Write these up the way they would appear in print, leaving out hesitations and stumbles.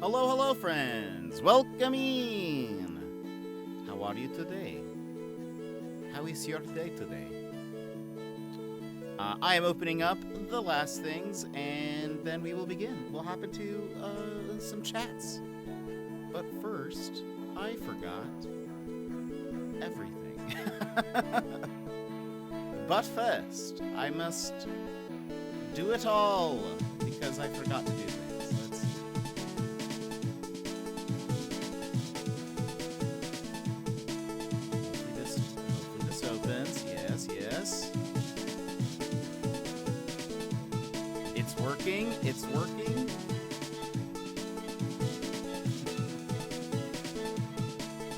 Hello, hello, friends. Welcome in. How are you today? How is your day today? I am opening up the last things, and then we will begin. We'll hop into some chats. But first, I forgot everything. But first, I must do it all, because I forgot to do things. Let's see. Hopefully this opens. Yes. It's working.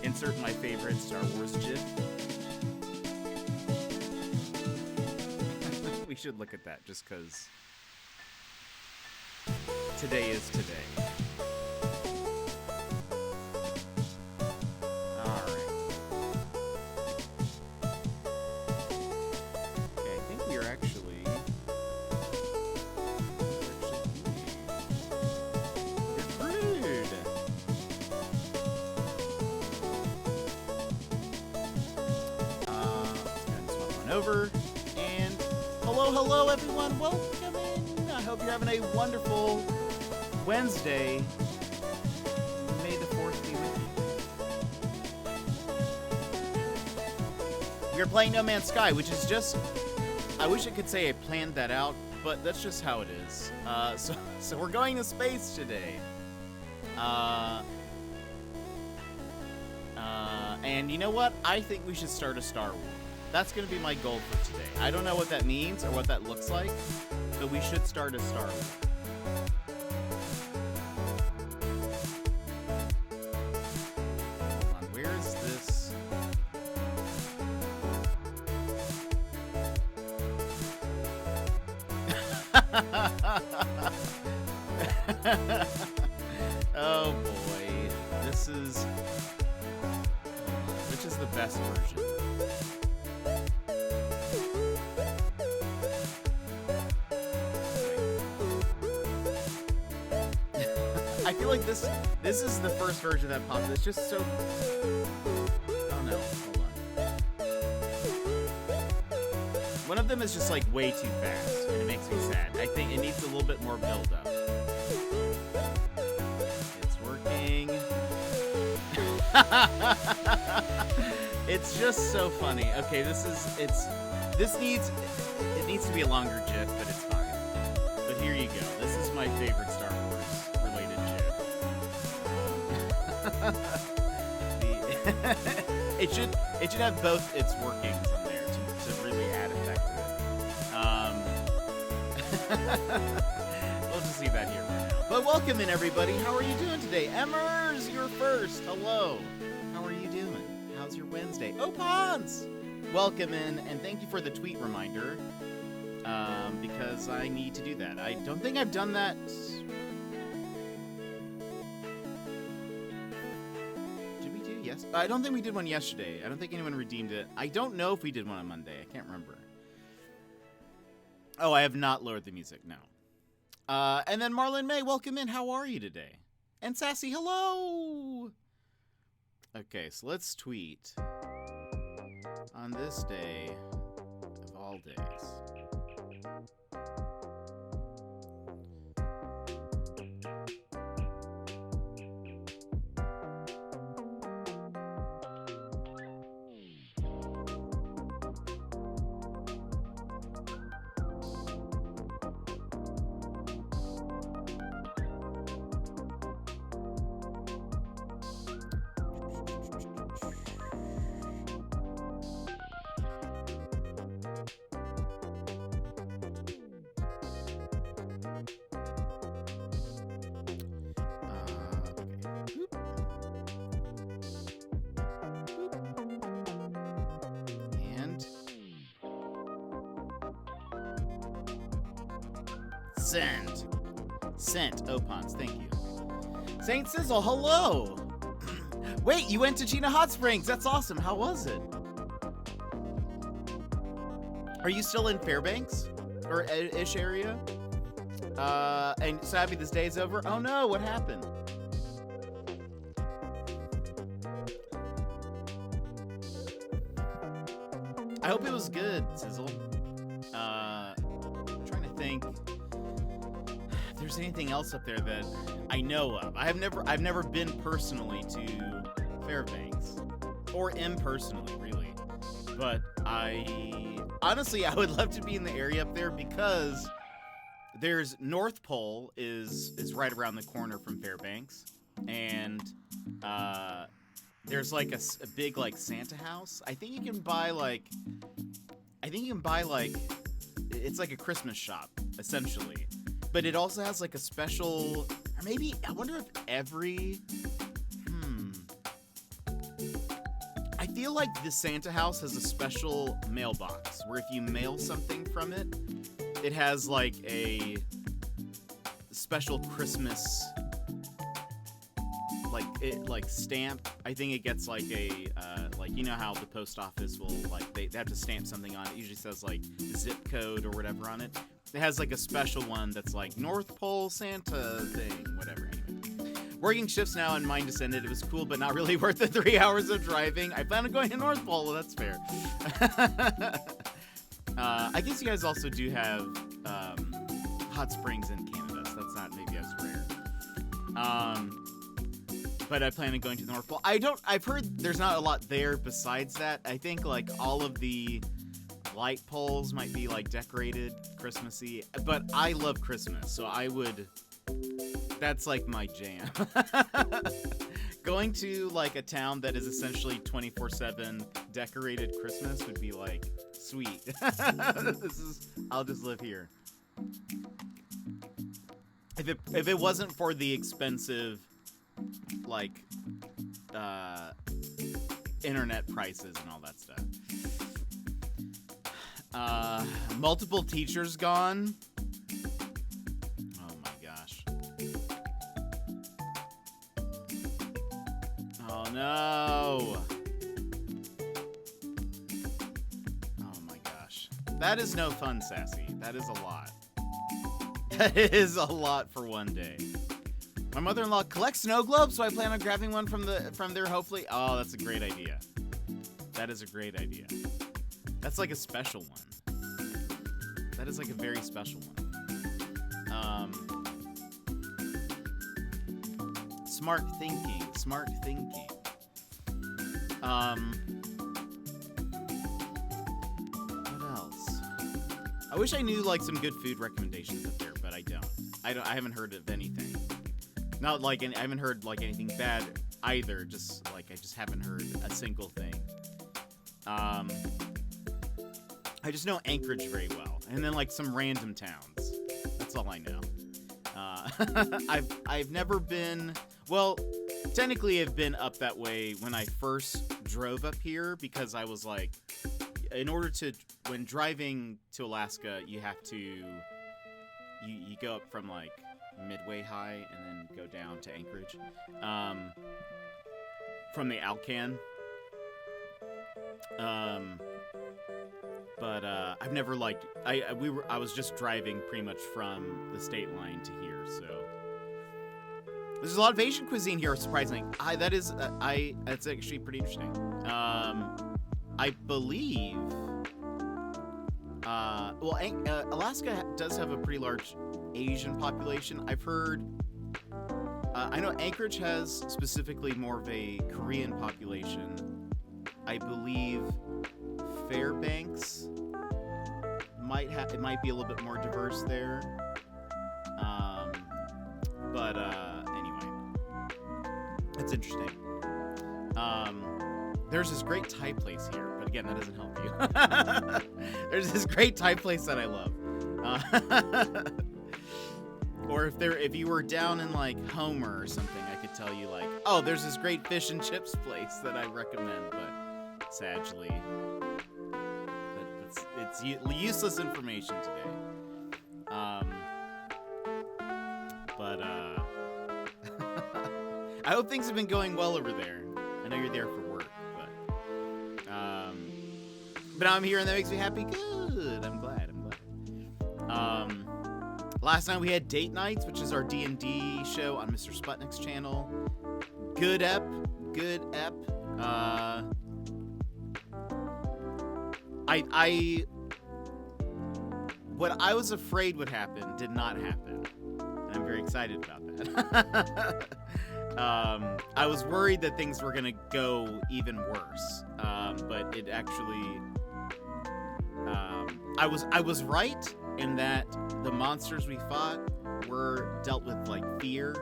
Insert my favorite Star Wars GIF. We should look at that just because today is today. Alright. Okay, I think we are actually rude. Let's go ahead and swap one over. Hello, everyone. Welcome in. I hope you're having a wonderful Wednesday. May the 4th be with you. We are playing No Man's Sky, which is just... I wish I could say I planned that out, but that's just how it is. So we're going to space today. And you know what? I think we should start a Star Wars. That's going to be my goal for today. I don't know what that means or what that looks like, but we should start a Star Wars. Hold on, where is this? Oh boy, this is... Which is the best version? I feel like this is the first version that popped. It's just so... Oh no, hold on. One of them is just like way too fast, and it makes me sad. I think it needs a little bit more build up. It's working. It's just so funny. Okay, it needs to be a longer GIF, but it's fine. But here you go. This is my favorite Star Wars related GIF. It should have both its workings in there to really add effect to it. We'll just leave that here for now. But welcome in, everybody. How are you doing today? Emmers, you're first. Hello. How are you doing? How's your Wednesday? Oh, Pons! Welcome in, and thank you for the tweet reminder. Because I need to do that. I don't think I've done that. Did we do? Yes. I don't think we did one yesterday. I don't think anyone redeemed it. I don't know if we did one on Monday. I can't remember. Oh, I have not lowered the music. No. And then Marlon May, welcome in. How are you today? And Sassy, hello. Okay, so let's tweet on this day of all days. Sent. Opons, thank you. Saint Sizzle, hello! Wait, you went to Chena Hot Springs. That's awesome. How was it? Are you still in Fairbanks? Or ish area? And Savvy, this day's over? Oh no, what happened? I hope it was good, Sizzle. I'm trying to think if there's anything else up there that I know of. I've never been personally to Fairbanks, or impersonally, really. But honestly, I would love to be in the area up there because there's North Pole is right around the corner from Fairbanks, and there's like a big like Santa house. I think you can buy like it's like a Christmas shop essentially, but it also has like a special, or maybe I wonder if I feel like the Santa house has a special mailbox where if you mail something from it, it has like a special Christmas like stamp. I think it gets like a like, you know how the post office will like they have to stamp something on it. It usually says like zip code or whatever on it. It has like a special one that's like North Pole Santa thing, whatever. Anyway, working shifts now and mine descended. It was cool, but not really worth the 3 hours of driving. I plan on going to North Pole. Well, that's fair. I guess you guys also do have hot springs in Canada, so that's not maybe as rare. But I plan on going to the North Pole. I've heard there's not a lot there besides that. I think like all of the light poles might be like decorated Christmassy, but I love Christmas, so that's like my jam. Going to like a town that is essentially 24/7 decorated Christmas would be like sweet. I'll just live here. If it wasn't for the expensive like internet prices and all that stuff. Multiple teachers gone. Oh my gosh. Oh no. Oh my gosh. That is no fun, Sassy. That is a lot. That is a lot for one day. My mother-in-law collects snow globes, so I plan on grabbing one from there, hopefully. Oh, that's a great idea. That is a great idea. That's like a special one. That is like a very special one. Smart thinking. Smart thinking. What else? I wish I knew like some good food recommendations up there, but I don't. I haven't heard of anything. Not like I haven't heard like anything bad either. Just like I just haven't heard a single thing. I just know Anchorage very well, and then like some random towns. That's all I know. I've never been. Well, technically, I've been up that way when I first drove up here because I was like, when driving to Alaska, you have to you go up from like Midway High and then go down to Anchorage from the Alcan. But I've never like I was just driving pretty much from the state line to here, so there's a lot of Asian cuisine here, surprisingly. That's actually pretty interesting. I believe Alaska does have a pretty large Asian population. I've heard I know Anchorage has specifically more of a Korean population. I believe Fairbanks it might be a little bit more diverse there. But anyway, that's interesting. There's this great Thai place here, but again, that doesn't help you. There's this great Thai place that I love. Or if you were down in like Homer or something, I could tell you like, oh, there's this great fish and chips place that I recommend, but sadly, it's useless information today. I hope things have been going well over there. I know you're there for work, but now I'm here and that makes me happy. Good. I'm glad. Last night we had Date Nights, which is our D&D show on Mr. Sputnik's channel. Good ep. I what I was afraid would happen did not happen. And I'm very excited about that. I was worried that things were gonna go even worse. But it actually I was right in that the monsters we fought were dealt with like fear.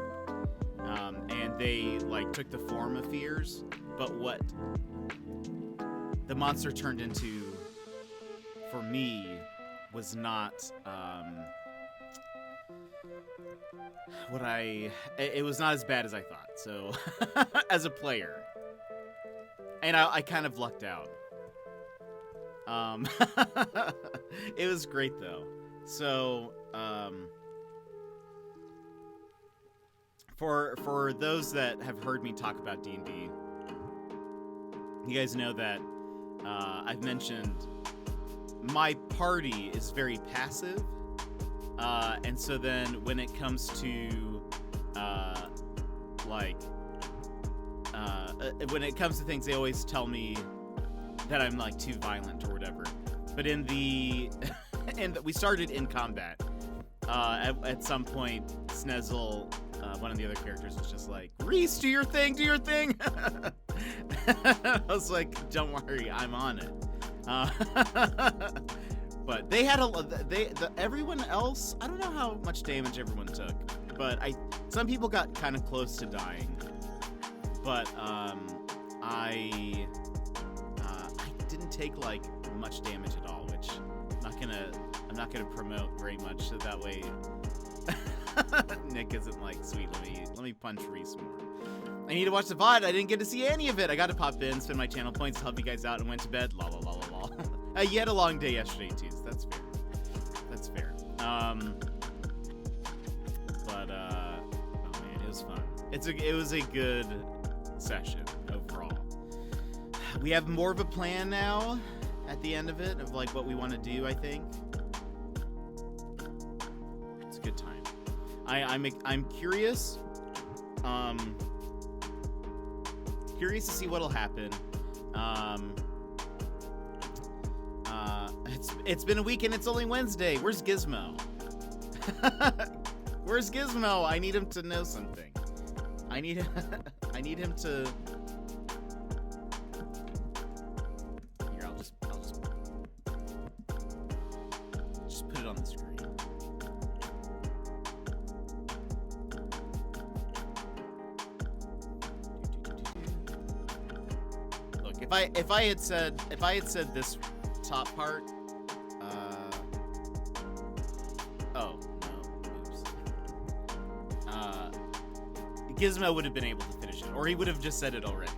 And they like took the form of fears, but what the monster turned into for me was not it was not as bad as I thought. So as a player, and I kind of lucked out. It was great though. So for those that have heard me talk about D&D, you guys know that I've mentioned my party is very passive, and so then when it comes to when it comes to things, they always tell me that I'm like too violent or whatever. But in the we started in combat. At some point, Snezzle, one of the other characters, was just like, "Reese, do your thing, do your thing." I was like, "Don't worry, I'm on it." But they had everyone else. I don't know how much damage everyone took, but some people got kind of close to dying. But I didn't take like much damage at all, which I'm not gonna promote very much, so that way Nick isn't like, sweet, let me punch Reese more. I need to watch the VOD. I didn't get to see any of it. I got to pop in, spend my channel points, help you guys out, and went to bed. La la la la la. You had a long day yesterday too, so that's fair. That's fair. But oh man, it was fun. It was a good session overall. We have more of a plan now at the end of it, of like what we want to do. I think it's a good time. I'm curious. Curious to see what'll happen. It's been a week and it's only Wednesday. Where's Gizmo? Where's Gizmo? I need him to know something. I need him to. Here, I'll just put it on the screen. Look, if I had said this top part, oh no, oops. Gizmo would have been able to finish it, or he would have just said it already.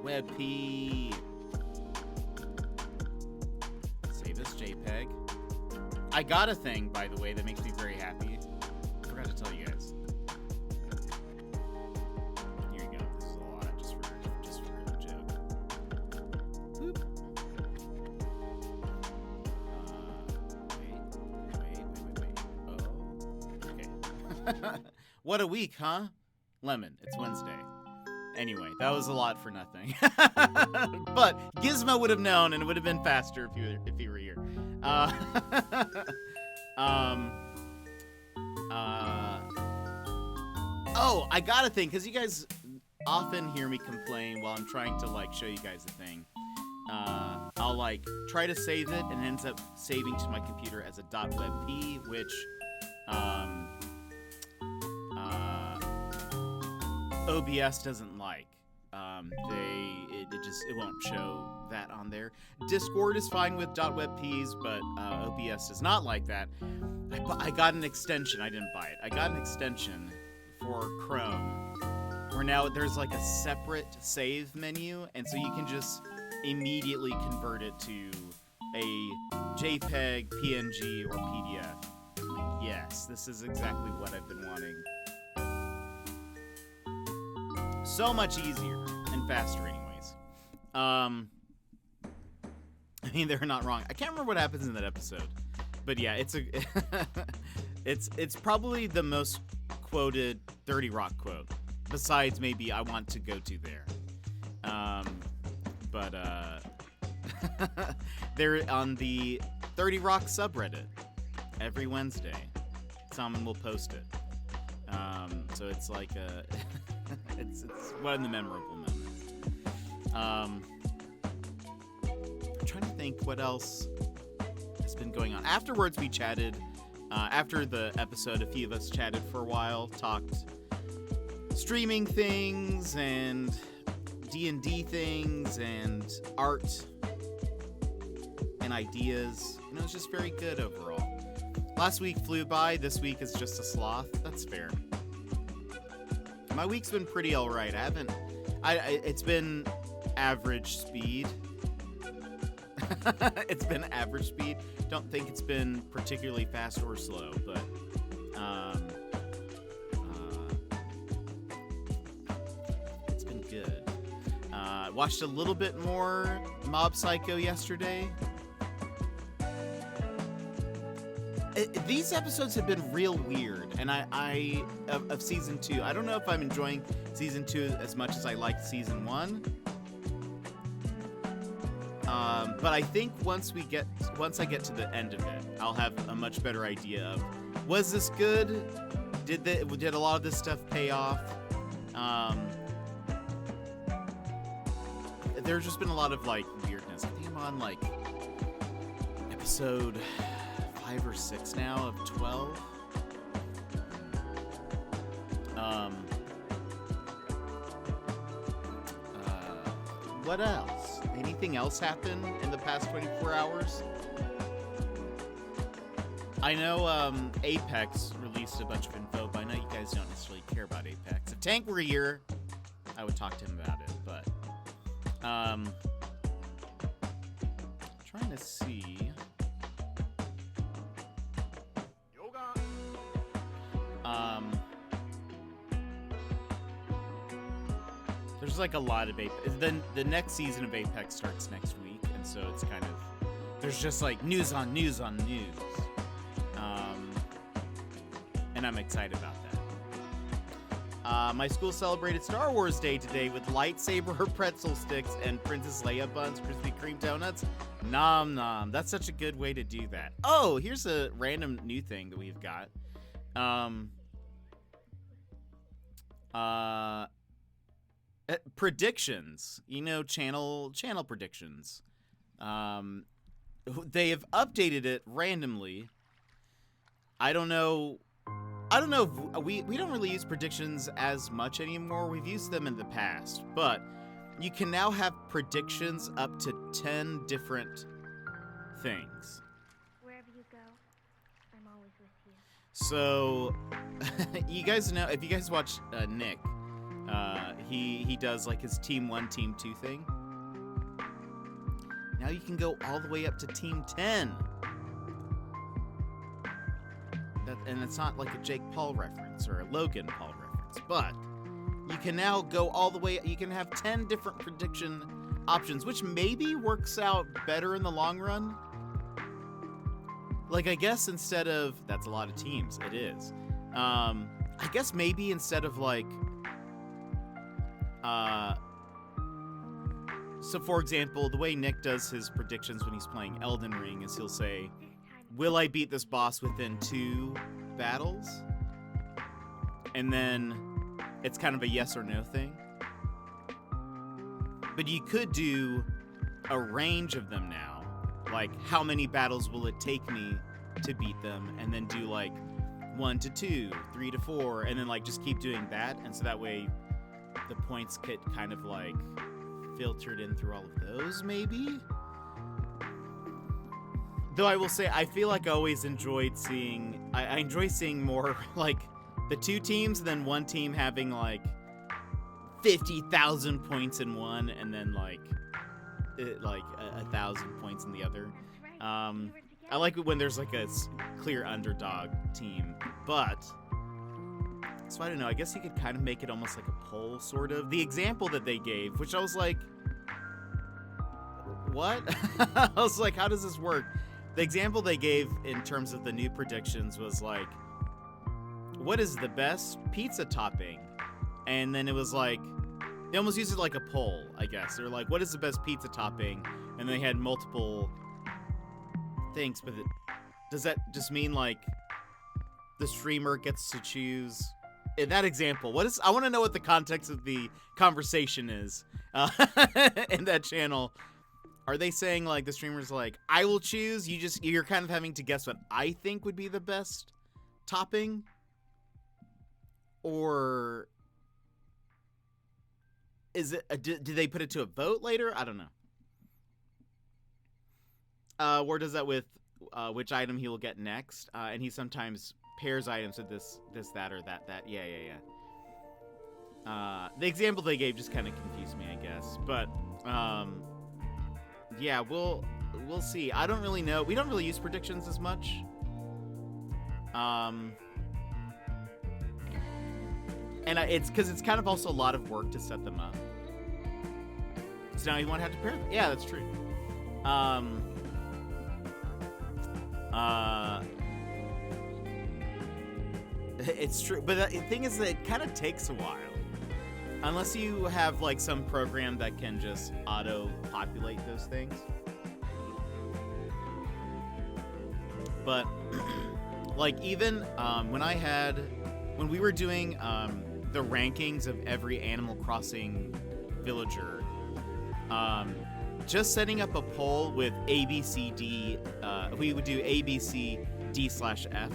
WebP. Save this JPEG. I got a thing, by the way, that makes me very happy. I forgot to tell you guys. Here you go. This is a lot, just for the joke. Boop. Wait. Oh. Okay. What a week, huh? Lemon. It's Wednesday. Anyway, that was a lot for nothing. But Gizmo would have known, and it would have been faster if he were here. Oh, I got a thing, because you guys often hear me complain while I'm trying to like show you guys the thing. I'll like try to save it, and it ends up saving to my computer as a .webp, which OBS doesn't like. It won't show that on there. Discord is fine with .webps, but OBS does not like that. I got an extension. I didn't buy it. I got an extension for Chrome where now there's like a separate save menu, and so you can just immediately convert it to a JPEG, PNG, or PDF. I'm like, yes, this is exactly what I've been wanting. So much easier and faster anyways. I mean, they're not wrong. I can't remember what happens in that episode, but yeah, it's probably the most quoted 30 Rock quote, besides maybe I want to go to there. but they're on the 30 Rock subreddit every Wednesday. Someone will post it. So it's like it's one of the memorable moments. I'm trying to think what else has been going on. Afterwards, we chatted. After the episode, a few of us chatted for a while, talked streaming things and D&D things and art and ideas. And it was just very good overall. Last week flew by. This week is just a sloth. That's fair. My week's been pretty all right. It's been average speed. It's been average speed. Don't think it's been particularly fast or slow, but it's been good. Watched a little bit more Mob Psycho yesterday. These episodes have been real weird, and I of season 2. I don't know if I'm enjoying season 2 as much as I liked season 1. But I think once I get to the end of it, I'll have a much better idea of, was this good? Did a lot of this stuff pay off? There's just been a lot of like weirdness. I think I'm on like episode 5 or 6 now of 12. What else? Anything else happen in the past 24 hours? I know Apex released a bunch of info, but I know you guys don't necessarily care about Apex. If Tank were here, I would talk to him about it, but trying to see. There's like a lot of Apex. The next season of Apex starts next week, and so it's kind of, there's just like news on news on news. And I'm excited about that. My school celebrated Star Wars Day today with lightsaber pretzel sticks and Princess Leia buns, Krispy Kreme donuts. Nom nom. That's such a good way to do that. Oh, here's a random new thing that we've got. Predictions. Channel predictions. They have updated it randomly. I don't know if we don't really use predictions as much anymore. We've used them in the past, but you can now have predictions up to 10 different things. Wherever you go, I'm always with you. So, you guys know, if you guys watch Nick, he does like his Team 1, Team 2 thing. Now you can go all the way up to Team 10. And it's not like a Jake Paul reference or a Logan Paul reference, but you can now go all the way. You can have 10 different prediction options, which maybe works out better in the long run. Like, I guess instead of, that's a lot of teams, it is. I guess maybe instead of like, so for example, the way Nick does his predictions when he's playing Elden Ring is he'll say, will I beat this boss within 2 battles? And then it's kind of a yes or no thing. But you could do a range of them now. Like, how many battles will it take me to beat them? And then do like 1 to 2, 3 to 4, and then like just keep doing that. And so that way the points get kind of like filtered in through all of those, maybe? Though I will say, I feel like I always enjoyed seeing, I enjoy seeing more like the 2 teams and then one team having like 50,000 points in one and then like 1,000 points in the other. I like it when there's like a clear underdog team, but so I don't know, I guess you could kind of make it almost like a poll, sort of. The example that they gave, which I was like, what? I was like, how does this work? The example they gave in terms of the new predictions was like, what is the best pizza topping? And then it was like, They almost used it like a poll, I guess. They're like, what is the best pizza topping? And they had multiple things, but does that just mean like the streamer gets to choose? In that example, I want to know what the context of the conversation is in that channel. Are they saying like the streamer's like, I will choose, you're kind of having to guess what I think would be the best topping? Or is it, do they put it to a vote later? I don't know. Where does that with which item he will get next? And he sometimes pairs items with this, that, or that. Yeah. The example they gave just kind of confused me, I guess. But, yeah, we'll see. I don't really know. We don't really use predictions as much. And it's because it's kind of also a lot of work to set them up. So now you won't have to pair them. Yeah, that's true. It's true, but the thing is that it kind of takes a while. Unless you have like some program that can just auto-populate those things. But like even when we were doing the rankings of every Animal Crossing villager, just setting up a poll with A, B, C, D, we would do A, B, C, D/F.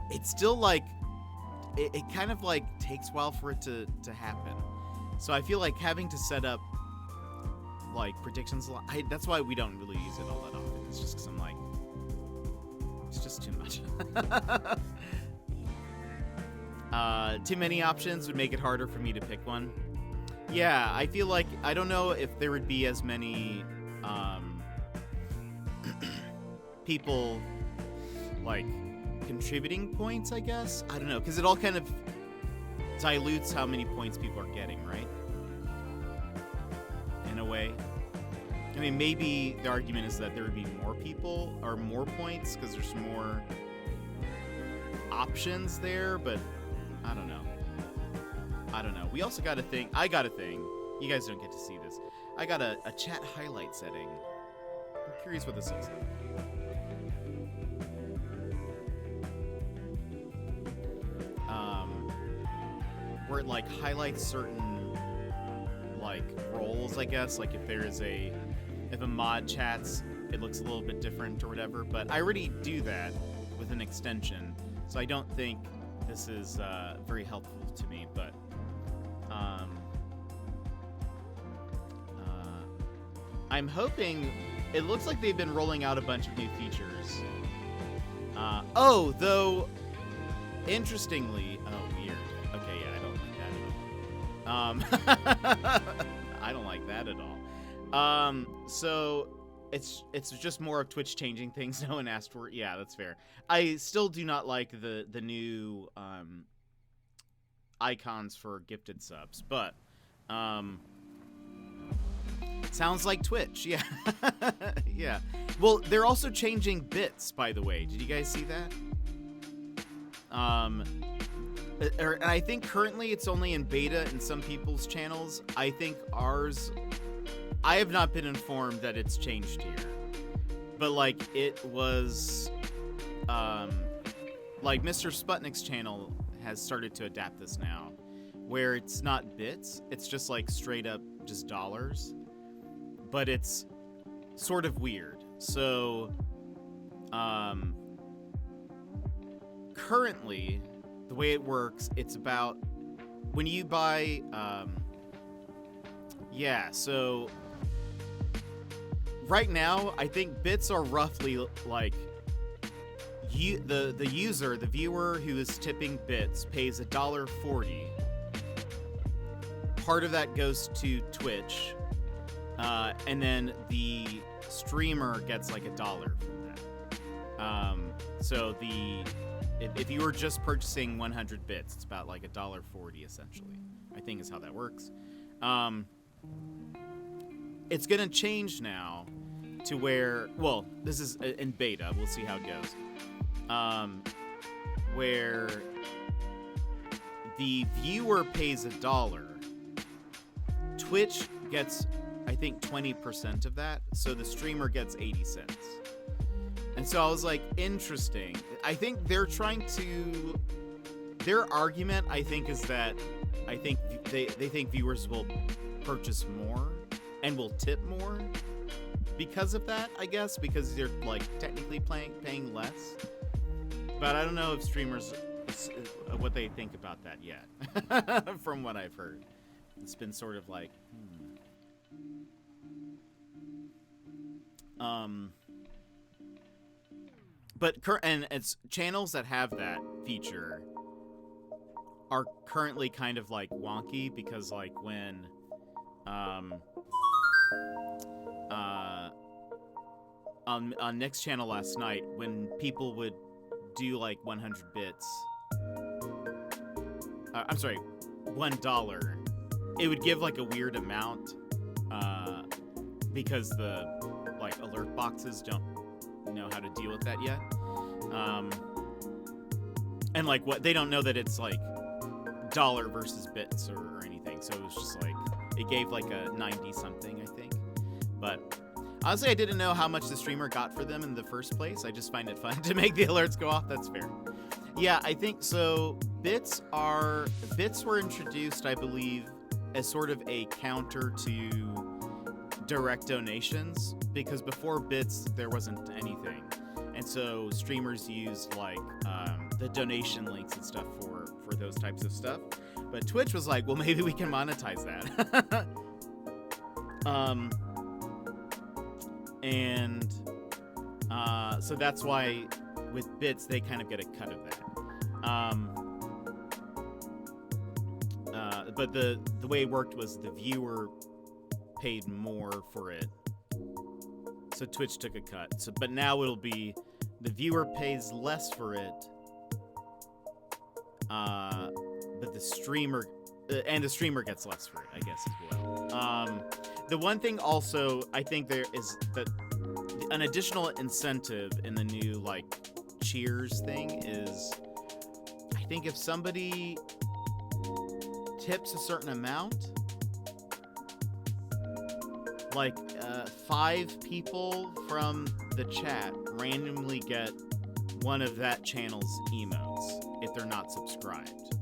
It's still like, it kind of like takes a while for it to happen. So I feel like having to set up like predictions a lot, that's why we don't really use it all that often. It's just because I'm like, it's just too much. Too many options would make it harder for me to pick one. Yeah, I feel like, I don't know if there would be as many people like contributing points, I guess. I don't know, because it all kind of dilutes how many points people are getting, right? In a way. I mean, maybe the argument is that there would be more people or more points because there's more options there, but I don't know. We also got a thing. I got a thing. You guys don't get to see this. I got a chat highlight setting. I'm curious what this is. Where it like highlights certain like roles, I guess. Like if a mod chats, it looks a little bit different or whatever. But I already do that with an extension, so I don't think this is very helpful to me. But I'm hoping. It looks like they've been rolling out a bunch of new features. Though, interestingly, weird. Okay, yeah, I don't like that at all. I don't like that at all. So it's just more of Twitch changing things. No one asked for it. Yeah, that's fair. I still do not like the new icons for gifted subs, but sounds like Twitch. Yeah. Yeah. Well, they're also changing bits, by the way. Did you guys see that? And I think currently it's only in beta in some people's channels. I think ours, I have not been informed that it's changed here. But like it was, like Mr. Sputnik's channel has started to adapt this now, where it's not bits, it's just like straight up just dollars. But it's sort of weird. So, currently, the way it works, it's about when you buy, so right now, I think bits are roughly like the user, the viewer who is tipping bits pays $1.40. Part of that goes to Twitch. And then the streamer gets like $1 from that. So if you were just purchasing 100 bits, it's about like $1.40 essentially, I think is how that works. It's gonna change now to where, well, this is in beta, we'll see how it goes. Where the viewer pays $1. Twitch gets, I think, 20% of that, so the streamer gets 80 cents. And so I was like, interesting. I think they're trying to... Their argument, I think, is that I think they think viewers will purchase more and will tip more because of that, I guess, because they're, like, technically paying less. But I don't know if streamers... what they think about that yet, from what I've heard. It's been sort of like, But it's channels that have that feature are currently kind of like wonky because like when on Nick's channel last night, when people would do like 100 bits, I'm sorry, $1, it would give like a weird amount because the like alert boxes don't know how to deal with that yet, and like what they don't know that it's like dollar versus bits or anything, so it was just like it gave like a 90 something, I think. But honestly, I didn't know how much the streamer got for them in the first place. I just find it fun to make the alerts go off. That's fair. Yeah, I think so. Bits were introduced, I believe, as sort of a counter to direct donations, because before bits there wasn't anything, and so streamers used like the donation links and stuff for those types of stuff. But Twitch was like, well, maybe we can monetize that. And so that's why with bits they kind of get a cut of that. But the way it worked was the viewer paid more for it, so Twitch took a cut. So, but now it'll be the viewer pays less for it, but the streamer gets less for it, I guess, as well. The one thing also I think there is that an additional incentive in the new like cheers thing is, I think if somebody tips a certain amount, like 5 people from the chat randomly get one of that channel's emotes if they're not subscribed.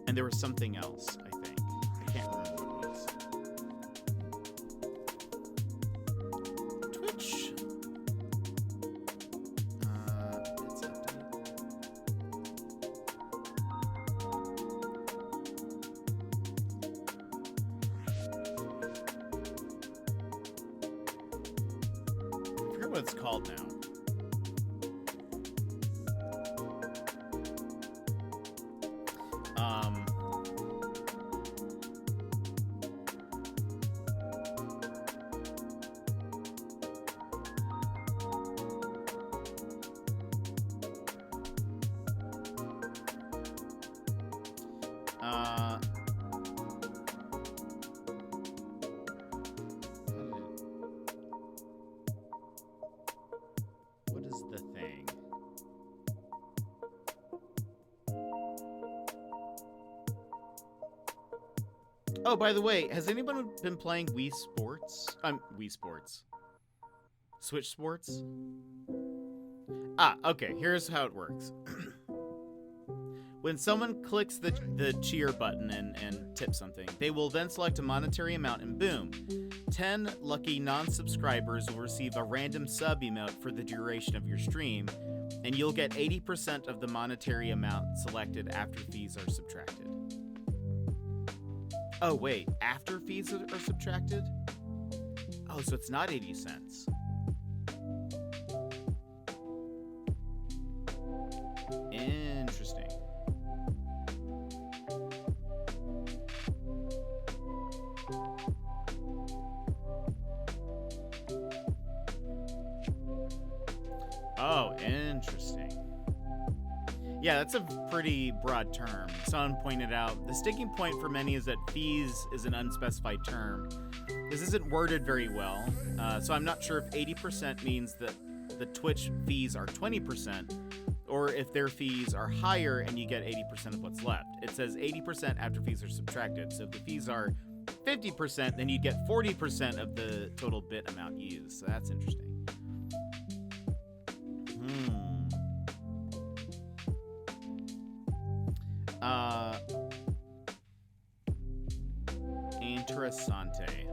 And there was something else, I think. I can't remember what it was. Twitch. It's updated. I forget what it's called now. What is the thing? Oh, by the way, has anyone been playing Wii Sports? Switch Sports? Ah, okay, here's how it works. When someone clicks the cheer button and tips something, they will then select a monetary amount and boom, 10 lucky non-subscribers will receive a random sub emote for the duration of your stream, and you'll get 80% of the monetary amount selected after fees are subtracted. Oh wait, after fees are subtracted? Oh, so it's not 80 cents. Interesting. Oh, interesting. Yeah, that's a pretty broad term. Someone pointed out, the sticking point for many is that fees is an unspecified term. This isn't worded very well, so I'm not sure if 80% means that the Twitch fees are 20%, or if their fees are higher and you get 80% of what's left. It says 80% after fees are subtracted. So if the fees are 50%, then you'd get 40% of the total bit amount used. So that's interesting. Interessante.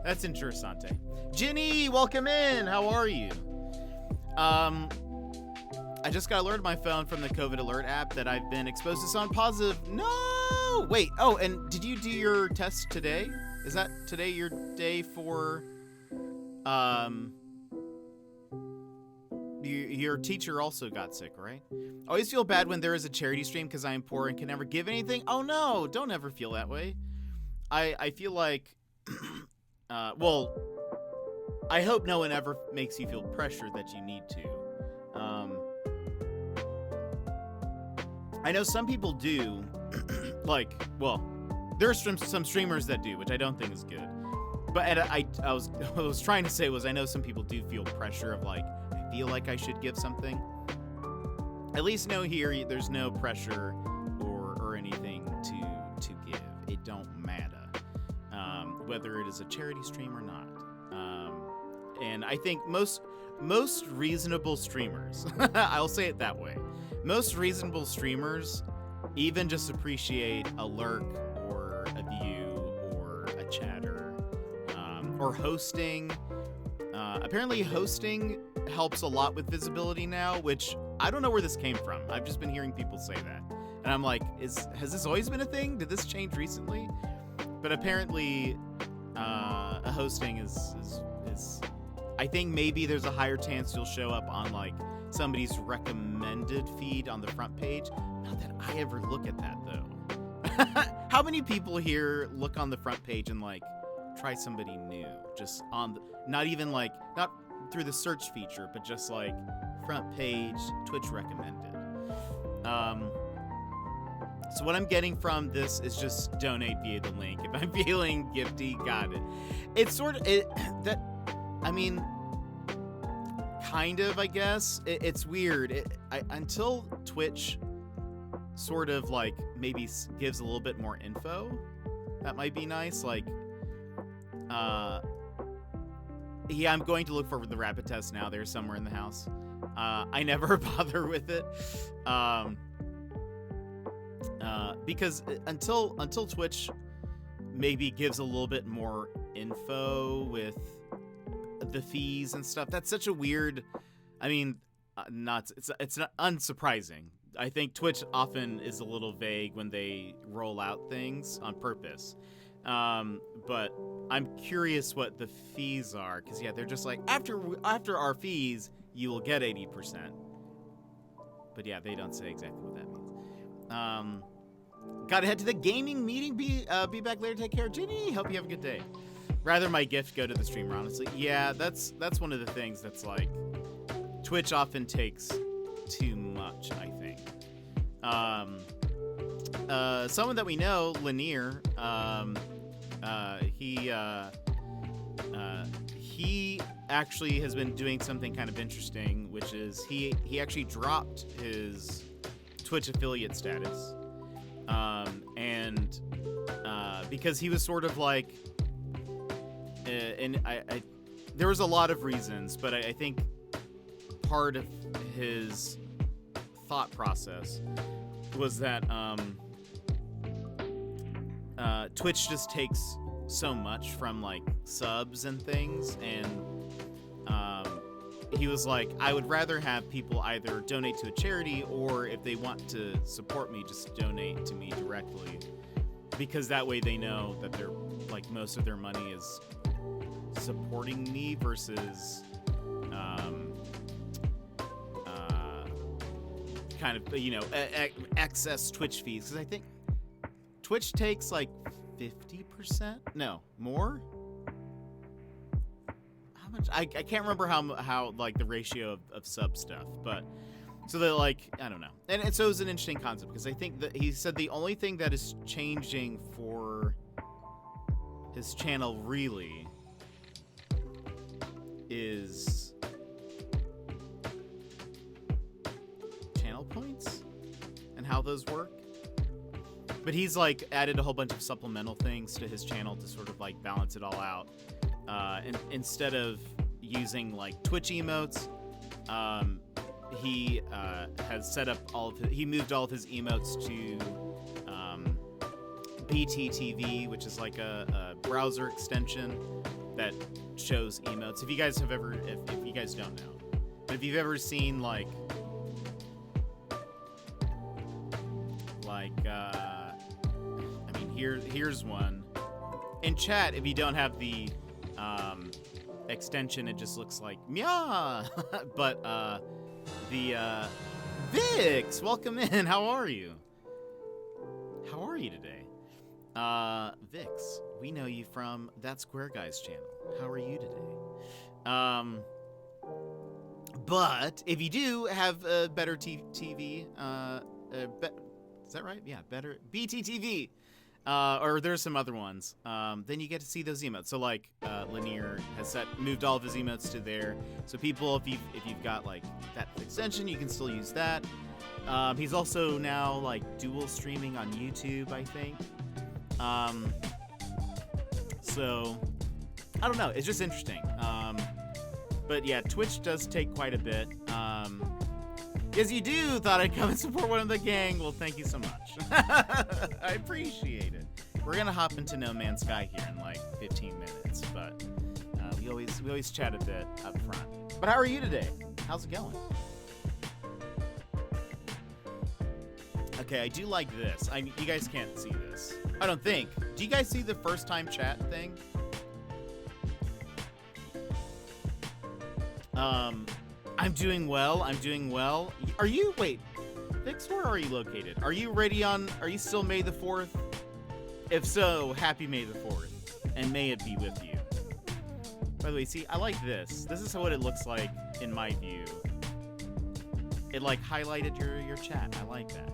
That's interessante. Ginny, welcome in. How are you? I just got alerted my phone from the COVID alert app that I've been exposed to someone positive. No! Wait. Oh, and did you do your test today? Is that today your day for your teacher also got sick, right? I always feel bad when there is a charity stream because I am poor and can never give anything. Oh no, don't ever feel that way. I feel like well, I hope no one ever makes you feel pressure that you need to. I know some people do, like, well, there are some streamers that do, which I don't think is good. But what I was trying to say was I know some people do feel pressure of like, I feel like I should give something. At least know here there's no pressure or anything to give. It don't matter. Whether it is a charity stream or not. And I think most reasonable streamers, I'll say it that way, most reasonable streamers even just appreciate a lurk or a view or a chatter, or hosting. Apparently hosting helps a lot with visibility now, which I don't know where this came from. I've just been hearing people say that. And I'm like, has this always been a thing? Did this change recently? But apparently, a hosting is I think maybe there's a higher chance you'll show up on like somebody's recommended feed on the front page. Not that I ever look at that though. How many people here look on the front page and like try somebody new? Just on not even like, not through the search feature, but just like front page, Twitch recommended. So what I'm getting from this is just donate via the link. If I'm feeling gifty, got it. It's sort of, I mean, kind of, I guess. It's weird. Until Twitch sort of like maybe gives a little bit more info, that might be nice. Like, yeah, I'm going to look for the rapid test now. They're somewhere in the house. I never bother with it. Because until Twitch maybe gives a little bit more info with the fees and stuff, that's such a weird, I mean, it's not unsurprising. I think Twitch often is a little vague when they roll out things on purpose. But I'm curious what the fees are, because yeah, they're just like, after our fees, you will get 80%. But yeah, they don't say exactly what that means. Gotta head to the gaming meeting. Be back later. Take care, Ginny. Hope you have a good day. Rather my gift go to the streamer, honestly. Yeah, that's one of the things that's like, Twitch often takes too much, I think. Someone that we know, Lanier, he actually has been doing something kind of interesting, which is he actually dropped his Twitch affiliate status. And because he was sort of like, and I there was a lot of reasons, but I think part of his thought process was that Twitch just takes so much from like subs and things, and he was like, I would rather have people either donate to a charity, or if they want to support me, just donate to me directly, because that way they know that they're like, most of their money is supporting me versus kind of, you know, excess Twitch fees, because I think Twitch takes like 50%, no more. How much? I can't remember how like the ratio of sub stuff, but so they're like, I don't know. And so it's an interesting concept, because I think that he said the only thing that is changing for his channel really is channel points and how those work. But he's like added a whole bunch of supplemental things to his channel to sort of like balance it all out. And instead of using like Twitch emotes, he has set up he moved all of his emotes to BTTV, which is like a browser extension that shows emotes. If you guys have ever, if you guys don't know, but if you've ever seen like I mean, here's one in chat. If you don't have the extension, it just looks like meow. But the Vix, welcome in. How are you? How are you today? Vix, we know you from That Square Guy's channel. How are you today? But if you do have a better TV, is that right? Yeah, better BTTV. Or there's some other ones. Then you get to see those emotes. So like Linear has moved all of his emotes to there. So people, if you've got like that extension, you can still use that. He's also now like dual streaming on YouTube, I think. So I don't know. It's just interesting. But yeah, Twitch does take quite a bit. Yes, you do thought I'd come and support one of the gang. Well, thank you so much. I appreciate it. We're gonna hop into No Man's Sky here in like 15 minutes, but we always chat a bit up front. But how are you today? How's it going? Okay, I do like this. You guys can't see this, I don't think. Do you guys see the first time chat thing? I'm doing well. Are you, wait, Vix, where are you located? Are you still May the 4th? If so, happy May the 4th, and may it be with you. By the way, see, I like this. This is what it looks like in my view. It like highlighted your chat. I like that.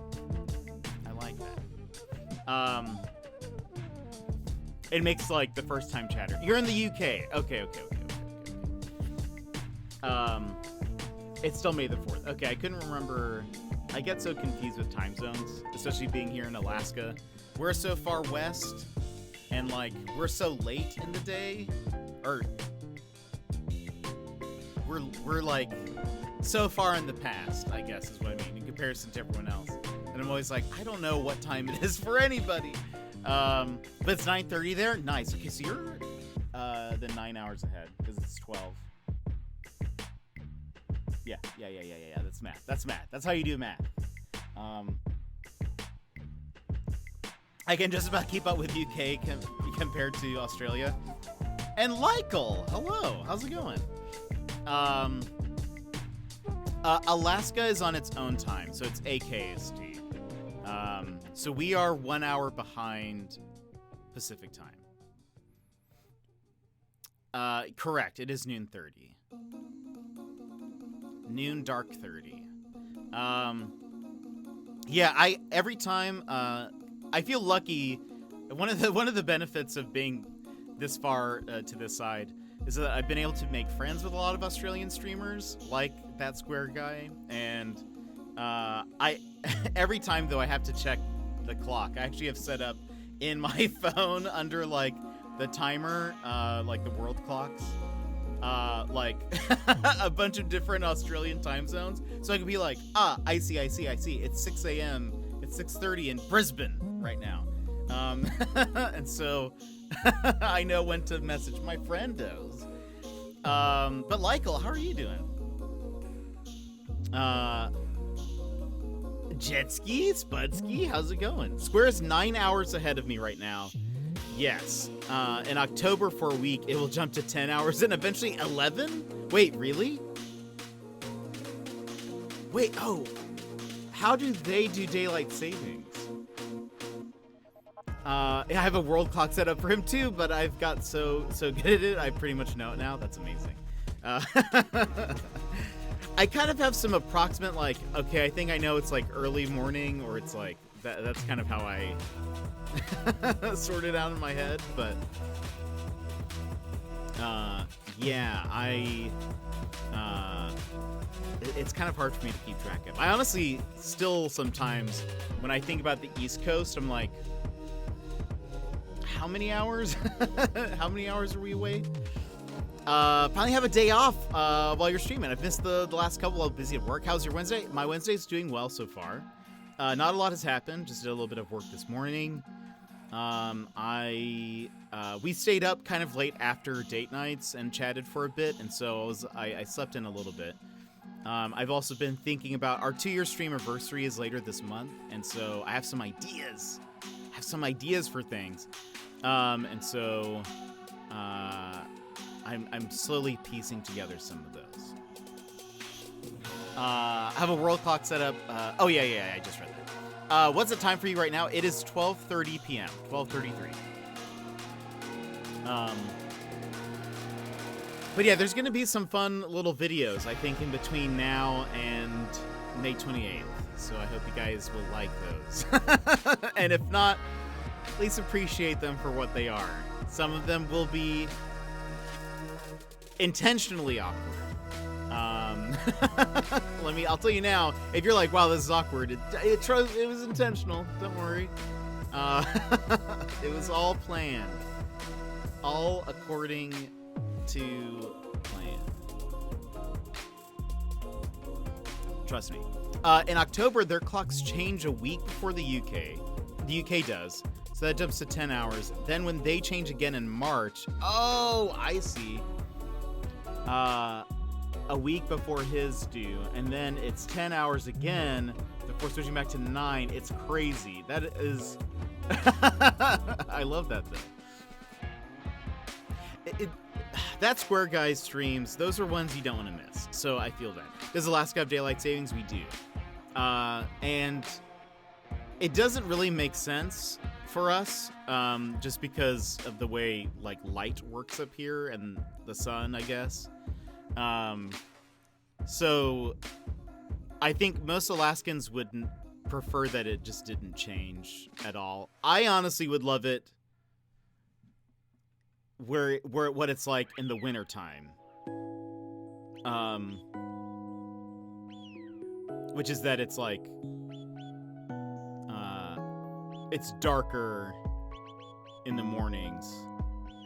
It makes like the first time chatter. You're in the UK. Okay. It's still May the 4th. Okay, I couldn't remember. I get so confused with time zones, especially being here in Alaska. We're so far west, and like we're so late in the day, or we're like so far in the past, I guess is what I mean, in comparison to everyone else. And I'm always like, I don't know what time it is for anybody. But it's 9:30 there. Nice. Okay, so you're then 9 hours ahead because it's 12. Yeah. That's math. That's how you do math. I can just about keep up with UK compared to Australia. And Lykel, hello. How's it going? Alaska is on its own time, so it's AKST. So we are 1 hour behind Pacific time. Correct. It is noon 30. Noon dark 30. Yeah, every time I feel lucky. One of the benefits of being this far to this side is that I've been able to make friends with a lot of Australian streamers like That Square Guy, and I every time though I have to check the clock. I actually have set up in my phone under like the timer, like the world clocks, like a bunch of different Australian time zones, so I can be like, I see. It's 6 a.m. It's 6:30 in Brisbane right now, and so I know when to message my friendos. But Lykel, how are you doing? Jetski, Spudski, how's it going? Square is 9 hours ahead of me right now. Yes. In October for a week, it will jump to 10 hours and eventually 11? Wait, really? Wait, oh. How do they do daylight savings? I have a world clock set up for him too, but I've got so good at it, I pretty much know it now. That's amazing. I kind of have some approximate, like, okay, I think I know it's like early morning or it's like that's kind of how I sort it out in my head. But yeah, it's kind of hard for me to keep track of. I honestly still sometimes, when I think about the East Coast, I'm like, how many hours? How many hours are we away? Finally have a day off while you're streaming. I've missed the last couple. I'm busy at work. How's your Wednesday? My Wednesday's doing well so far. Not a lot has happened. Just did a little bit of work this morning. We stayed up kind of late after date nights and chatted for a bit, and so I slept in a little bit. I've also been thinking about our 2-year stream anniversary is later this month, and so I have some ideas. For things. And so I'm slowly piecing together some of those. I have a world clock set up. Oh yeah, I just read that. What's the time for you right now? It is 12:30 p.m. 12:33. But yeah, there's going to be some fun little videos, I think, in between now and May 28th. So I hope you guys will like those. And if not, please appreciate them for what they are. Some of them will be intentionally awkward. I'll tell you now, if you're like, wow, this is awkward, it was intentional. Don't worry. It was all planned. All according to plan. Trust me. In October, their clocks change a week before the UK. The UK does. So that jumps to 10 hours. Then when they change again in March, oh, I see. A week before his due, and then it's 10 hours again before switching back to 9. It's crazy. That is... I love that thing. That Square Guys streams, those are ones you don't want to miss. So I feel that. Does Alaska have daylight savings? We do. And it doesn't really make sense for us, just because of the way like light works up here and the sun, I guess. So I think most Alaskans would prefer that it just didn't change at all. I honestly would love it where what it's like in the wintertime. Which is that it's like it's darker in the mornings.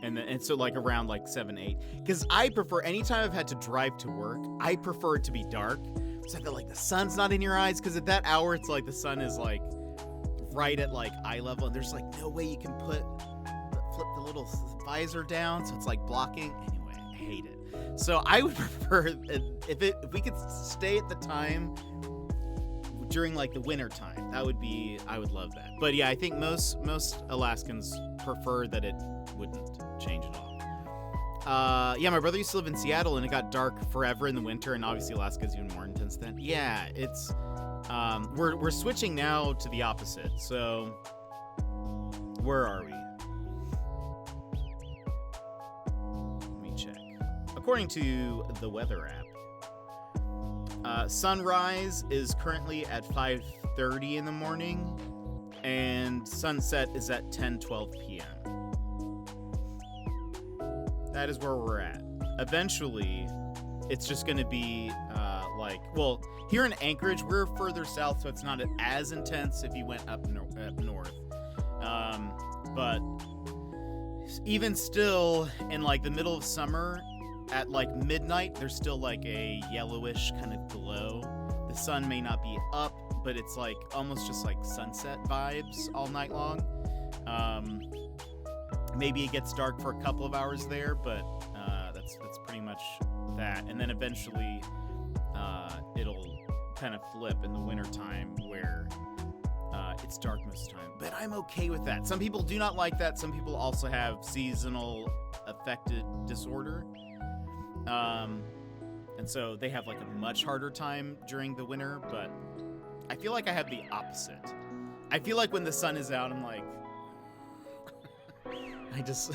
And so like around like 7, 8. Because I prefer, anytime I've had to drive to work, I prefer it to be dark. So that like the sun's not in your eyes. Because at that hour, it's like the sun is like right at like eye level. And there's like no way you can flip the little visor down. So it's like blocking. Anyway, I hate it. So I would prefer if we could stay at the time during like the winter time. I would love that. But yeah, I think most Alaskans prefer that it wouldn't change at all. Yeah, my brother used to live in Seattle, and it got dark forever in the winter, and obviously Alaska is even more intense then. Yeah, it's we're switching now to the opposite. So where are we? Let me check. According to the weather app, sunrise is currently at 5:30 in the morning, and sunset is at 10:12 p.m. That is where we're at. Eventually, it's just going to be well, here in Anchorage, we're further south, so it's not as intense if you went up north. But even still, in like the middle of summer, at like midnight, there's still like a yellowish kind of glow. The sun may not be up, but it's like almost just like sunset vibes all night long. Maybe it gets dark for a couple of hours there, but that's pretty much that. And then eventually it'll kind of flip in the wintertime where it's dark most of the time. But I'm okay with that. Some people do not like that. Some people also have seasonal affected disorder. And so they have like a much harder time during the winter, but I feel like I have the opposite. I feel like when the sun is out, I'm like, I just,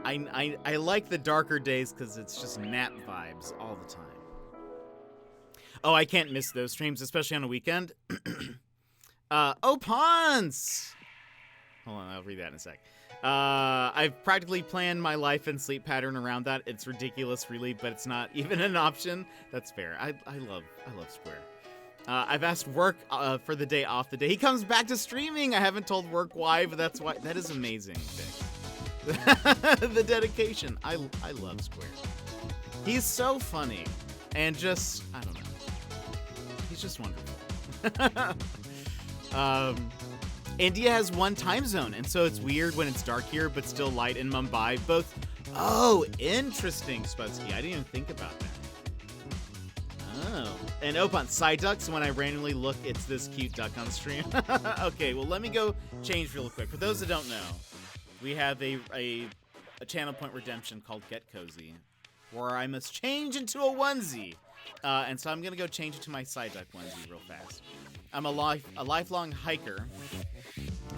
I like the darker days because it's just nap vibes all the time. Oh, I can't miss those streams, especially on a weekend. Opons! Hold on, I'll read that in a sec. I've practically planned my life and sleep pattern around that. It's ridiculous, really, but it's not even an option. That's fair. I love Square. I've asked work for the day off the day he comes back to streaming. I haven't told work why, but that's why. That is amazing, Vic. The dedication. I love Square. He's so funny, and just, I don't know. He's just wonderful. India has one time zone, and so it's weird when it's dark here, but still light in Mumbai. Both. Oh, interesting, Spudsky. I didn't even think about that. Oh. And Opon, side ducks, when I randomly look, it's this cute duck on stream. Okay, well, let me go change real quick. For those that don't know, we have a channel point redemption called Get Cozy, where I must change into a onesie. And so I'm going to go change it to my side duck onesie real fast. I'm a lifelong hiker.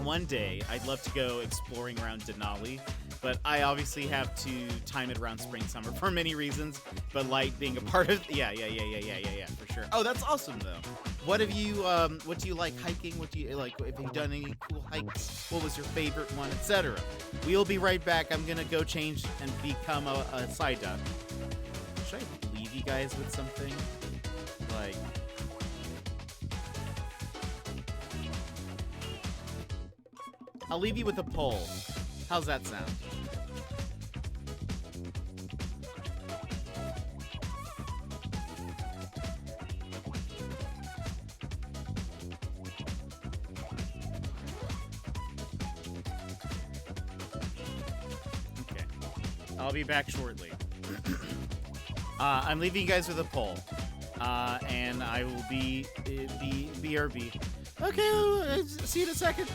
One day, I'd love to go exploring around Denali, but I obviously have to time it around spring, summer for many reasons, but light being a part of, yeah, for sure. Oh, that's awesome, though. What do you like hiking? What do you like? Have you done any cool hikes? What was your favorite one, etc.? We'll be right back. I'm going to go change and become a side duck. Should I leave you guys with something? Like... I'll leave you with a poll. How's that sound? Okay. I'll be back shortly. I'm leaving you guys with a poll. And I will be BRB. Okay, see you in a second.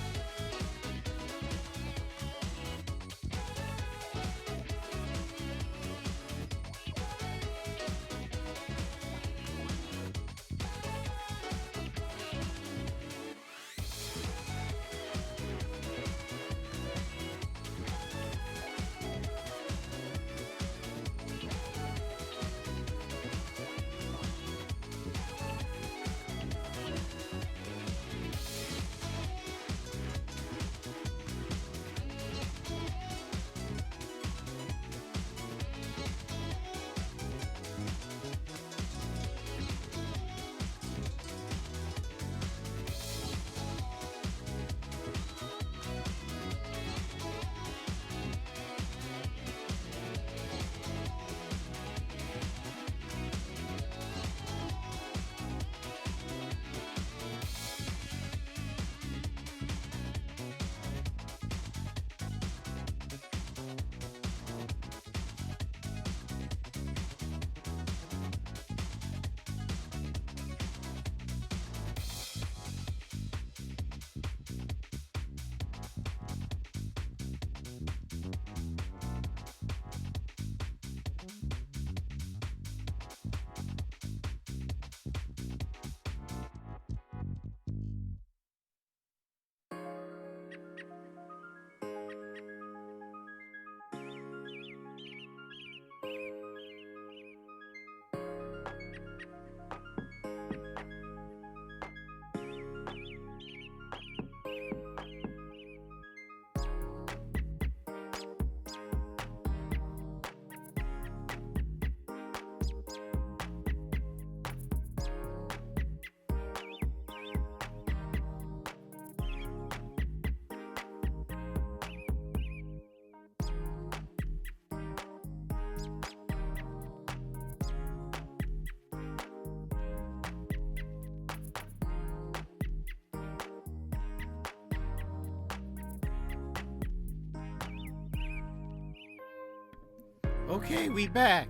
Okay, we back.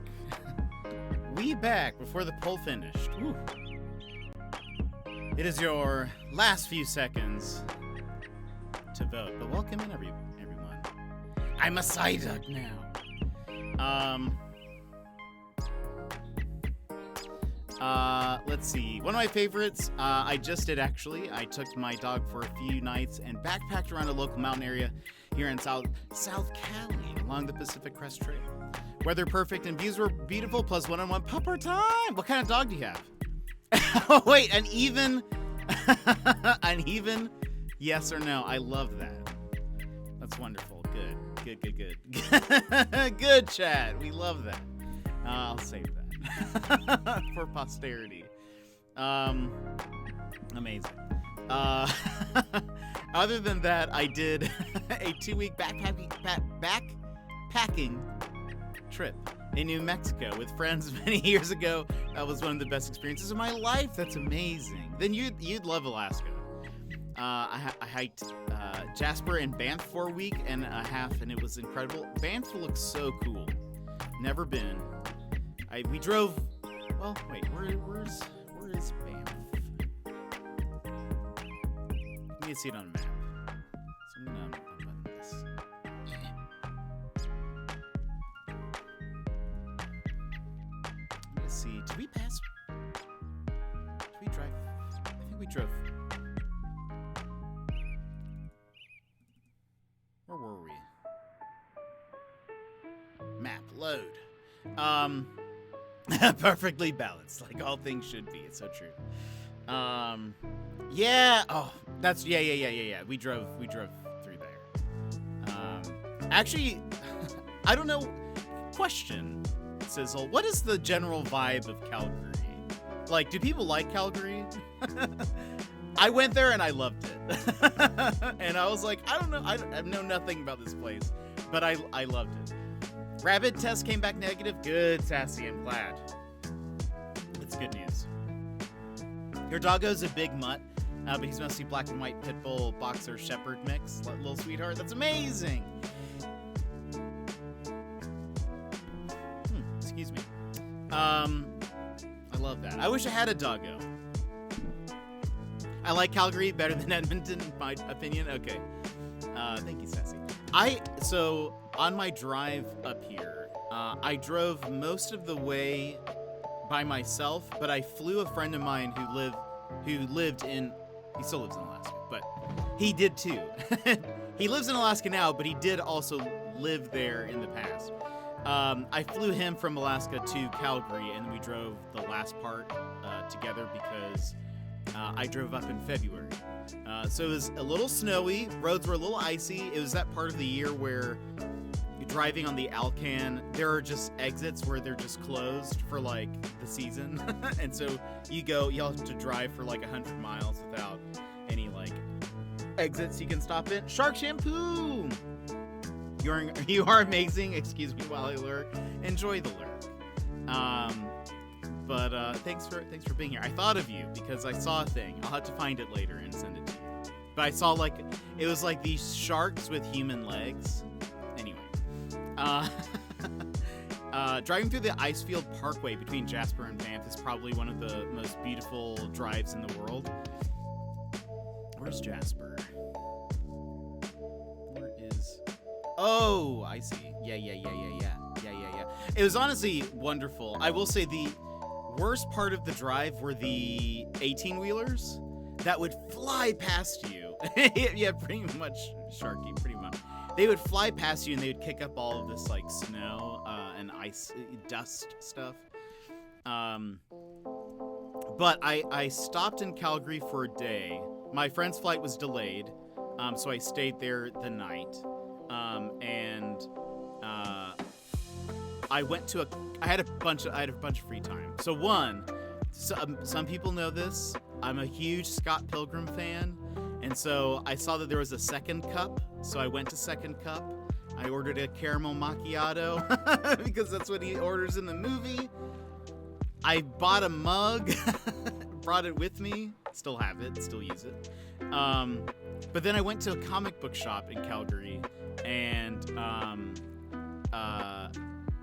We back before the poll finished. Whew. It is your last few seconds to vote, but welcome in everyone. I'm a side duck now. Let's see. One of my favorites, I just did actually. I took my dog for a few nights and backpacked around a local mountain area here in South Cali along the Pacific Crest Trail. Weather perfect and views were beautiful, plus one-on-one pupper time. What kind of dog do you have? Oh, wait, an even Uneven, yes or no. I love that. That's wonderful. Good. Good chat. We love that. I'll save that for posterity. Amazing. Other than that, I did a 2-week backpacking trip in New Mexico with friends many years ago. That was one of the best experiences of my life. That's amazing. Then you'd love Alaska. I hiked Jasper and Banff for a week and a half, and it was incredible. Banff looks so cool. Never been. We drove. Well, wait. Where is Banff? Let me see it on a map. So I'm gonna unbutton this. Let's see. Did we pass? Did we drive? I think we drove. Where were we? Map load. Perfectly balanced, like all things should be. It's so true. Yeah. Oh, that's yeah. We drove through there. Actually, I don't know. Question, Sizzle. What is the general vibe of Calgary? Like, do people like Calgary? I went there and I loved it. And I was like, I don't know. I know nothing about this place, but I loved it. Rabbit test came back negative. Good, Sassy. I'm glad. That's good news. Your doggo's a big mutt, but he's mostly black and white pit bull boxer shepherd mix. Little sweetheart. That's amazing. Excuse me. I love that. I wish I had a doggo. I like Calgary better than Edmonton, in my opinion. Okay. Thank you, Sassy. So on my drive up here, I drove most of the way by myself, but I flew a friend of mine who lived in, he still lives in Alaska, but he did too. He lives in Alaska now, but he did also live there in the past. I flew him from Alaska to Calgary, and we drove the last part together because I drove up in February. So it was a little snowy, roads were a little icy. It was that part of the year where driving on the Alcan, there are just exits where they're just closed for like the season. And so you'll have to drive for like 100 miles without any like exits you can stop in. Shark Shampoo! You are amazing. Excuse me while I lurk. Enjoy the lurk. But thanks for being here. I thought of you because I saw a thing. I'll have to find it later and send it to you. But I saw it was like these sharks with human legs. Anyway, driving through the Icefield Parkway between Jasper and Banff is probably one of the most beautiful drives in the world. Where's Jasper? Where is? Oh, I see. Yeah. It was honestly wonderful. I will say the worst part of the drive were the 18-wheelers that would fly past you. Yeah, pretty much, Sharky, pretty much. They would fly past you and they would kick up all of this like snow and ice, dust stuff. But I stopped in Calgary for a day. My friend's flight was delayed, so I stayed there the night. I had a bunch of free time. So some people know this. I'm a huge Scott Pilgrim fan, and so I saw that there was a Second Cup. So I went to Second Cup. I ordered a caramel macchiato because that's what he orders in the movie. I bought a mug, brought it with me. Still have it, still use it. But then I went to a comic book shop in Calgary, and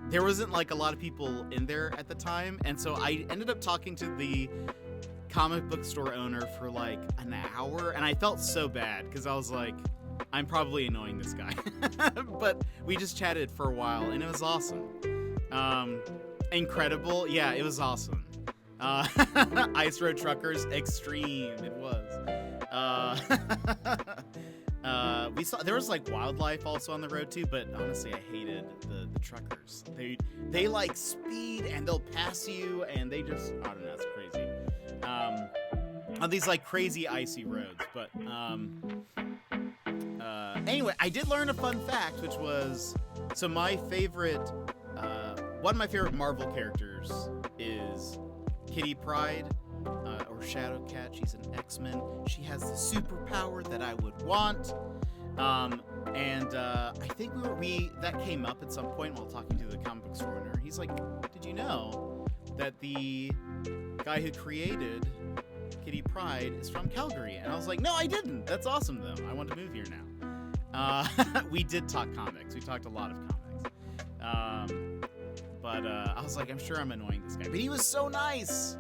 there wasn't like a lot of people in there at the time, and so I ended up talking to the comic book store owner for like an hour, and I felt so bad because I was like, I'm probably annoying this guy. But we just chatted for a while, and it was awesome. Incredible. Yeah, it was awesome. Ice Road Truckers, extreme. It was. We saw there was like wildlife also on the road too, but honestly, I hated the truckers. They like speed and they'll pass you, and they just, I don't know, it's crazy. on these like crazy icy roads. But anyway, I did learn a fun fact, which was, so my favorite, one of my favorite Marvel characters is Kitty Pryde, or Shadowcat. She's an X-Men. She has the superpower that I would want. I think that came up at some point while talking to the comic book store owner. He's like, did you know that the guy who created Kitty Pryde is from Calgary? And I was like, no, I didn't. That's awesome, though. I want to move here now. We did talk comics. We talked a lot of comics. I was like, I'm sure I'm annoying this guy. But he was so nice.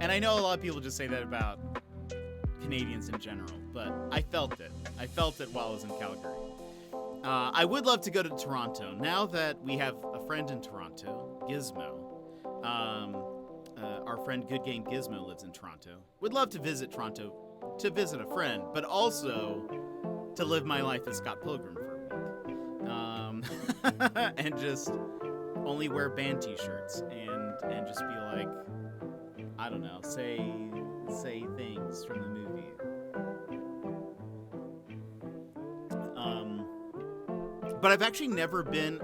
And I know a lot of people just say that about Canadians in general, but I felt it. I felt it while I was in Calgary. I would love to go to Toronto. Now that we have a friend in Toronto, Gizmo, our friend Good Game Gizmo lives in Toronto. Would love to visit Toronto to visit a friend, but also to live my life as Scott Pilgrim for a week. And just only wear band t-shirts and just be like, I don't know, say things from the movie. But I've actually never been,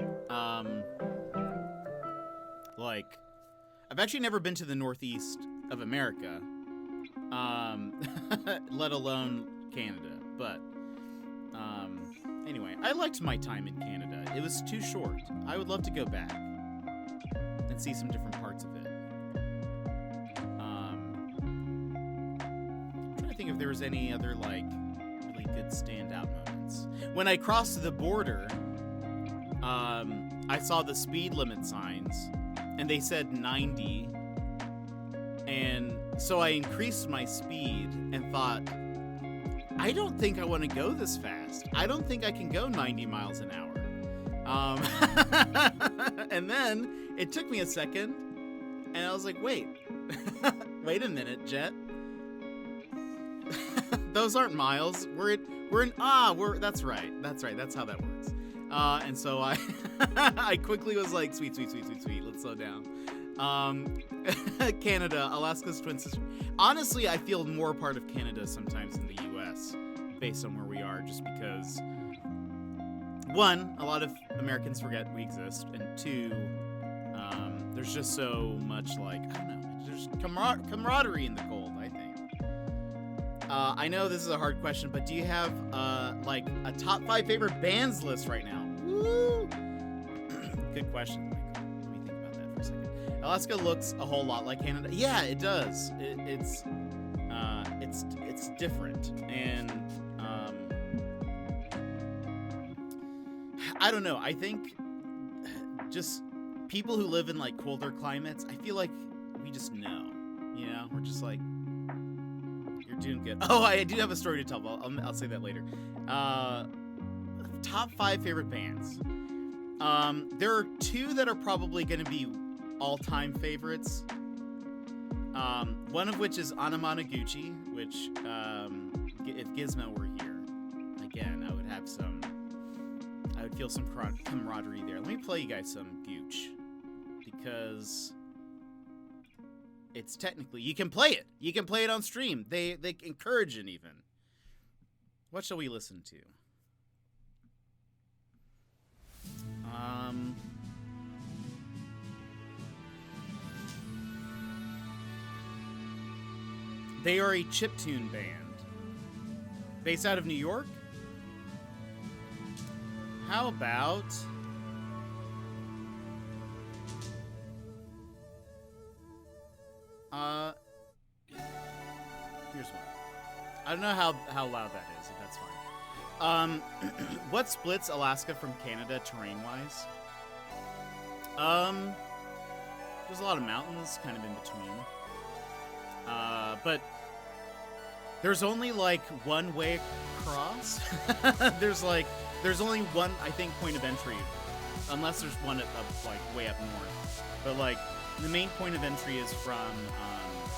I've actually never been to the Northeast of America, let alone Canada. But anyway, I liked my time in Canada. It was too short. I would love to go back and see some different parts of it. I'm trying to think if there was any other like really good standout moments. When I crossed the border, I saw the speed limit signs, and they said 90, and so I increased my speed and thought, I don't think I want to go this fast. I don't think I can go 90 miles an hour. And then it took me a second, and I was like, wait, wait a minute, Jet. Those aren't miles. That's right. That's how that works. And so I quickly was like, sweet, let's slow down. Canada, Alaska's twin sister. Honestly, I feel more a part of Canada sometimes than the U.S. based on where we are, just because, one, a lot of Americans forget we exist, and two, there's just so much, like, I don't know, there's camaraderie in the cold, I think. I know this is a hard question, but do you have, like, a top 5 favorite bands list right now? Woo! Good question, Michael. Let me think about that for a second. Alaska looks a whole lot like Canada. Yeah, it does. It's different, and I don't know. I think just people who live in like colder climates, I feel like we just know. You know, we're just like, you're doing good. Oh, I do have a story to tell. I'll say that later. Top 5 favorite bands. There are 2 that are probably going to be all-time favorites. One of which is Anamanaguchi, which, if Gizmo were here, again, I would feel some camaraderie there. Let me play you guys some Gooch, because it's technically, you can play it. You can play it on stream. They encourage it even. What shall we listen to? They are a chiptune band based out of New York. How about here's one. I don't know how loud that is, if that's fine. What splits Alaska from Canada terrain-wise? There's a lot of mountains kind of in between. But there's only like one way across. there's only one, I think, point of entry, unless there's one up like way up north. But like the main point of entry is from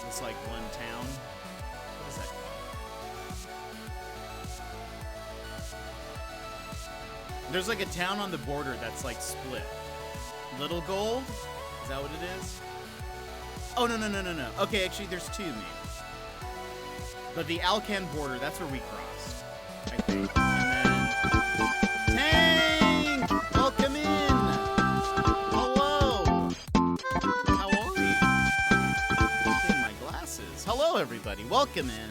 this like one town. What is that called? There's like a town on the border that's like split. Little Gold? Is that what it is? Oh, no. Okay, actually, there's 2 names. But the Alcan border, that's where we crossed, I think. And then... Tank! Welcome in! Hello! How are you? Clean my glasses. Hello, everybody. Welcome in.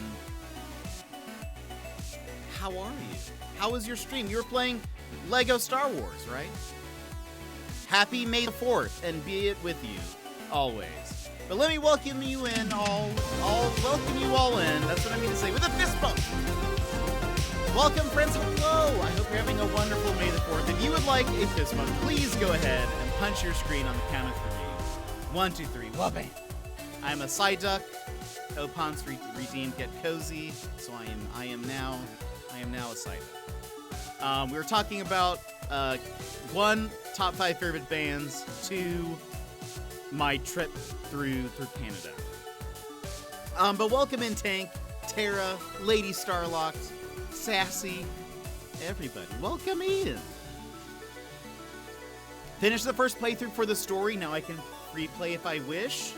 How are you? How was your stream? You were playing Lego Star Wars, right? Happy May the 4th, and be it with you, always. But let me welcome you in, I'll welcome you all in, that's what I mean to say, with a fist bump! Welcome, friends, hello! I hope you're having a wonderful May the 4th. If you would like a fist bump, please go ahead and punch your screen on the count of 3. 1, 2, 3, wah-bam! I'm a side duck. Opons redeemed, get cozy. So I am now a side duck. We were talking about 1, top 5 favorite bands, 2, my trip through Canada. But welcome in Tank, Tara, Lady Starlocked, Sassy, everybody. Welcome in. Finish the first playthrough for the story. Now I can replay if I wish.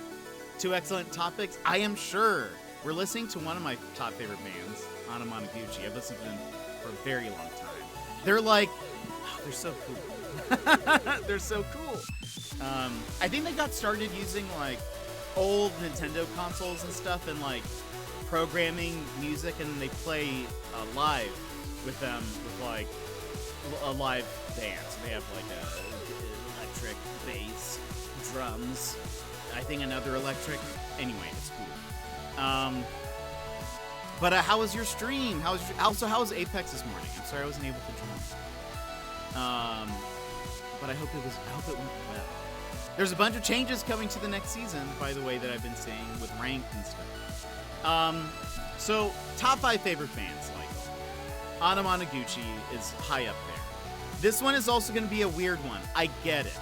2 excellent topics. I am sure. We're listening to one of my top favorite bands, Anna Monoguchi. I've listened to them for a very long time. They're like, oh, they're so cool. They're so cool. I think they got started using like old Nintendo consoles and stuff and like programming music, and they play live with them with like a live band. So they have like a electric bass, drums, I think another electric. Anyway, it's cool. But how was your stream? How was Apex this morning? I'm sorry I wasn't able to join. But I hope it went well. There's a bunch of changes coming to the next season, by the way, that I've been saying with ranked and stuff. So top 5 favorite bands, like Anna Monoguchi is high up there. This one is also going to be a weird one. I get it.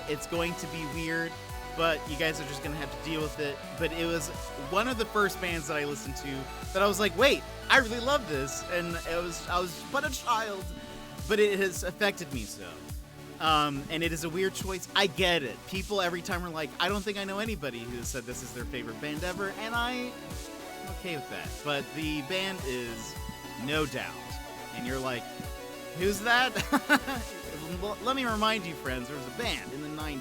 It's going to be weird, but you guys are just going to have to deal with it. But it was one of the first bands that I listened to that I was like, wait, I really love this. And I was but a child, but it has affected me so. And it is a weird choice. I get it. People every time are like, I don't think I know anybody who said this is their favorite band ever, and I'm okay with that. But the band is No Doubt. And you're like, who's that? Let me remind you, friends, there was a band in the 90s.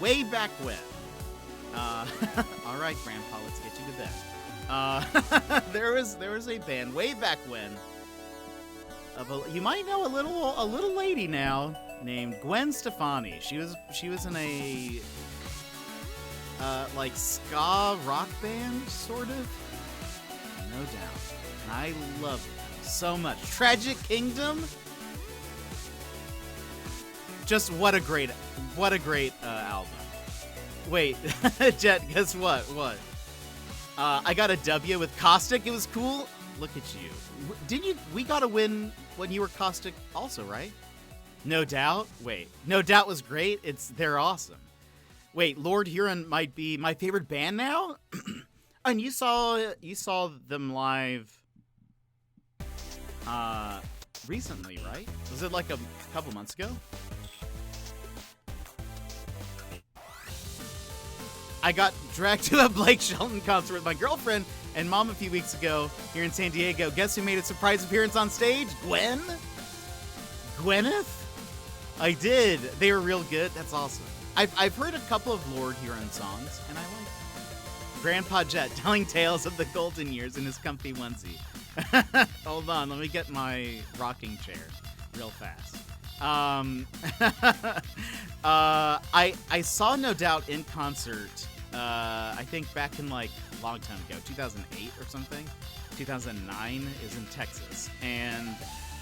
Way back when. All right, Grandpa, let's get you to bed. There was a band way back when. You might know a little lady now named Gwen Stefani. She was in a like ska rock band sort of. No doubt. And I love it so much. Tragic Kingdom. Just what a great album. Wait, Jet, guess what? What? I got a W with Caustic. It was cool. Look at you. We got a win when you were Caustic also, right? No Doubt? Wait. No Doubt was great. They're awesome. Wait, Lord Huron might be my favorite band now? And you saw them live recently, right? Was it like a couple months ago? I got dragged to a Blake Shelton concert with my girlfriend and mom a few weeks ago here in San Diego. Guess who made a surprise appearance on stage? Gwen? Gwyneth? I did. They were real good. That's awesome. I've heard a couple of Lord Huron songs, and I like them. Grandpa Jet telling tales of the golden years in his comfy onesie. Hold on, let me get my rocking chair real fast. I saw No Doubt in concert, I think back in like a long time ago, 2008 or something. 2009 is in Texas. And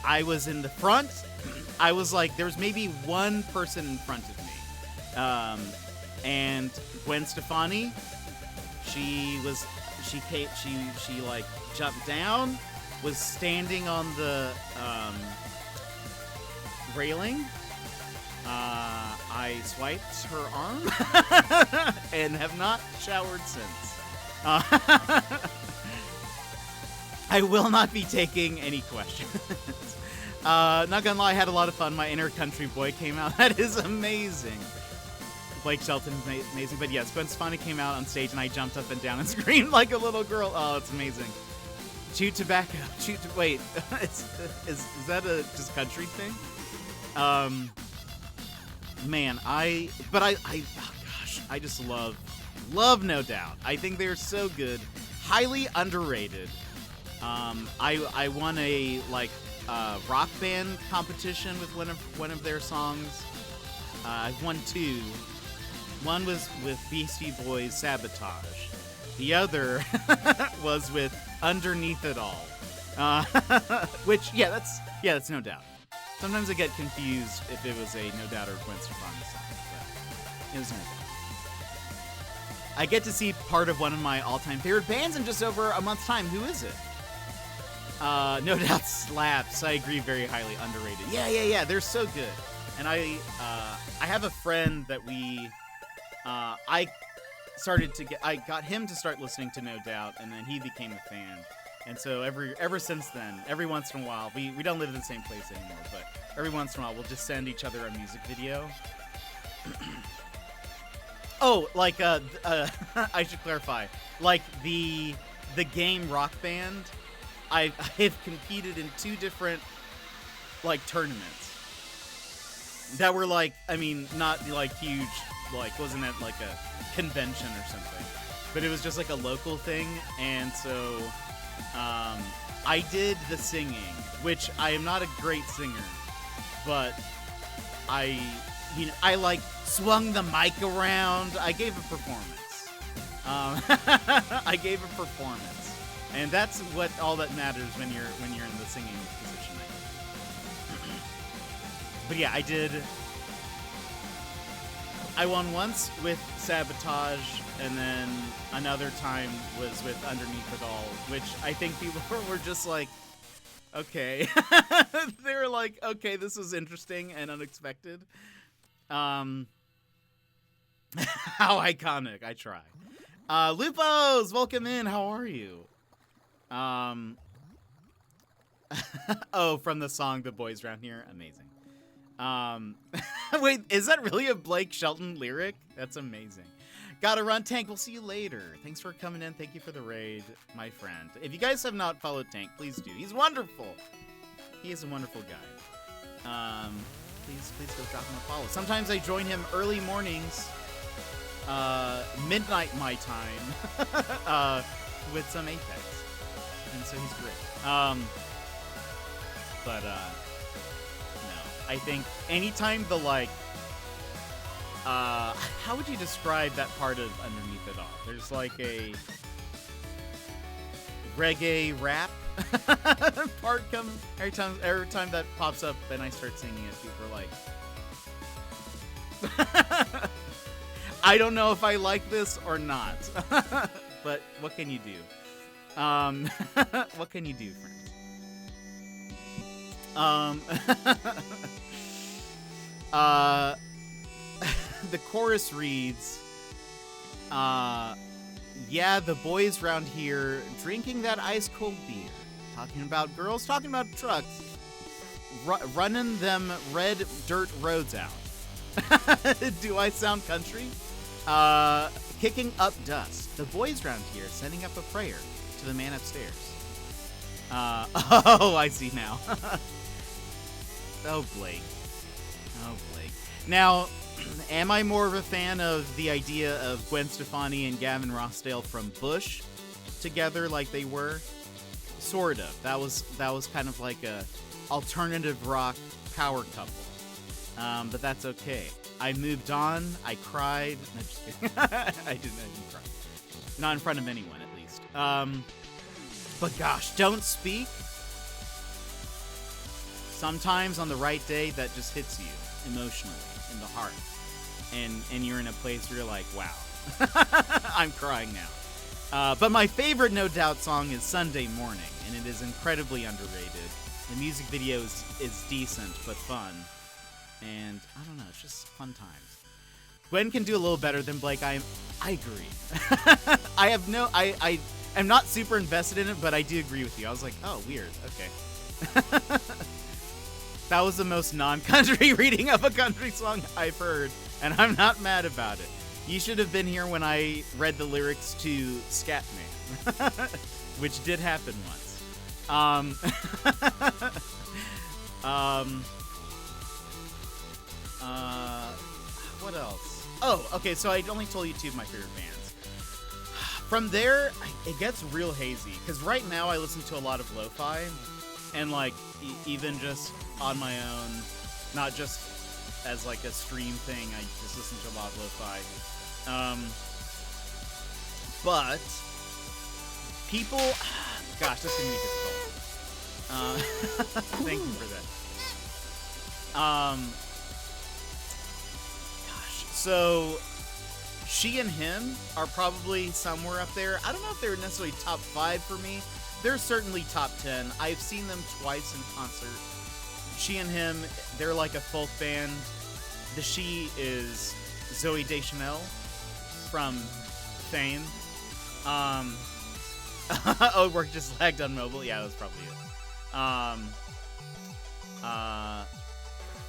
I was in the front. I was like, there was maybe one person in front of me. And Gwen Stefani, she like jumped down, was standing on the railing. I swiped her arm and have not showered since. I will not be taking any questions. Not gonna lie, I had a lot of fun. My inner country boy came out. That is amazing. Blake Shelton's amazing. But yes, Gwen Stefani came out on stage and I jumped up and down and screamed like a little girl. Oh, it's amazing. Chew tobacco. Wait, is that a just country thing? Man, oh gosh, I just love No Doubt. I think they're so good, highly underrated. I won a rock band competition with one of their songs. I've won 2. One was with Beastie Boys' Sabotage. The other was with Underneath It All. Which, that's No Doubt. Sometimes I get confused if it was a No Doubt or Gwen Stefani song, but it was No Doubt. I get to see part of one of my all-time favorite bands in just over a month's time. Who is it? No Doubt slaps. I agree, very highly underrated. Yeah, they're so good. And I have a friend that I got him to start listening to No Doubt, and then he became a fan. And so ever since then, every once in a while, we don't live in the same place anymore, but every once in a while we'll just send each other a music video. Oh, I should clarify. Like the game Rock Band, I've competed in 2 different tournaments that were not huge, wasn't at a convention or something, but it was just a local thing. And so I did the singing, which I am not a great singer, but I swung the mic around. I gave a performance. And that's all that matters when you're in the singing position. But yeah, I won once with Sabotage, and then another time was with Underneath It All, which I think people were just like, okay. They were like, okay, this was interesting and unexpected. How iconic. I try. Lupos, welcome in. How are you? Oh, from the song The Boys Round Here. Amazing. Wait, is that really a Blake Shelton lyric? That's amazing. Gotta run, Tank. We'll see you later. Thanks for coming in. Thank you for the raid, my friend. If you guys have not followed Tank, please do. He's wonderful. He is a wonderful guy. Please go drop him a follow. Sometimes I join him early mornings, midnight my time, with some Apex. And so he's great. But no. I think anytime how would you describe that part of Underneath It All? There's a reggae rap part comes every time that pops up, and I start singing it. People are like, I don't know if I like this or not, but what can you do? What can you do, friend? The chorus reads, yeah, the boys round here drinking that ice cold beer, talking about girls, talking about trucks, running them red dirt roads out. Do I sound country? Kicking up dust. The boys round here sending up a prayer to the man upstairs. Oh, I see now. Oh, Blake. Now, am I more of a fan of the idea of Gwen Stefani and Gavin Rossdale from Bush together like they were? Sort of. That was kind of like a alternative rock power couple. But that's okay. I moved on. I cried. No, just kidding. I didn't cry. Not in front of anyone, at least. But gosh, Don't Speak. Sometimes on the right day, that just hits you emotionally in the heart. And you're in a place where you're like, wow, I'm crying now. But my favorite No Doubt song is Sunday Morning, and it is incredibly underrated. The music video is decent, but fun. And I don't know, it's just fun times. Gwen can do a little better than Blake. I agree. I am not super invested in it, but I do agree with you. I was like, oh, weird. Okay. That was the most non-country reading of a country song I've heard. and I'm not mad about it. You should have been here when I read the lyrics to Scatman, which did happen once. What else? Oh, okay, so I only told you 2 of my favorite bands. From there, it gets real hazy, because right now I listen to a lot of lo-fi, and like, even just on my own, not just as like a stream thing, I just listen to a lot of lo-fi. But people, gosh, this is gonna be difficult. Thank you for that. Gosh, so she and him are probably somewhere up there. I don't know if they're necessarily top 5 for me. They're certainly top 10. I've seen them twice in concert. She and him, they're like a folk band. The she is Zooey Deschanel from Fame. Oh, we're just lagged on mobile. Yeah, that was probably it.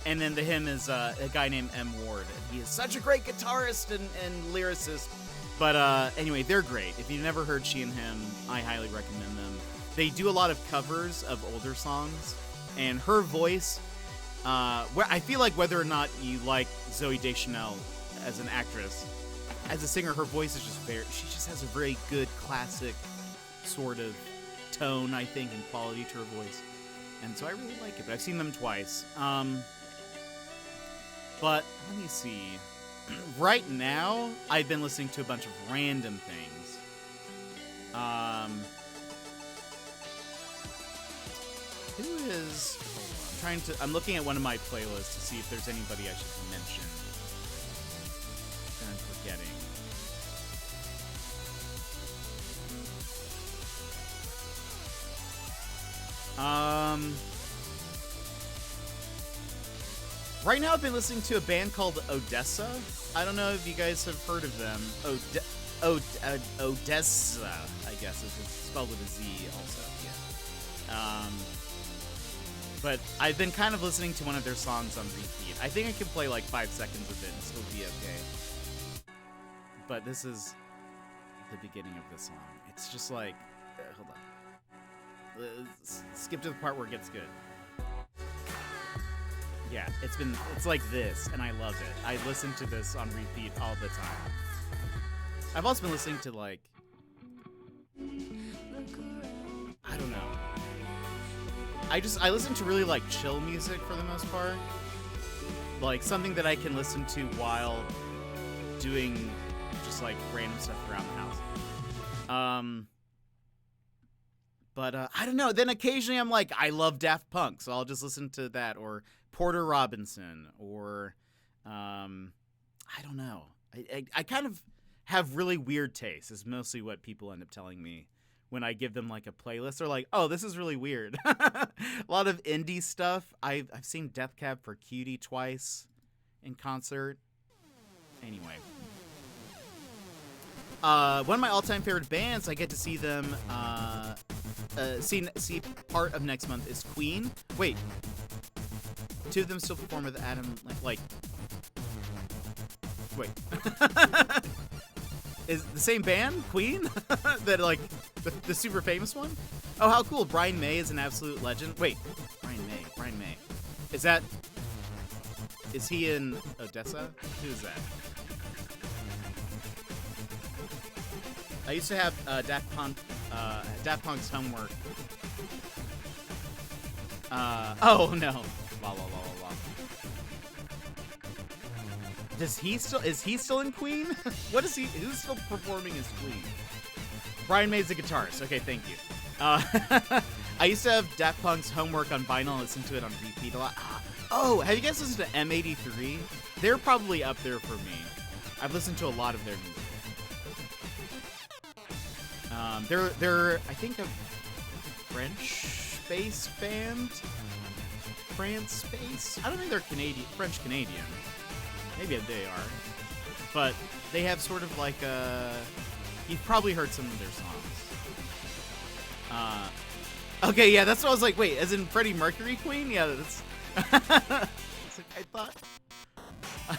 And then the him is a guy named M. Ward. And he is such a great guitarist and lyricist. But anyway, they're great. If you've never heard She and Him, I highly recommend them. They do a lot of covers of older songs. And her voice, I feel like whether or not you like Zooey Deschanel as an actress, as a singer, her voice is just she just has a very good classic sort of tone, I think, and quality to her voice. And so I really like it, but I've seen them twice. But let me see. Right now, I've been listening to a bunch of random things. Who is... Hold on. I'm looking at one of my playlists to see if there's anybody I should mention. I'm forgetting. Right now I've been listening to a band called Odessa. I don't know if you guys have heard of them. Odessa, I guess. It's spelled with a Z also, yeah. But I've been kind of listening to one of their songs on repeat. I think I can play like 5 seconds of it and still be okay. But this is the beginning of this song. It's just like, hold on. Skip to the part where it gets good. Yeah, it's like this, and I love it. I listen to this on repeat all the time. I've also been listening to, like, I don't know. I listen to really, like, chill music for the most part. Like, something that I can listen to while doing just, like, random stuff around the house. But I don't know. Then occasionally I'm like, I love Daft Punk, so I'll just listen to that, or Porter Robinson, or I don't know. I kind of have really weird tastes, is mostly what people end up telling me when I give them like a playlist. They're like, oh, this is really weird. A lot of indie stuff. I've seen Death Cab for Cutie twice in concert. Anyway. One of my all-time favorite bands, I get to see them see part of next month is Queen. Wait. 2 of them still perform with Adam, like wait. Is the same band, Queen? That, like, the super famous one? Oh, how cool. Brian May is an absolute legend. Wait, Brian May. Is he in Odessa? Who is that? I used to have Daft Punk's Homework. Oh no. La. Is he still in Queen? Who's still performing as Queen? Brian May's a guitarist. Okay, thank you. I used to have Daft Punk's Homework on vinyl and listen to it on repeat a lot. Oh, have you guys listened to M83? They're probably up there for me. I've listened to a lot of their music. They're I think a French-based band. France-based? I don't think they're French-Canadian. Maybe they are. But they have sort of like a... You've probably heard some of their songs. Okay, yeah, that's what I was like. Wait, as in Freddie Mercury Queen? Yeah, that's... I thought... I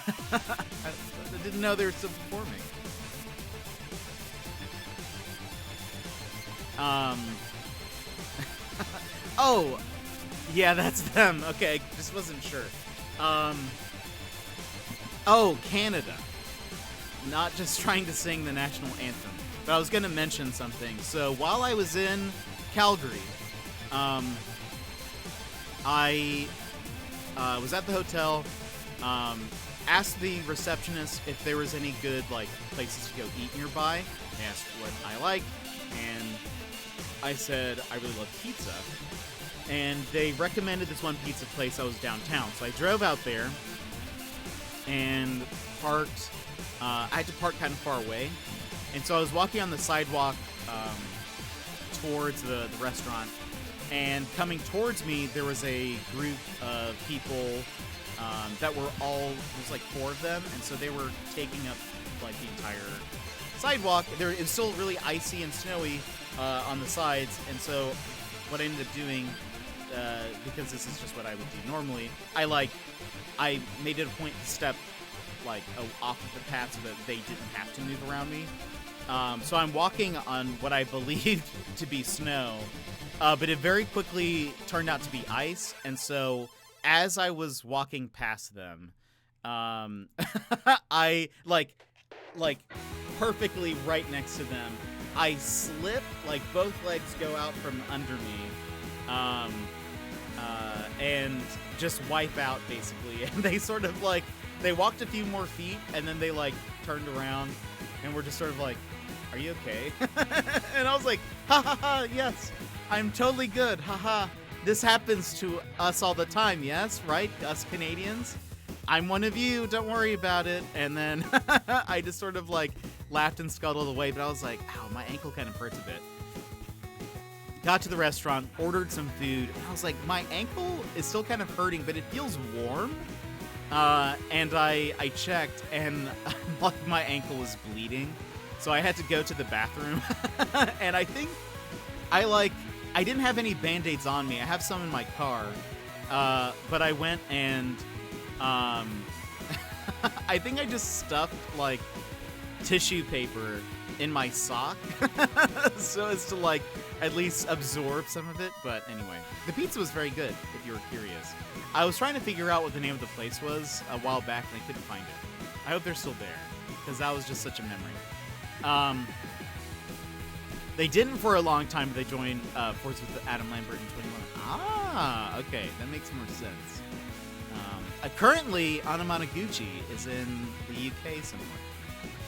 know they were still performing. Oh, yeah, that's them. Okay, just wasn't sure. Oh, Canada. Not just trying to sing the national anthem, but I was going to mention something. So while I was in Calgary, I was at the hotel, asked the receptionist if there was any good, like, places to go eat nearby. They asked what I like, and I said I really love pizza. And they recommended this one pizza place that was downtown. So I drove out there and parked. I had to park kind of far away. And so I was walking on the sidewalk towards the restaurant. And coming towards me, there was a group of people that were all, there's like 4 of them. And so they were taking up like the entire sidewalk. It was still really icy and snowy on the sides. And so what I ended up doing, because this is just what I would do normally, I made it a point to step off of the path so that they didn't have to move around me. So I'm walking on what I believed to be snow, but it very quickly turned out to be ice. And so as I was walking past them, I perfectly right next to them, I slip, both legs go out from under me, and just wipe out, basically. And they sort of, they walked a few more feet, and then they, turned around, and were just sort of like, are you okay? And I was like, ha ha ha, yes, I'm totally good, ha ha. This happens to us all the time, yes, right? Us Canadians? I'm one of you, don't worry about it. And then I just sort of, laughed and scuttled away, but I was like, ow, my ankle kind of hurts a bit. Got to the restaurant, ordered some food, and I was like, my ankle is still kind of hurting, but it feels warm. And I checked, and my ankle was bleeding, so I had to go to the bathroom. And I think I didn't have any Band-Aids on me. I have some in my car, but I went and I think I just stuffed tissue paper in my sock so as to at least absorb some of it. But anyway, the pizza was very good, if you were curious. I was trying to figure out what the name of the place was a while back, and I couldn't find it. I hope they're still there, because that was just such a memory. They didn't for a long time, but they joined Force with Adam Lambert in 2021. Ah, okay, that makes more sense. Currently, Anamanaguchi is in the UK somewhere.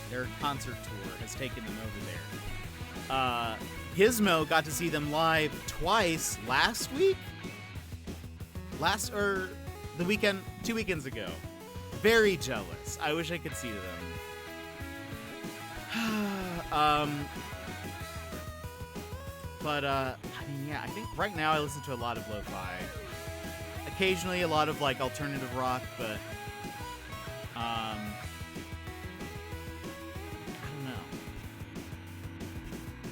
Their concert tour has taken them over there. Gizmo got to see them live twice last week? The weekend, 2 weekends ago. Very jealous. I wish I could see them. But I mean, yeah, I think right now I listen to a lot of lo-fi. Occasionally a lot of alternative rock, but I don't know.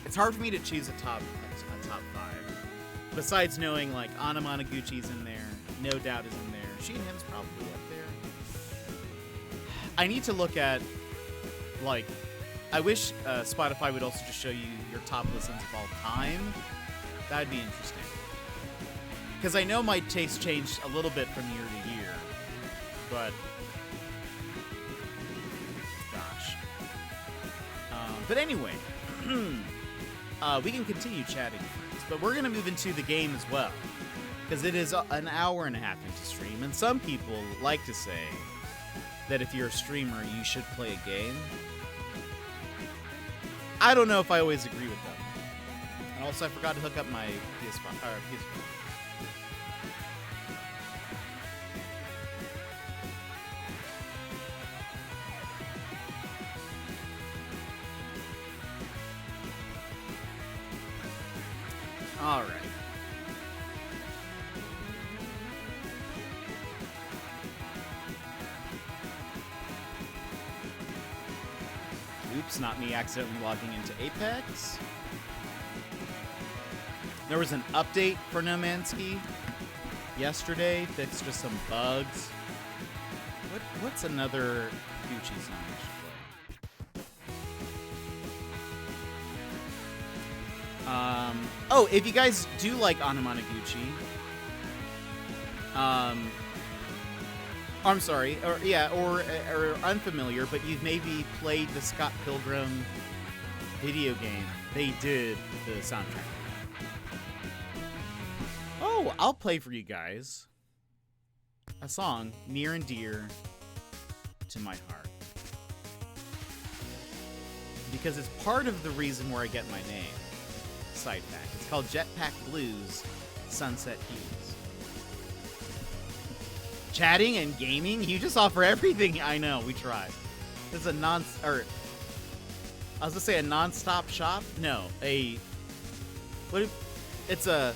It's hard for me to choose a top 5. Besides knowing Anamanaguchi's in there, No Doubt is in there, She and Him's probably up there. I need to look at I wish Spotify would also just show you your top listens of all time. That'd be interesting. Because I know my taste changed a little bit from year to year, but gosh. But anyway, we can continue chatting, friends, but we're going to move into the game as well, because it is an hour and a half into stream, and some people like to say that if you're a streamer, you should play a game. I don't know if I always agree with them. And also, I forgot to hook up my PS5. All right. Oops, not me accidentally logging into Apex. There was an update for No Man's Sky yesterday. Fixed just some bugs. What's another Gucci song I should play? Oh, if you guys do like Anamanaguchi, I'm sorry, or unfamiliar, but you've maybe played the Scott Pilgrim video game. They did the soundtrack. Oh, I'll play for you guys a song near and dear to my heart. Because it's part of the reason where I get my name. Side fact. It's called Jetpack Blues Sunset Hues. Chatting and gaming? You just offer everything. I know, we tried. This is a I was gonna say a non-stop shop? No, it's a...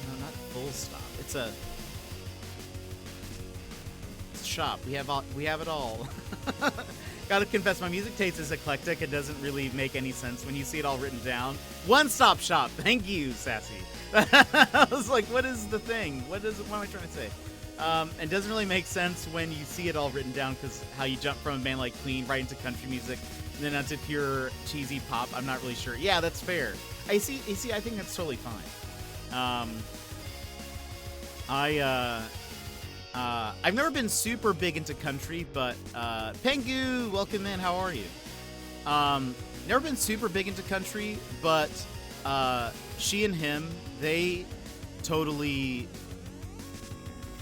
No, not full stop. It's a shop. We have it all. Gotta confess, my music taste is eclectic. It doesn't really make any sense when you see it all written down. One-stop shop. Thank you, Sassy. I was like, what is the thing? What am I trying to say? It doesn't really make sense when you see it all written down, because how you jump from a band like Queen right into country music and then onto pure cheesy pop. I'm not really sure. Yeah, that's fair. I see. I think that's totally fine. I've never been super big into country, but Pengu, welcome in. How are you? Never been super big into country, but she and him, they totally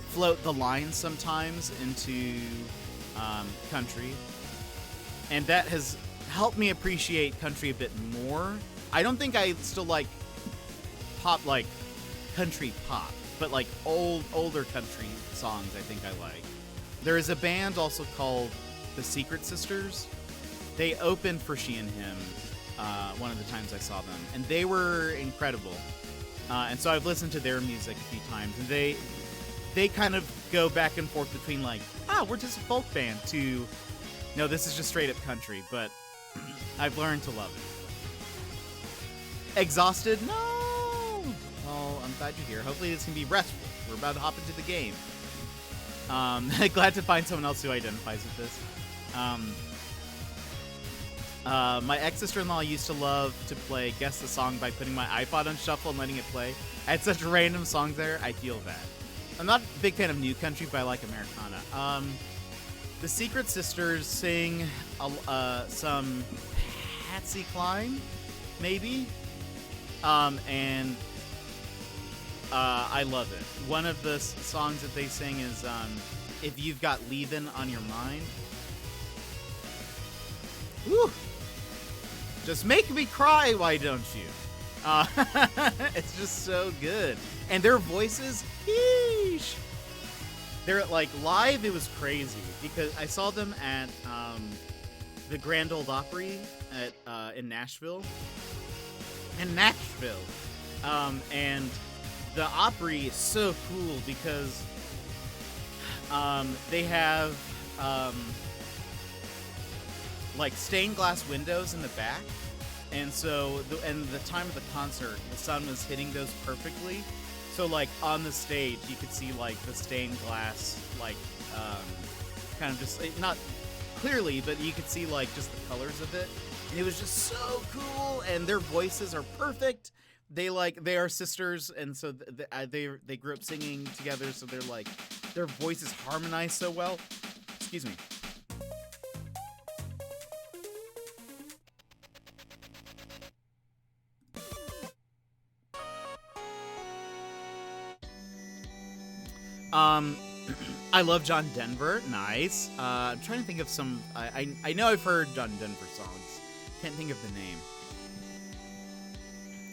float the line sometimes into country, and that has helped me appreciate country a bit more. I don't think I still like pop, like country pop, but like older country songs I think I like. There is a band also called the Secret Sisters. They opened for She and Him one of the times I saw them, and they were incredible. And so I've listened to their music a few times, and they kind of go back and forth between like, we're just a folk band, to, no, this is just straight up country, but I've learned to love it. Exhausted? No! Well, I'm glad you're here. Hopefully this can be restful. We're about to hop into the game. Glad to find someone else who identifies with this. My ex-sister-in-law used to love to play Guess the Song by putting my iPod on shuffle and letting it play. I had such random songs there, I feel bad. I'm not a big fan of new country, but I like Americana. The Secret Sisters sing some Patsy Cline, maybe? And I love it. One of the songs that they sing is If You've Got Leavin' on Your Mind. Woo! Just make me cry, why don't you? It's just so good. And their voices, yeesh! They're like live, it was crazy, because I saw them at the Grand Ole Opry in Nashville. And the Opry is so cool because they have like stained glass windows in the back, and so the time of the concert, the sun was hitting those perfectly. So like on the stage, you could see like the stained glass, like kind of just not clearly, but you could see like just the colors of it, and it was just so cool. And their voices are perfect. They are sisters, and so they grew up singing together. So they're like, their voices harmonize so well. Excuse me. I love John Denver. Nice. I'm trying to think of some. I know I've heard John Denver songs. Can't think of the name.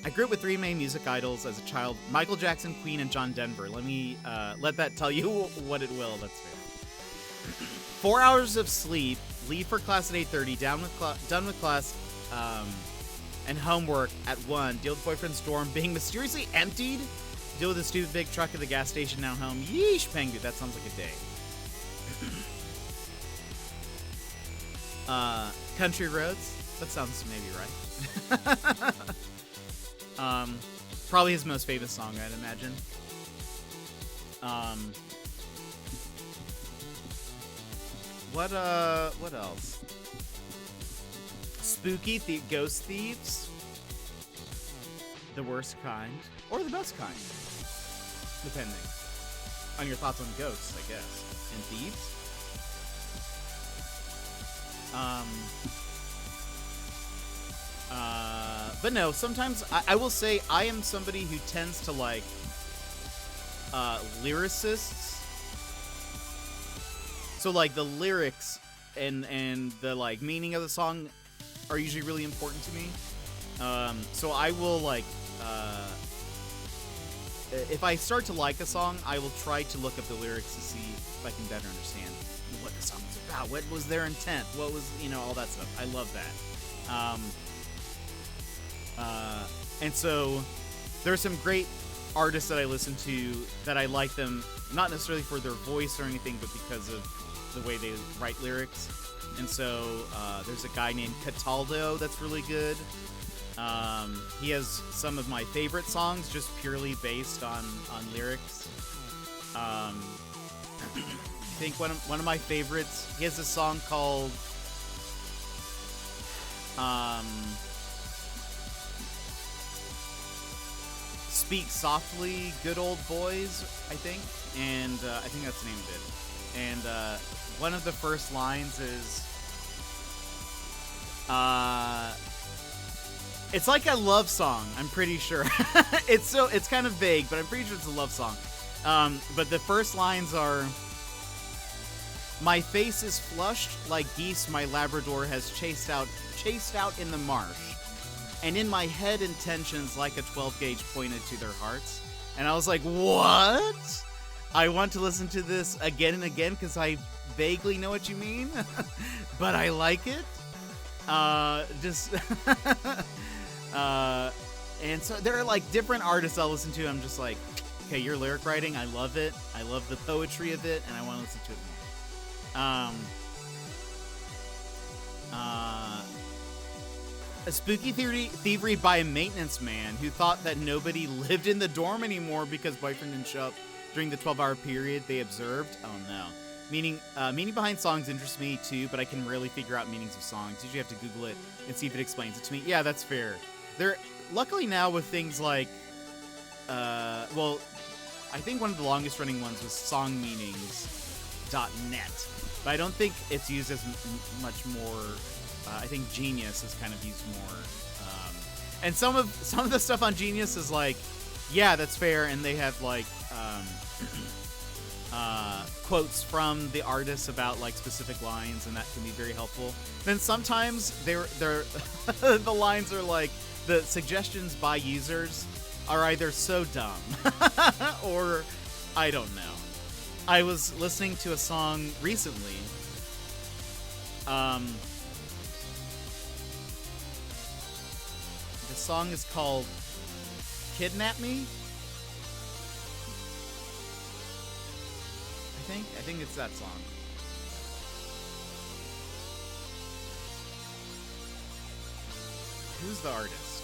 I grew up with three main music idols as a child: Michael Jackson, Queen, and John Denver. Let me let that tell you what it will. That's fair. 4 hours of sleep. Leave for class at 8:30. Done with class. And homework at 1. Deal with boyfriend's dorm being mysteriously emptied. Deal with a stupid big truck at the gas station. Now home. Yeesh, Pengu. That sounds like a day. Country roads. That sounds maybe right. Probably his most famous song, I'd imagine. What else? spooky ghost thieves. The worst kind, or the best kind, depending on your thoughts on ghosts, I guess. And thieves. But no, sometimes I will say I am somebody who tends to like lyricists. So like the lyrics and the like meaning of the song are usually really important to me. So I will like if I start to like a song, I will try to look up the lyrics to see if I can better understand what the song was about. What was their intent? What was, all that stuff. I love that. And so there's some great artists that I listen to that I like them, not necessarily for their voice or anything, but because of the way they write lyrics. And so there's a guy named Cataldo that's really good. He has some of my favorite songs just purely based on lyrics. I think one of my favorites, he has a song called Speak Softly, Good Old Boys, I think. And I think that's the name of it. And one of the first lines is it's like a love song, I'm pretty sure. It's kind of vague, but I'm pretty sure it's a love song. But the first lines are, my face is flushed like geese my Labrador has chased out in the marsh. And in my head intentions like a 12 gauge pointed to their hearts. And I was like, what? I want to listen to this again and again because I vaguely know what you mean, but I like it. And so there are like different artists I'll listen to. I'm just like, okay, your lyric writing, I love it. I love the poetry of it, and I want to listen to it more. A spooky thievery by a maintenance man who thought that nobody lived in the dorm anymore because boyfriend didn't show up during the 12-hour period they observed. Oh no. Meaning behind songs interests me too, but I can rarely figure out meanings of songs. Usually have to Google it and see if it explains it to me. Yeah, that's fair. Luckily now with things like, well, I think one of the longest running ones was songmeanings.net, but I don't think it's used as much more. I think Genius is kind of used more. And some of the stuff on Genius is like, yeah, that's fair, and they have like quotes from the artists about like specific lines, and that can be very helpful. Then sometimes they're the lines are like, the suggestions by users are either so dumb or I don't know. I was listening to a song recently. The song is called Kidnap Me. I think it's that song. Who's the artist?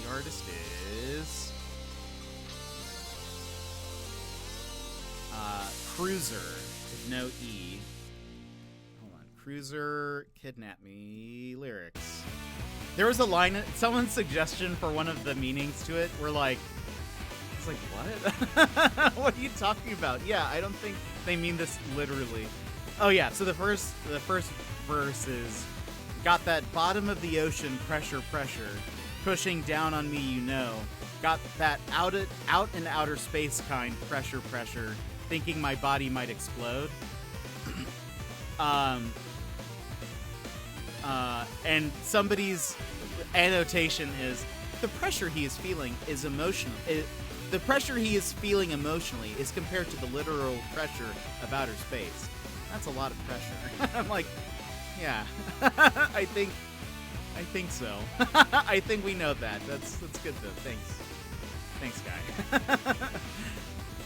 The artist is Cruiser with no E. Hold on. Cruiser, Kidnap Me, lyrics. There was a line, someone's suggestion for one of the meanings to it were like, I was like, what? What are you talking about? Yeah, I don't think they mean this literally. Oh yeah, so the first verse is, got that bottom of the ocean pressure, pushing down on me, you know. Got that out in outer space kind pressure, thinking my body might explode. And somebody's annotation is, the pressure he is feeling is emotional. The pressure he is feeling emotionally is compared to the literal pressure of outer space. That's a lot of pressure. I'm like, yeah, I think so. I think we know that. That's good though. Thanks,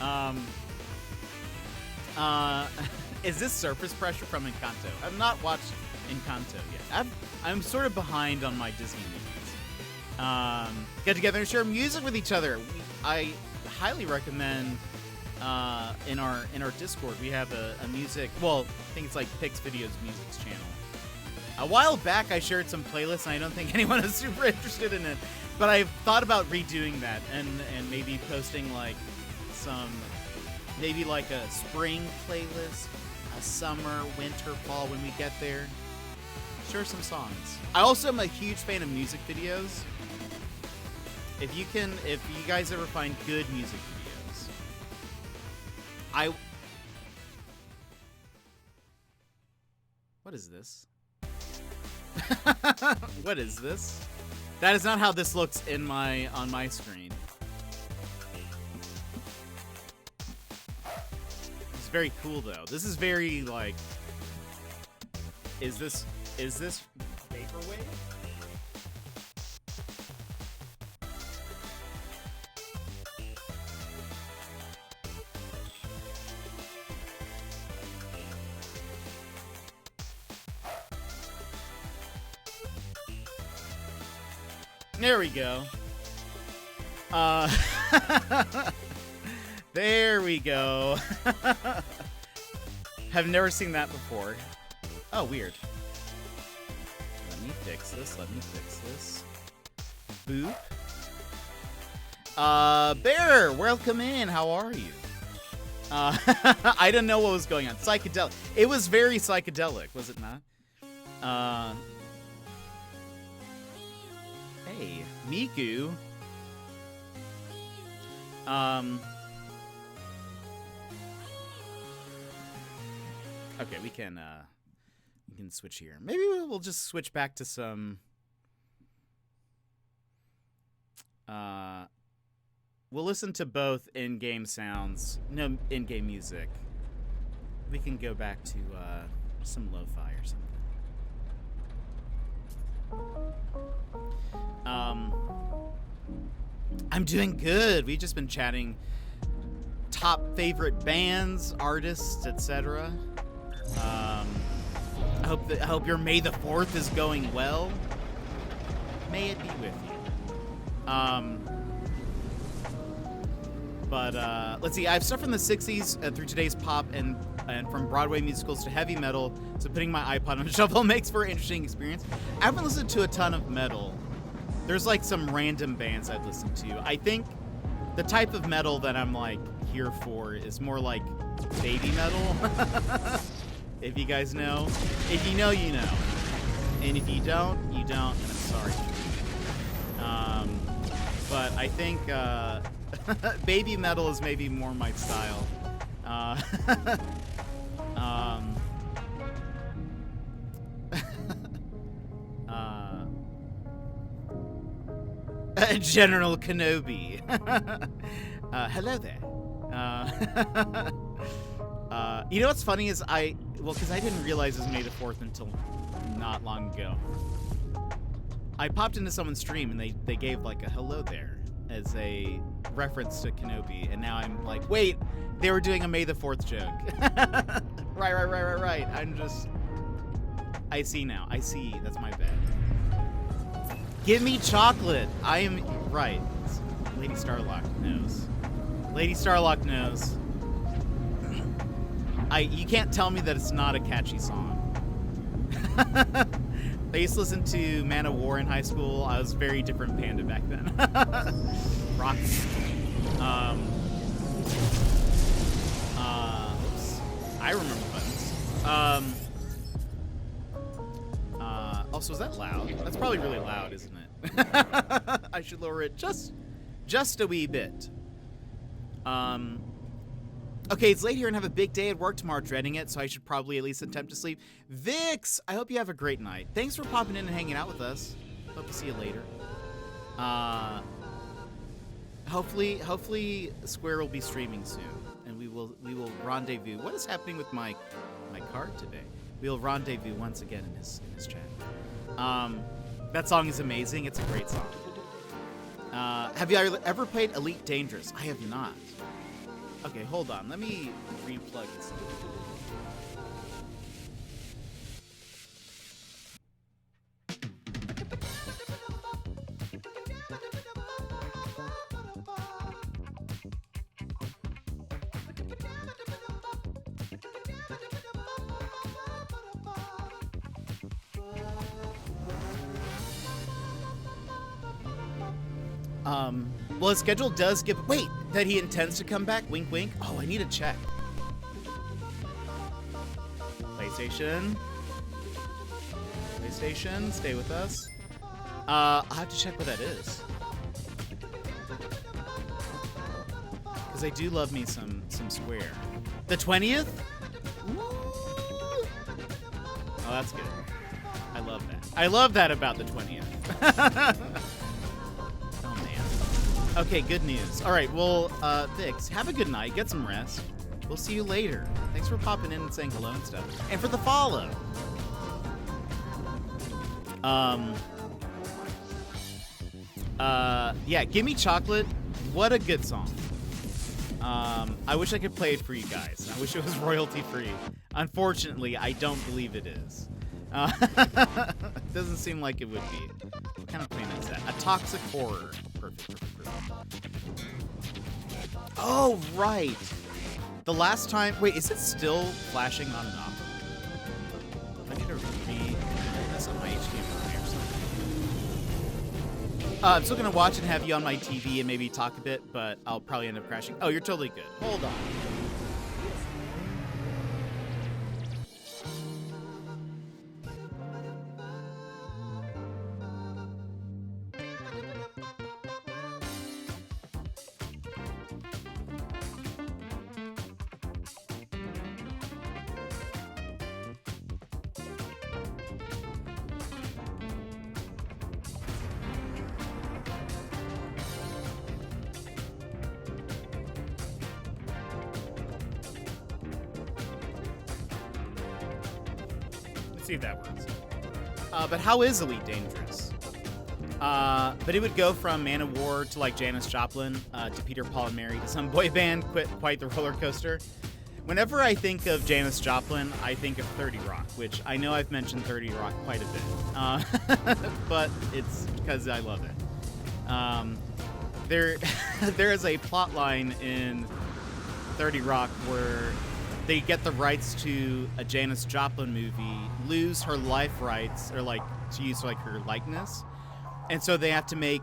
guy. Is this surface pressure from Encanto? I've not watched Encanto yet. I'm sort of behind on my Disney movies. Get together and share music with each other. I highly recommend in our Discord we have a music. Well, I think it's like Pix Videos Music's channel. A while back, I shared some playlists, and I don't think anyone is super interested in it. But I've thought about redoing that and maybe posting like maybe like a spring playlist, a summer, winter, fall when we get there. Share some songs. I also am a huge fan of music videos. If you guys ever find good music videos, what is this? What is this? That is not how this looks on my screen. It's very cool though. This is very like. Is this vaporwave? There we go. There we go. Have never seen that before. Oh, weird. Let me fix this. Boop. Bear, welcome in. How are you? I didn't know what was going on. Psychedelic. It was very psychedelic, was it not? Hey, Miku. Okay, we can switch here. Maybe we'll just switch back to some. We'll listen to both in-game sounds. No, in-game music. We can go back to some lo-fi or something. I'm doing good. We've just been chatting top favorite bands, artists, etc. I hope your May the 4th is going well. May it be with you. Let's see. I have stuff from the 60s through today's pop and from Broadway musicals to heavy metal. So putting my iPod on shuffle makes for an interesting experience. I haven't listened to a ton of metal. There's like some random bands I've listened to. I think the type of metal that I'm like here for is more like baby metal. If you guys know. If you know, you know. And if you don't, you don't, and I'm sorry. But I think baby metal is maybe more my style. General Kenobi. Hello there. You know what's funny is because I didn't realize it was May the 4th until not long ago. I popped into someone's stream and they gave like a hello there as a reference to Kenobi, and now I'm like, wait, they were doing a May the 4th joke. Right. I see now. I see. That's my bad. Give me chocolate. I am right. Lady Starlock knows. Lady Starlock knows. You can't tell me that it's not a catchy song. I used to listen to Man of War in high school. I was a very different panda back then. Rock. Oops. I remember buttons. Also, is that loud? That's probably really loud, isn't it? I should lower it just a wee bit. Okay, it's late here and have a big day at work tomorrow, dreading it, so I should probably at least attempt to sleep. Vix, I hope you have a great night. Thanks for popping in and hanging out with us. Hope to see you later. Hopefully Square will be streaming soon, and we will rendezvous. What is happening with my card today? We'll rendezvous once again in his chat. That song is amazing. It's a great song. Have you ever played Elite Dangerous? I have not. Okay, hold on. Let me replug this. Well, his schedule does give... Wait, that he intends to come back? Wink, wink. Oh, I need to check. PlayStation. PlayStation, stay with us. I'll have to check what that is. Because I do love me some Square. The 20th? Ooh. Oh, that's good. I love that. I love that about the 20th. Oh, man. Okay, good news. All right, well, Vix, have a good night. Get some rest. We'll see you later. Thanks for popping in and saying hello and stuff. And for the follow. Yeah, Gimme Chocolate. What a good song. I wish I could play it for you guys. I wish it was royalty free. Unfortunately, I don't believe it is. Doesn't seem like it would be. What kind of plan is that? A toxic horror. Perfect. Oh, right. The last time... Wait, is it still flashing on and off? I need to read this on my HDMI or something. I'm still going to watch and have you on my TV and maybe talk a bit, but I'll probably end up crashing. Oh, you're totally good. Hold on. See if that works. But how is Elite Dangerous? But it would go from Man of War to like Janis Joplin to Peter, Paul, and Mary to some boy band, quite the roller coaster. Whenever I think of Janis Joplin, I think of 30 Rock, which I know I've mentioned 30 Rock quite a bit. But it's because I love it. There is a plot line in 30 Rock where they get the rights to a Janis Joplin movie, lose her life rights, or like to use like her likeness, and so they have to make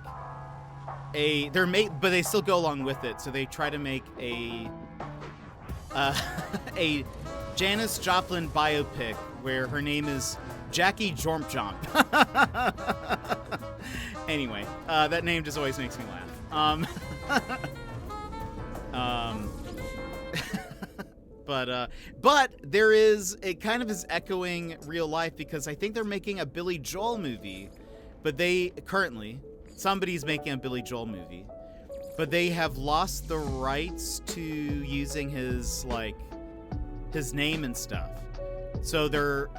but they still go along with it. So they try to make a Janis Joplin biopic where her name is Jackie Jormp Jomp. Anyway, that name just always makes me laugh. But there is, it kind of is echoing real life because I think they're making a Billy Joel movie, but somebody's making a Billy Joel movie, but they have lost the rights to using his name and stuff. So they're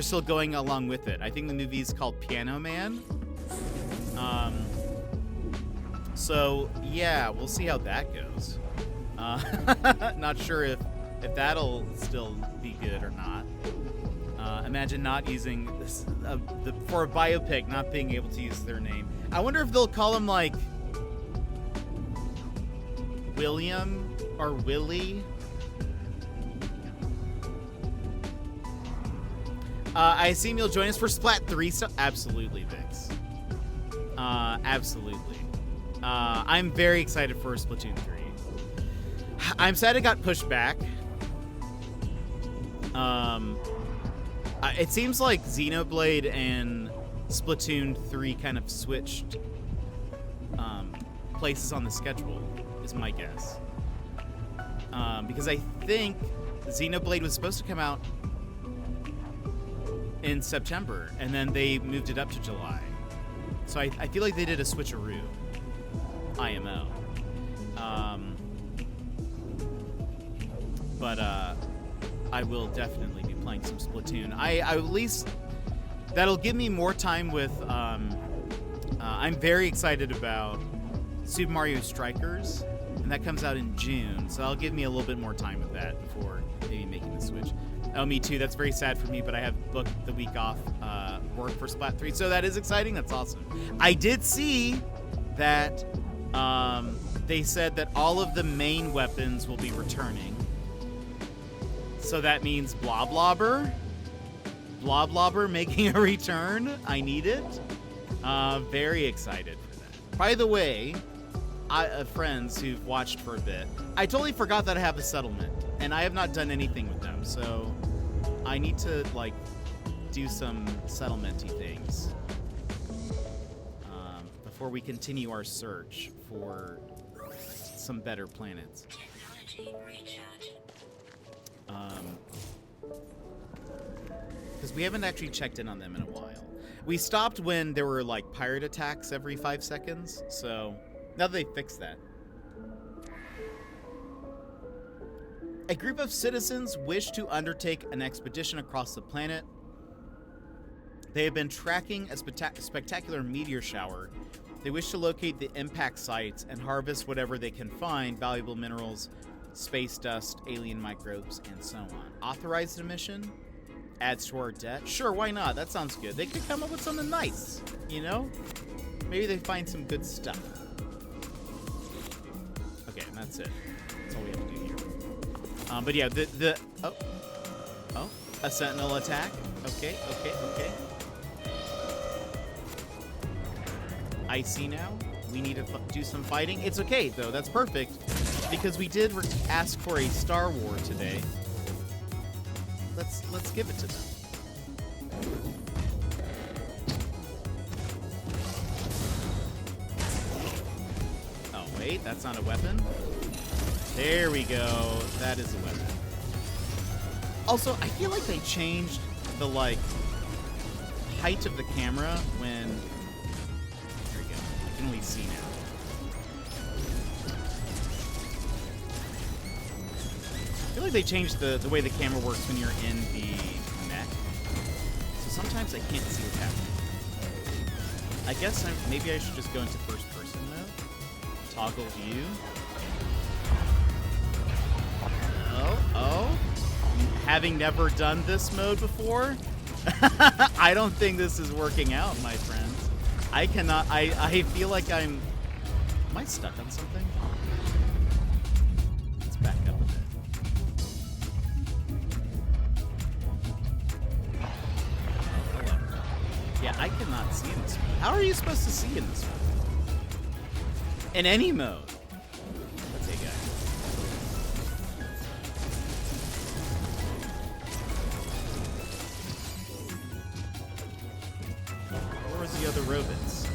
still going along with it. I think the movie is called Piano Man. So yeah, we'll see how that goes. Not sure if that'll still be good or not. Imagine not using this for a biopic, not being able to use their name. I wonder if they'll call him like William or Willie. I assume you'll join us for Splat 3 stuff. Absolutely, Vix. Absolutely. I'm very excited for Splatoon 3. I'm sad it got pushed back. It seems like Xenoblade and Splatoon 3 kind of switched places on the schedule, is my guess. Because I think Xenoblade was supposed to come out in September, and then they moved it up to July. So I feel like they did a switcheroo. IMO. But I will definitely be playing some Splatoon. I at least, that'll give me more time with, I'm very excited about Super Mario Strikers, and that comes out in June, so that'll give me a little bit more time with that before maybe making the switch. Oh, me too. That's very sad for me, but I have booked the week off work for Splat 3, so that is exciting. That's awesome. I did see that they said that all of the main weapons will be returning. So that means Bloblobber making a return. I need it. Very excited for that. By the way, friends who've watched for a bit, I totally forgot that I have a settlement, and I have not done anything with them, so I need to, like, do some settlement-y things before we continue our search for some better planets. Because we haven't actually checked in on them in a while. We stopped when there were, like, pirate attacks every 5 seconds, so now that they fixed that. A group of citizens wish to undertake an expedition across the planet. They have been tracking a spectacular meteor shower. They wish to locate the impact sites and harvest whatever they can find, valuable minerals, space dust, alien microbes, and so on. Authorize the mission? Adds to our debt? Sure, why not? That sounds good. They could come up with something nice, you know? Maybe they find some good stuff. Okay, and that's it. That's all we have to do here. But yeah, a sentinel attack. Okay. I see now. We need to do some fighting. It's okay, though. That's perfect. Because we did ask for a Star War today. Let's give it to them. Oh, wait. That's not a weapon? There we go. That is a weapon. Also, I feel like they changed the, like, height of the camera when... There we go. I can only see now. I feel like they changed the way the camera works when you're in the mech. So sometimes I can't see what's happening. I guess maybe I should just go into first-person mode. Toggle view. Oh. Having never done this mode before, I don't think this is working out, my friends. I cannot, I feel like am I stuck on something? Let's back up a bit. Hello. Yeah, I cannot see in this mode. How are you supposed to see in this mode? In any mode. Okay, guys. The other robots.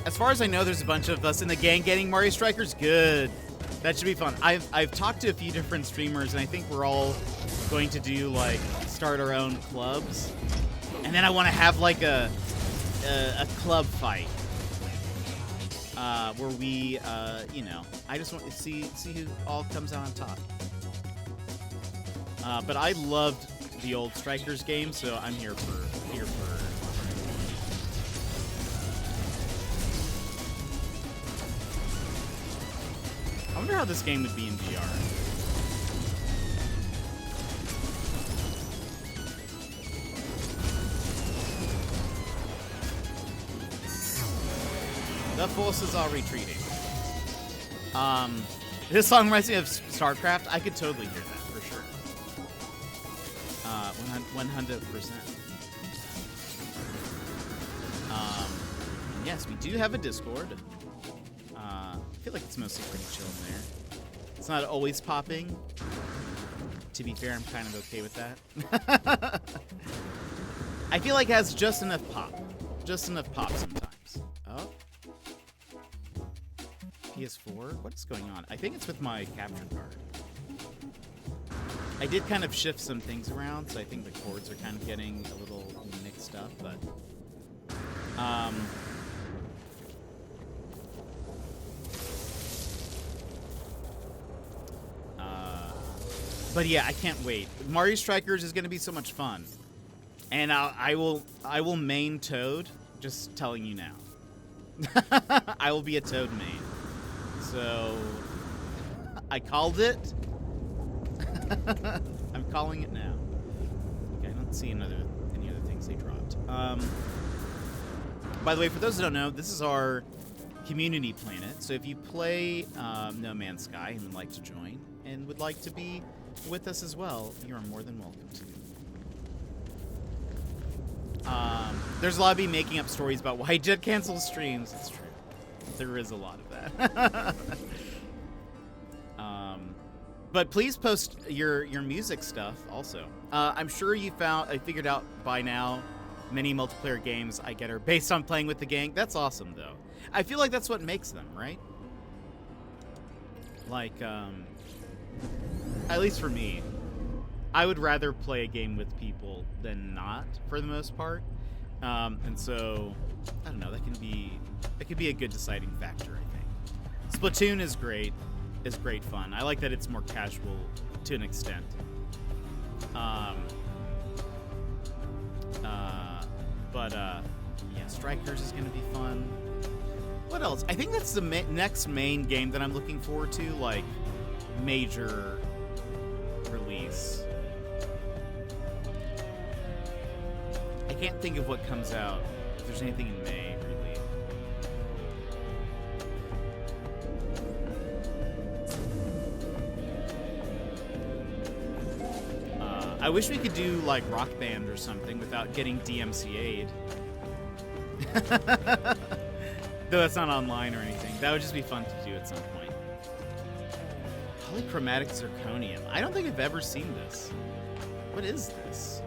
As far as I know, there's a bunch of us in the gang getting Mario Strikers. Good. That should be fun. I've talked to a few different streamers, and I think we're all going to do, like, start our own clubs. And then I want to have, like, a club fight. Where we, you know, I just want to see who all comes out on top. But I loved the old Strikers game, so I'm here for. I wonder how this game would be in VR. The forces are retreating. This song reminds me of StarCraft. I could totally hear that. 100%. Yes, we do have a Discord. I feel like it's mostly pretty chill in there. It's not always popping. To be fair, I'm kind of okay with that. I feel like it has just enough pop. Just enough pop sometimes. Oh. PS4? What is going on? I think it's with my capture card. I did kind of shift some things around, so I think the chords are kind of getting a little mixed up, but... but yeah, I can't wait. Mario Strikers is going to be so much fun. And I will main Toad, just telling you now. I will be a Toad main. So, I called it. I'm calling it now. Okay, I don't see any other things they dropped. By the way, for those who don't know, this is our community planet. So if you play No Man's Sky and would like to join and would like to be with us as well, you are more than welcome to. There's a lot of me making up stories about why Jet cancels streams. It's true. There is a lot of that. But please post your music stuff also. I'm sure I figured out by now many multiplayer games I get are based on playing with the gang. That's awesome, though. I feel like that's what makes them, right? Like, at least for me, I would rather play a game with people than not, for the most part. And so, I don't know, that could be a good deciding factor, I think. Splatoon is great fun. I like that it's more casual to an extent. Yeah, Strikers is gonna be fun. What else? I think that's the next main game that I'm looking forward to, like, major release. I can't think of what comes out, if there's anything in May, really. I wish we could do, like, Rock Band or something without getting DMCA'd. Though that's not online or anything. That would just be fun to do at some point. Polychromatic zirconium. I don't think I've ever seen this. What is this?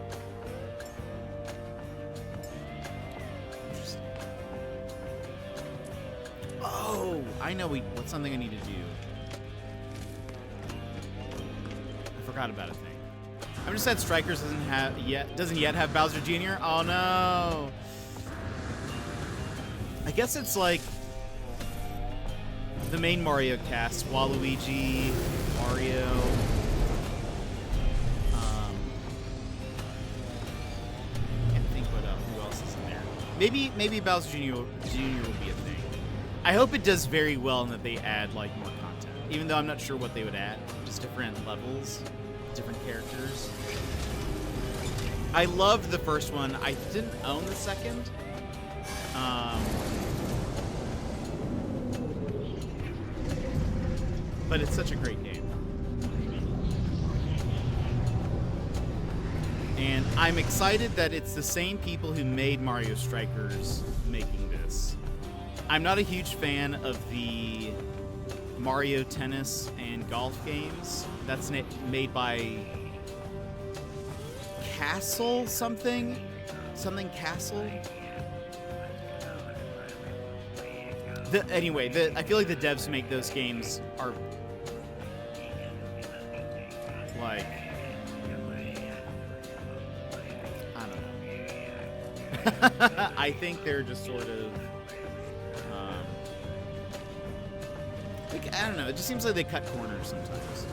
Interesting. Oh, I know what's something I need to do. I forgot about a thing. I'm just sad Strikers doesn't yet have Bowser Jr. Oh no. I guess it's like the main Mario cast: Waluigi, Mario. Can't think who else is in there. Maybe Bowser Jr. will be a thing. I hope it does very well and that they add like more content. Even though I'm not sure what they would add, just different levels, different characters. I loved the first one. I didn't own the second. But it's such a great game. And I'm excited that it's the same people who made Mario Strikers making this. I'm not a huge fan of the Mario Tennis and Golf games. That's made by Castle something Castle. Anyway, I feel like the devs who make those games are like, I don't know. I think they're just sort of like, I don't know. It just seems like they cut corners sometimes.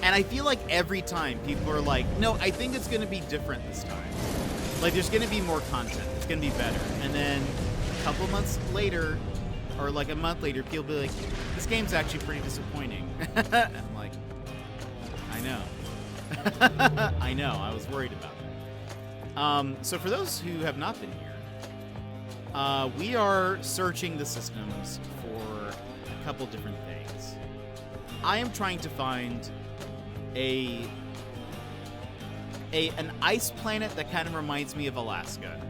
And I feel like every time people are like, no, I think it's going to be different this time. Like, there's going to be more content. It's going to be better. And then a couple months later, or like a month later, people will be like, this game's actually pretty disappointing. I'm like, I know. I know. I was worried about that. So for those who have not been here, we are searching the systems for a couple different things. I am trying to find an ice planet that kind of reminds me of Alaska,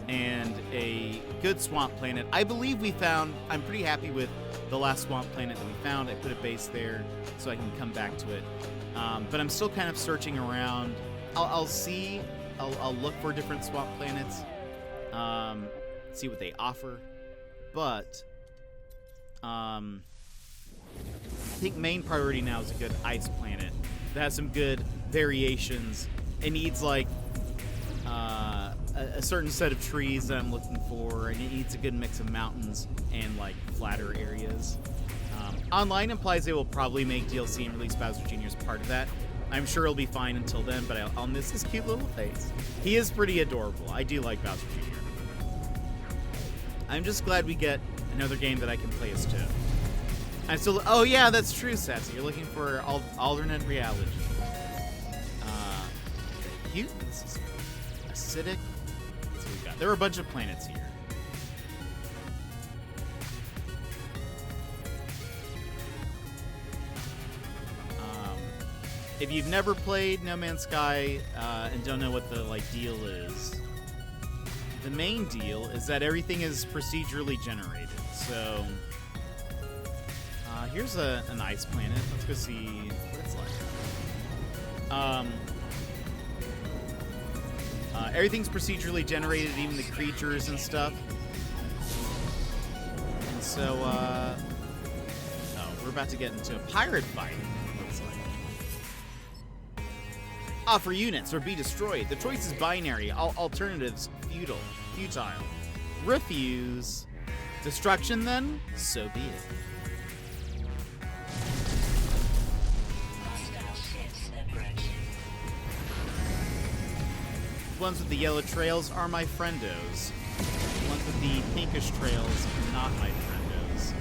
and a good swamp planet. I believe we found, I'm pretty happy with the last swamp planet that we found. I put a base there so I can come back to it. But I'm still kind of searching around. I'll look for different swamp planets, see what they offer. But I think main priority now is a good ice planet that has some good variations. It needs like a certain set of trees that I'm looking for, and it needs a good mix of mountains and like flatter areas. Online implies they will probably make DLC and release Bowser Jr. as part of that. I'm sure it'll be fine until then, but I'll miss his cute little face. He is pretty adorable. I do like Bowser Jr. I'm just glad we get another game that I can play as Toad. I'm still. Oh yeah, that's true, Sassy. You're looking for alternate reality. Cute. This is acidic. Let's see what we got. There were a bunch of planets here. if you've never played No Man's Sky and don't know what the deal is, the main deal is that everything is procedurally generated. So here's an ice planet. Let's go see what it's like. Everything's procedurally generated, even the creatures and stuff. And so, we're about to get into a pirate fight, it looks like. Offer units or be destroyed. The choice is binary. Alternatives, futile. Refuse. Destruction, then? So be it. The ones with the yellow trails are my friendos. The ones with the pinkish trails are not my friendos.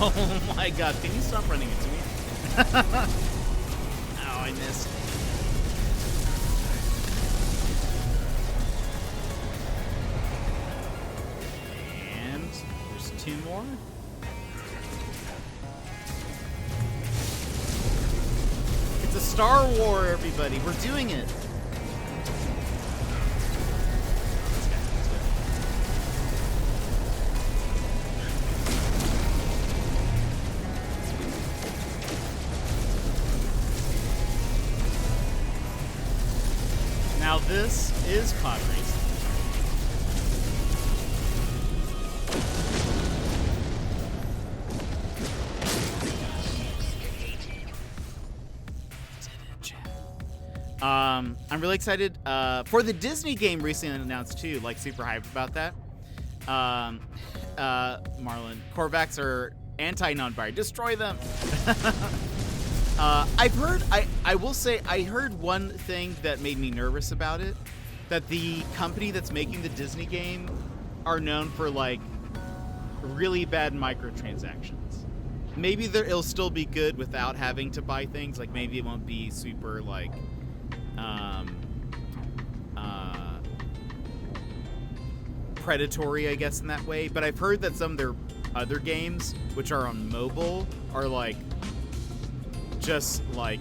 Oh my god, can you stop running into me? Oh, I missed. And there's 2 more. It's a Star War, everybody. We're doing it. Now this is pod racing. I'm really excited for the Disney game recently announced too. Like super hyped about that. Marlon, Korvax are anti-non-binary. Destroy them. I've heard, I will say, I heard one thing that made me nervous about it, that the company that's making the Disney game are known for, like, really bad microtransactions. Maybe it'll still be good without having to buy things, like, maybe it won't be super, like, predatory, I guess, in that way, but I've heard that some of their other games, which are on mobile, are, like, just like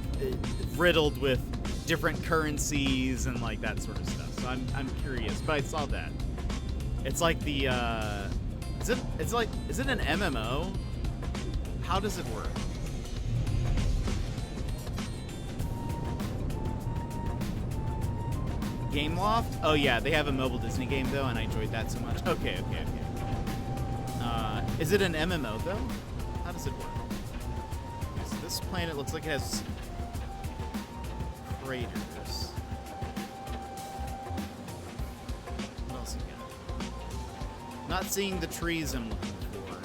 riddled with different currencies and like that sort of stuff. So I'm curious, but I saw that. It's like the is it an MMO? How does it work? Gameloft? Oh yeah, they have a mobile Disney game though, and I enjoyed that so much. Okay. Is it an MMO though? How does it work? This planet looks like it has craters. What else you got? Not seeing the trees I'm looking for.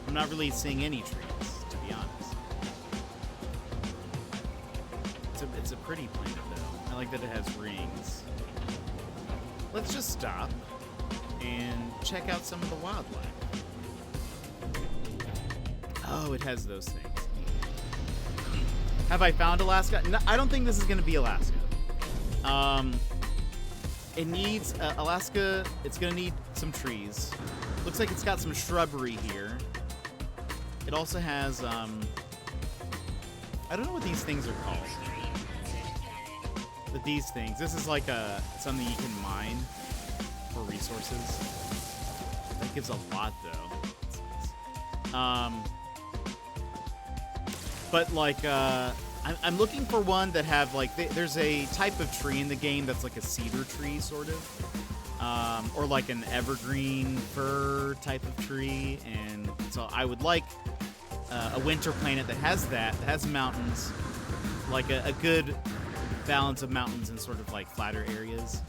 I'm not really seeing any trees, to be honest. It's a pretty planet though. I like that it has rings. Let's just stop and check out some of the wildlife. Oh, it has those things. Have I found Alaska? No, I don't think this is going to be Alaska. It needs Alaska. It's going to need some trees. Looks like it's got some shrubbery here. It also has I don't know what these things are called. But these things. This is like something you can mine for resources. That gives a lot though. But like, I'm looking for one that have like, there's a type of tree in the game that's like a cedar tree sort of, or like an evergreen fir type of tree, and so I would like a winter planet that has mountains, like a good balance of mountains and sort of like flatter areas.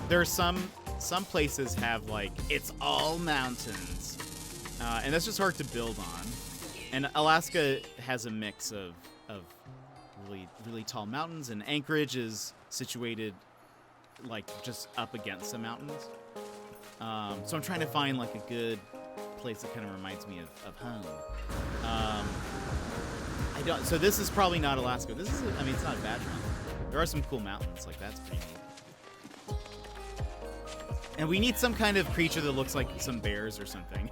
There are some places have like it's all mountains. and that's just hard to build on. And Alaska has a mix of really, really tall mountains, and Anchorage is situated like just up against the mountains. So I'm trying to find like a good place that kind of reminds me of home. So this is probably not Alaska. This is, I mean, it's not a bad mountain. There are some cool mountains, like that's pretty neat. And we need some kind of creature that looks like some bears or something.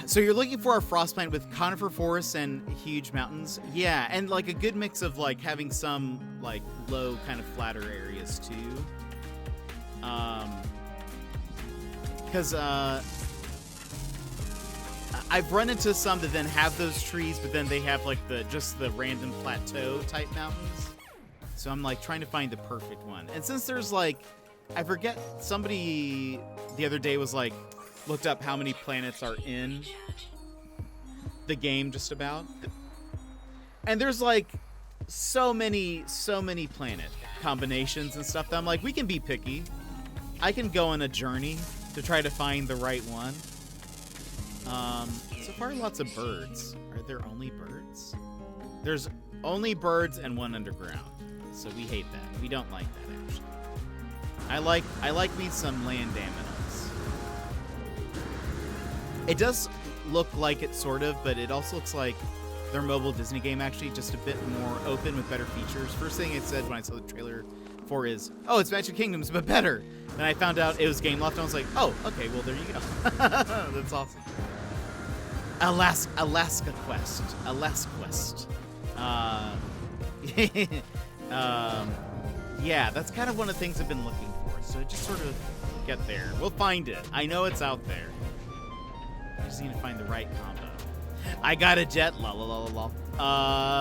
So you're looking for a frost plant with conifer forests and huge mountains. Yeah, and like a good mix of like having some like low kind of flatter areas too. Because I've run into some that then have those trees, but then they have like just the random plateau type mountains. So I'm like trying to find the perfect one. And since there's like, I forget, somebody the other day was like, looked up how many planets are in the game just about. And there's like so many planet combinations and stuff that I'm like, we can be picky. I can go on a journey to try to find the right one. So far, lots of birds. Are there only birds? There's only birds and one underground. So we hate that. We don't like that, actually. I like me some land animals. It does look like it, sort of, but it also looks like their mobile Disney game, actually, just a bit more open with better features. First thing it said when I saw the trailer for is, oh, it's Magic Kingdoms, but better. And I found out it was Game Loft, and I was like, oh, okay, well, there you go. That's awesome. Alaska Quest. Yeah, that's kind of one of the things I've been looking for. So just sort of get there. We'll find it. I know it's out there. I just need to find the right combo. I got a jet. La la la la la.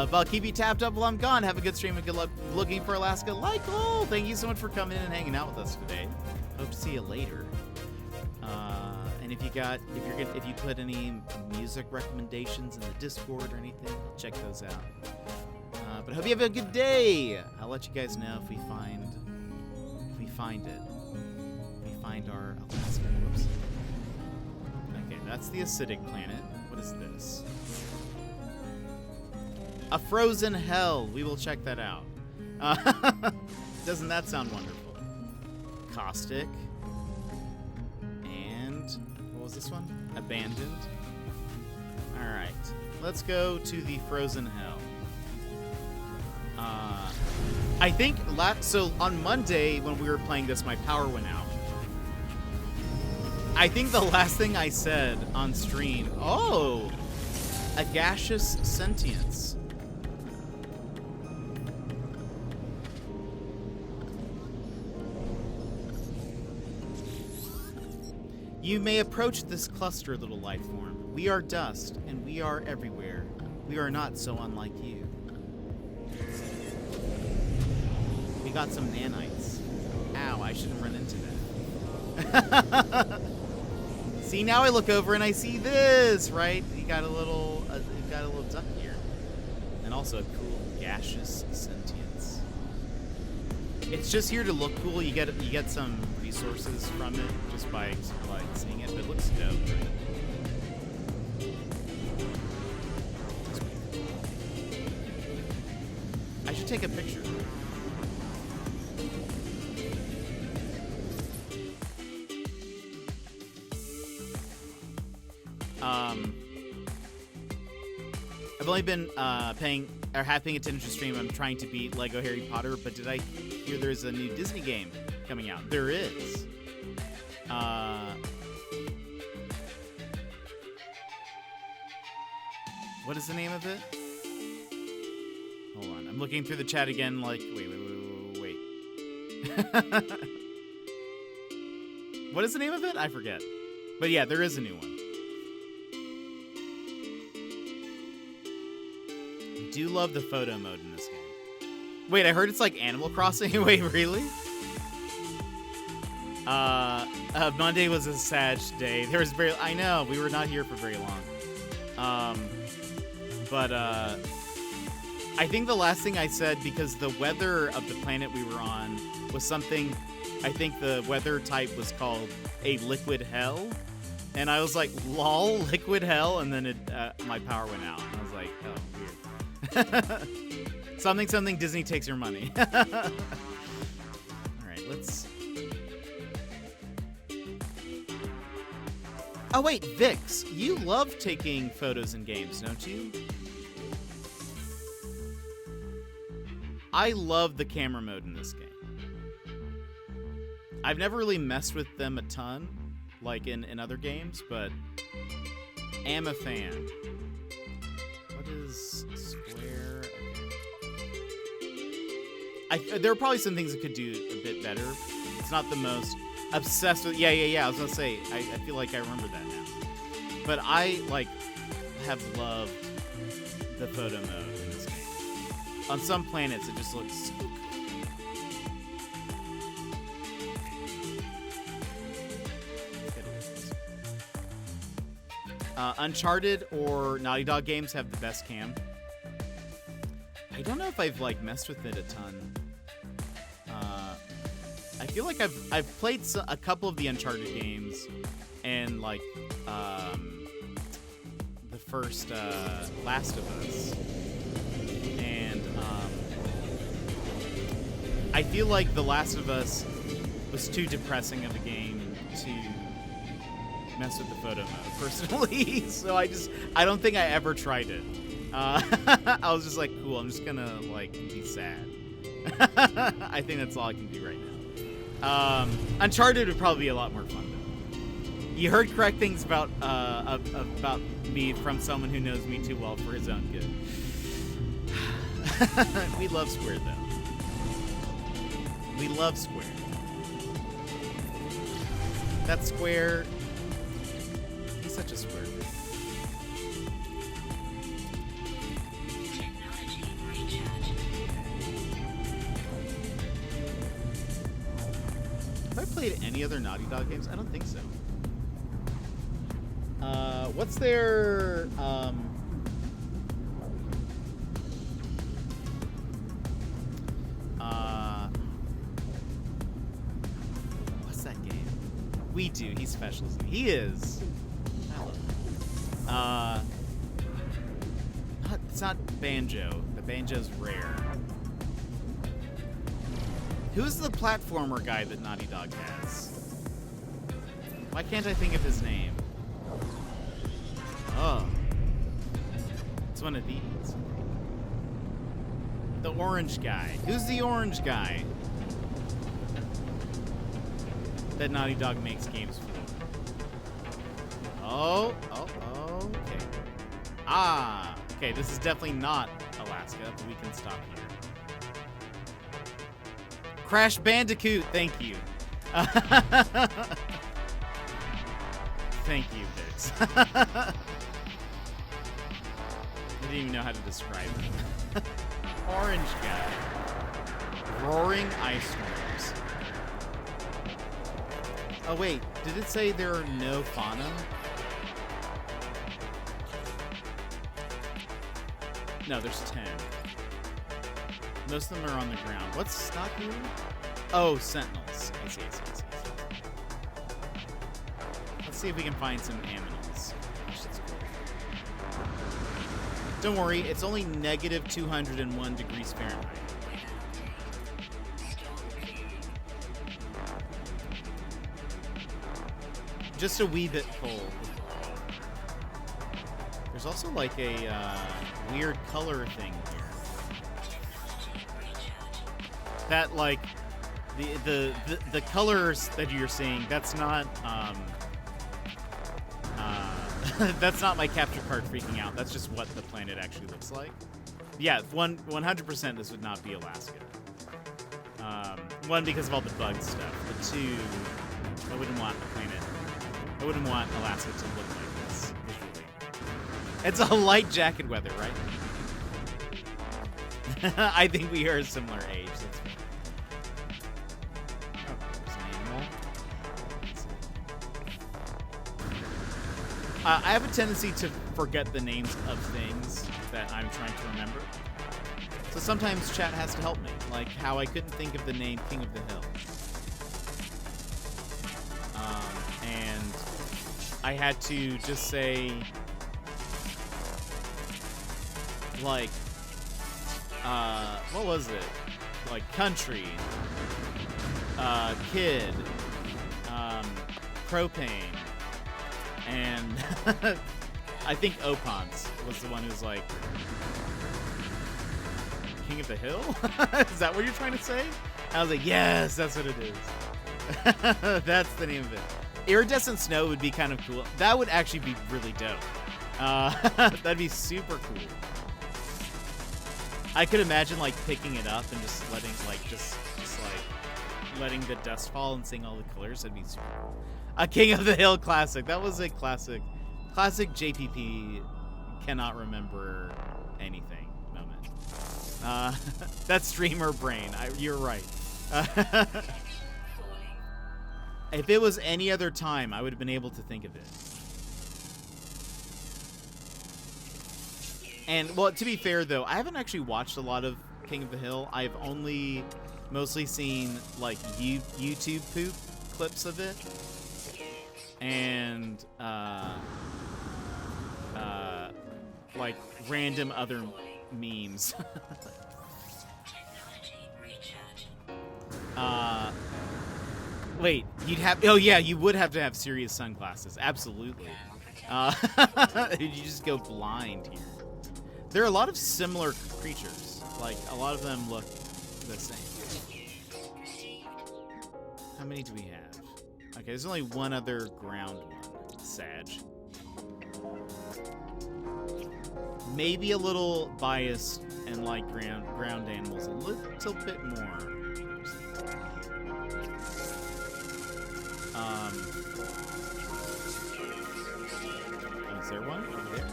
But I'll keep you tapped up while I'm gone. Have a good stream and good luck looking for Alaska. Michael, thank you so much for coming in and hanging out with us today. Hope to see you later. And if you put any music recommendations in the Discord or anything, I'll check those out. But I hope you have a good day. I'll let you guys know if we find it. If we find our Alaska. Whoops. Okay, that's the acidic planet. What is this? A frozen hell. We will check that out. Doesn't that sound wonderful? Caustic. And what was this one? Abandoned. All right. Let's go to the frozen hell. I think so on Monday when we were playing this, my power went out. I think the last thing I said on stream, oh, a gaseous sentience. You may approach this cluster, little life form. We are dust, and we are everywhere. We are not so unlike you. We got some nanites. Ow, I shouldn't run into that. See, now I look over and I see this, right? You got a little duck here. And also a cool gaseous sentience. It's just here to look cool. You get some resources from it just by seeing it, but it looks dope, right? I should take a picture. I've only been paying attention to stream. I'm trying to beat Lego Harry Potter, but did I hear there's a new Disney game coming out? There is. What is the name of it? Hold on. I'm looking through the chat again like, wait. What is the name of it? I forget. But yeah, there is a new one. I do love the photo mode in this game. Wait, I heard it's like Animal Crossing. Wait, really? Monday was a sad day. I know, we were not here for very long. But I I think the last thing I said, because the weather of the planet we were on was something, I think the weather type was called a liquid hell. And I was like, lol, liquid hell. And then my power went out. And I was like, oh, weird. Something Disney takes your money. All right, let's... Oh, wait, Vix, you love taking photos in games, don't you? I love the camera mode in this game. I've never really messed with them a ton, like in other games, but am a fan. What is square? Okay. There are probably some things that could do a bit better. It's not the most obsessed with. Yeah. I was gonna say. I feel like I remember that now. But I have loved the photo mode in this game. On some planets, it just looks so cool. Uncharted or Naughty Dog games have the best cam. I don't know if I've messed with it a ton. I feel like I've played a couple of the Uncharted games, and the first Last of Us, and I feel like The Last of Us was too depressing of a game to mess with the photo mode personally. So I don't think I ever tried it. I was just like, cool, I'm just gonna be sad. I think that's all I can do right now. Uncharted would probably be a lot more fun though. You heard correct things about me from someone who knows me too well for his own good. We love Square though. We love Square. That Square, he's such a Square. Have I played any other Naughty Dog games? I don't think so. What's their what's that game? We do. He's special. He is. It's not Banjo. The Banjo's rare. Who's the platformer guy that Naughty Dog has? Why can't I think of his name? Oh. It's one of these. The orange guy. Who's the orange guy that Naughty Dog makes games for? Oh, okay. Ah, okay, this is definitely not Alaska, but we can stop here. Crash Bandicoot, thank you. Thank you, Vix. I didn't even know how to describe him. Orange guy. Roaring ice storms. Oh wait, did it say there are no fauna? No, there's 10. Most of them are on the ground. What's stock here? Oh, sentinels. I see. Let's see if we can find some aminals. Don't worry, it's only negative 201 degrees Fahrenheit. Just a wee bit cold. There's also like a weird color thing here. That the colors that you're seeing, that's not that's not my capture card freaking out. That's just what the planet actually looks like. Yeah, 100% this would not be Alaska. One, because of all the bug stuff, but two, I wouldn't want Alaska to look like this visually. It's a light jacket weather, right? I think we are a similar age. That's fair. Oh, there's an animal. I have a tendency to forget the names of things that I'm trying to remember. So sometimes chat has to help me, like how I couldn't think of the name King of the Hill. And I had to just say, like, what was it? Like country, kid, propane, and I think Opons was the one who's like, King of the Hill? Is that what you're trying to say? I was like, yes, that's what it is. That's the name of it. Iridescent Snow would be kind of cool. That would actually be really dope. That'd be super cool. I could imagine like picking it up and just letting letting the dust fall and seeing all the colors. That'd be super cool. A King of the Hill classic. That was a classic JPP cannot remember anything moment. That's streamer brain. You're right. If it was any other time, I would have been able to think of it. And, well, to be fair, though, I haven't actually watched a lot of King of the Hill. I've only mostly seen, like, YouTube poop clips of it. And, like, random other memes. Wait, you would have to have serious sunglasses. Absolutely. You just go blind here. There are a lot of similar creatures. Like, a lot of them look the same. How many do we have? Okay, there's only one other ground one. Sag. Maybe a little biased and like ground animals a little bit more. Is there one over there?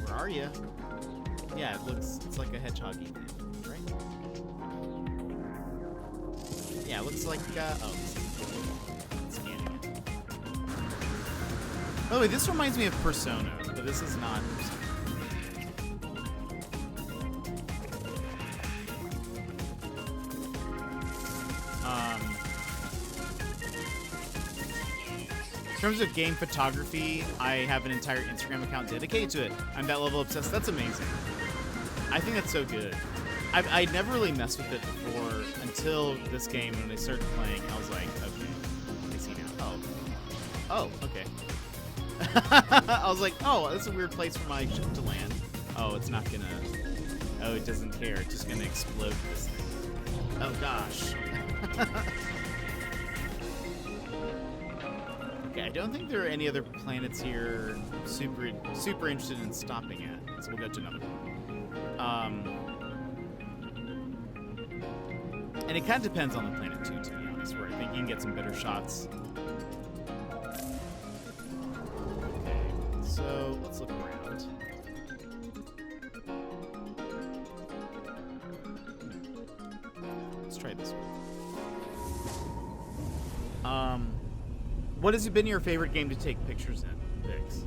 Where are you? Yeah, it's like a hedgehoggy thing, right? Yeah, it looks like, scanning it. By the way, this reminds me of Persona, but this is not Persona. In terms of game photography, I have an entire Instagram account dedicated to it. I'm that level obsessed. That's amazing. I think that's so good. I'd never really messed with it before until this game. When I started playing, I was like, okay, I see now. Oh, okay. I was like, oh, that's a weird place for my ship to land. Oh, it's not gonna. Oh, it doesn't care. It's just gonna explode this thing. Oh gosh. Okay, I don't think there are any other planets here super interested in stopping at. So we'll go to another one. And it kind of depends on the planet too, to be honest, where I think you can get some better shots. Okay, so let's look around. Let's try this one. What has been your favorite game to take pictures in, Vix?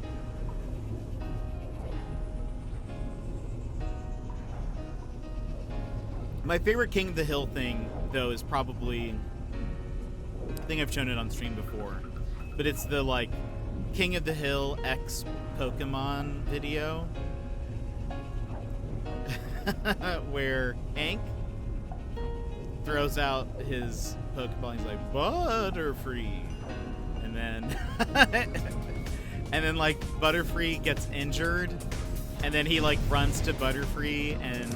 My favorite King of the Hill thing, though, is probably... I think I've shown it on stream before. But it's the, like, King of the Hill X Pokemon video. Where Hank throws out his Pokeball and he's like, Butterfree. And then like Butterfree gets injured, and then he like runs to Butterfree and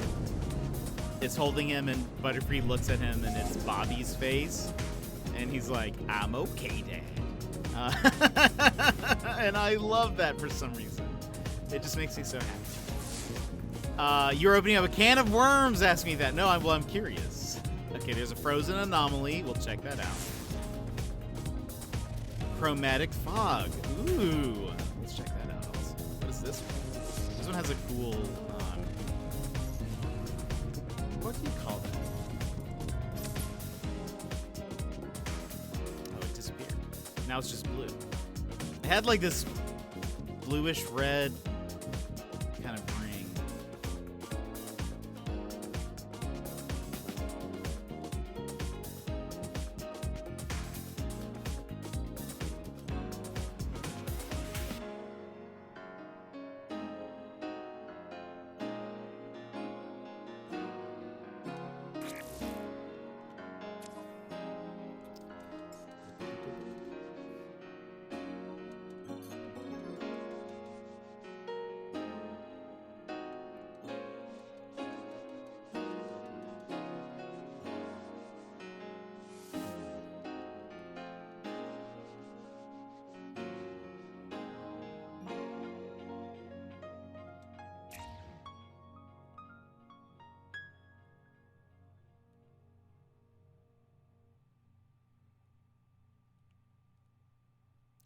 is holding him, and Butterfree looks at him and it's Bobby's face, and he's like, I'm okay, Dad. And I love that for some reason. It just makes me so happy. You're opening up a can of worms, ask me that. No, I'm curious. Okay, there's a frozen anomaly. We'll check that out. Chromatic fog. Ooh. Let's check that out. What is this one? This one has a cool, what do you call that? Oh, it disappeared. Now it's just blue. It had like this bluish red kind of ring.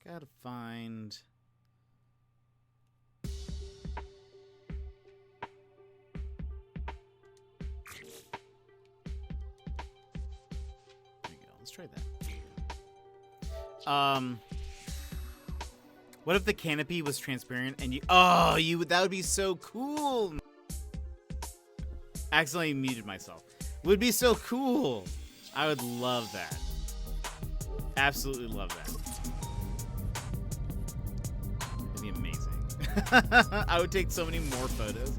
Gotta find... There we go. Let's try that. What if the canopy was transparent and you... Oh, that would be so cool! Accidentally muted myself. Would be so cool! I would love that. Absolutely love that. I would take so many more photos.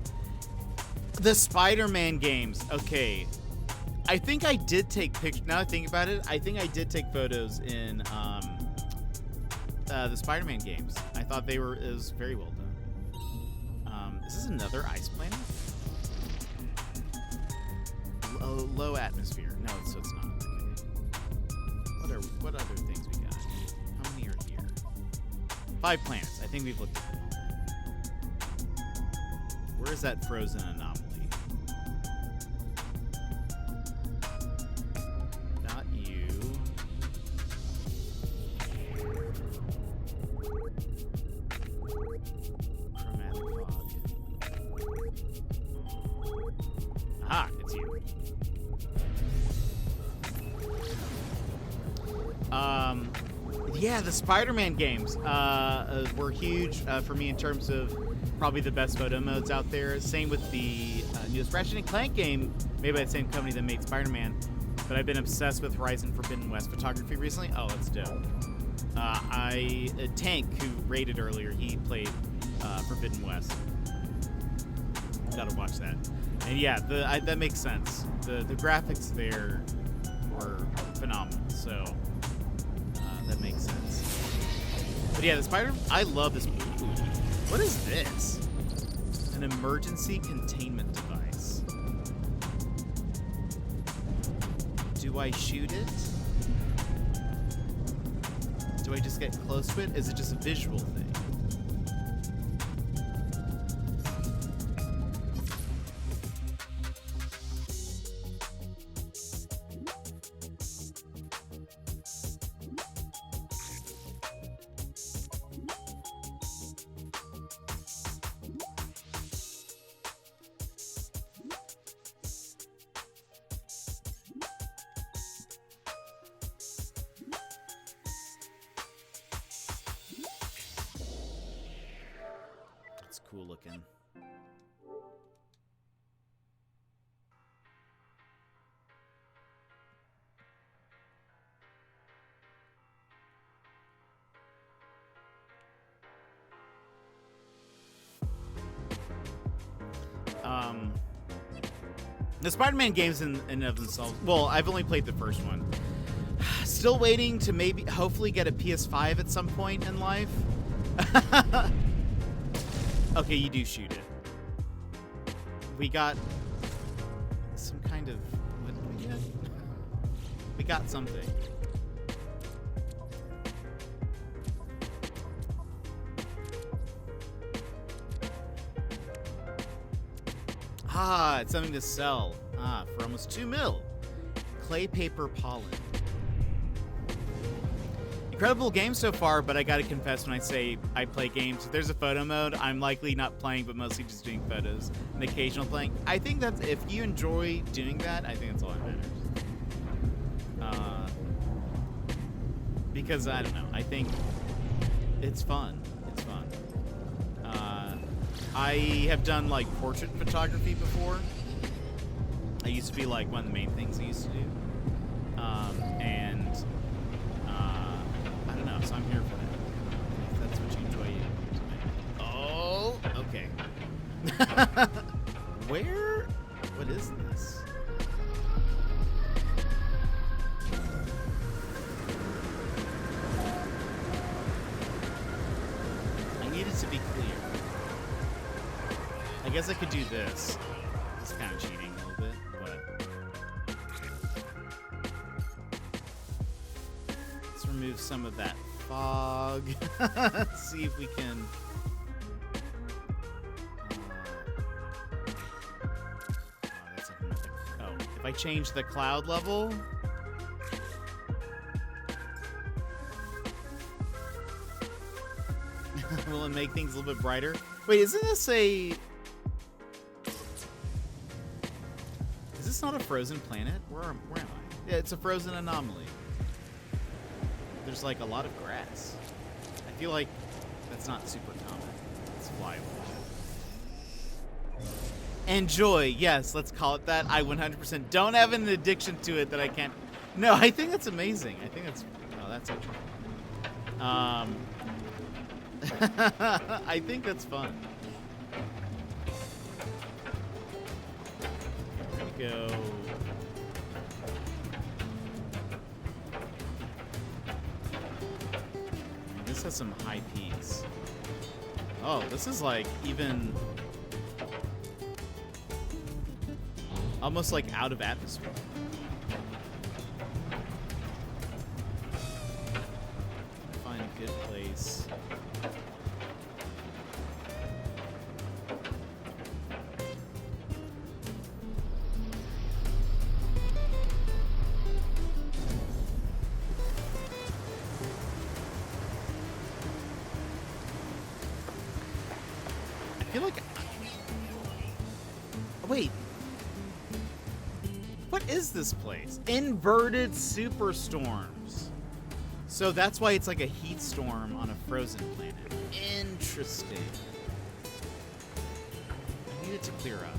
The Spider-Man games. Okay. I think I did take pictures. Now I think about it, I think I did take photos in the Spider-Man games. I thought it was very well done. Is this another ice planet? Low atmosphere. No, so it's not. Okay. What other things we got? How many are here? 5 planets. I think we've looked at them. Where is that frozen anomaly? Not you. Chromatic fog. Ah, it's you. Yeah, the Spider-Man games were huge for me in terms of probably the best photo modes out there. Same with the newest Ratchet & Clank game, made by the same company that made Spider-Man. But I've been obsessed with Horizon Forbidden West photography recently. Oh, that's dope. Tank, who rated earlier, he played Forbidden West. Gotta watch that. And yeah, that makes sense. The graphics there were phenomenal, so that makes sense. But yeah, I love this movie. What is this? An emergency containment device. Do I shoot it? Do I just get close to it? Is it just a visual thing? Cool looking. The Spider-Man games in and of themselves, well, I've only played the first one. Still waiting to hopefully get a PS5 at some point in life. Okay, you do shoot it. We got some kind of... What did we get? We got something. Ah, it's something to sell. Ah, for almost 2 mil. Clay paper pollen. Incredible game so far, but I gotta confess when I say I play games, if there's a photo mode, I'm likely not playing, but mostly just doing photos and occasional playing. I think that's, if you enjoy doing that, I think that's all that matters. Because, I don't know, I think It's fun. It's fun. I have done like portrait photography before. I used to be like one of the main things I used to do. And I don't know, so I'm here for that. If that's what you enjoy doing. Oh, okay. Where? What is this? I need it to be clear. I guess I could do this. It's kind of cheating a little bit, but let's remove some of that fog. Let's see if we can. That's if I change the cloud level. Will it make things a little bit brighter? Wait, isn't this a... Is this not a frozen planet? Where am I? Yeah, it's a frozen anomaly. There's like a lot of grass. I feel like that's not super common. It's flyable. Enjoy. Yes, let's call it that. I 100% don't have an addiction to it that I can't... No, I think that's amazing. I think that's... Oh, that's interesting. I think that's fun. We're gonna go. This has some high peaks. Oh, this is like even almost like out of atmosphere. Find a good place. I feel like... Wait. What is this place? Inverted superstorms. So that's why it's like a heat storm on a frozen planet. Interesting. I need it to clear up.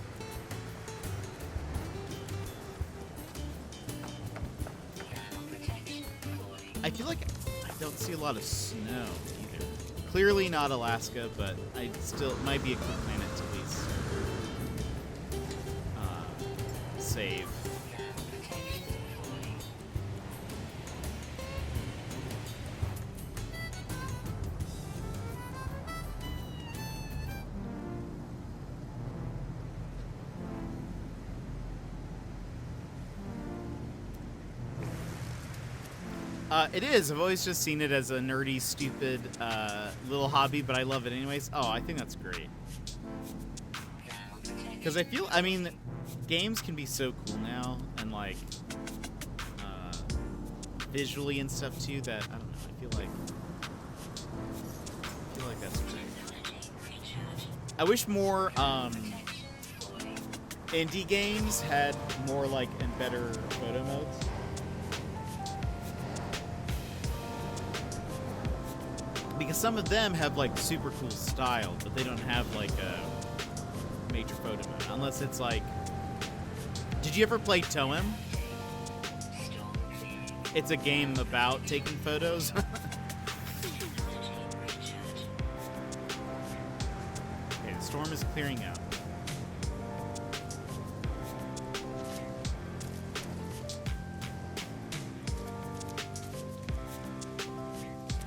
I feel like I don't see a lot of snow either. Clearly not Alaska, but I still it might be a cool planet to at least save. It is. I've always just seen it as a nerdy, stupid little hobby, but I love it anyways. Oh, I think that's great. Because I mean, games can be so cool now, and like visually and stuff too. That I don't know. I feel like that's great. I wish more indie games had more like and better photo modes. Because some of them have like super cool style, but they don't have like a major photo mode. Unless it's like... Did you ever play Toem? It's a game about taking photos. Okay, the storm is clearing out.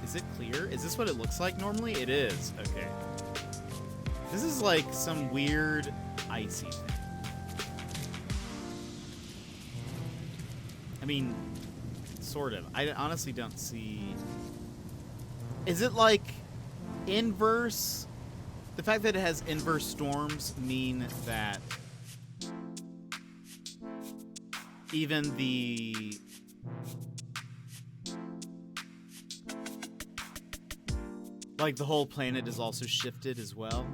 Is it clear? Is this what it looks like normally? It is. Okay. This is like some weird icy thing. I mean, sort of. I honestly don't see... Is it like inverse? The fact that it has inverse storms mean that even the... Like, the whole planet is also shifted as well.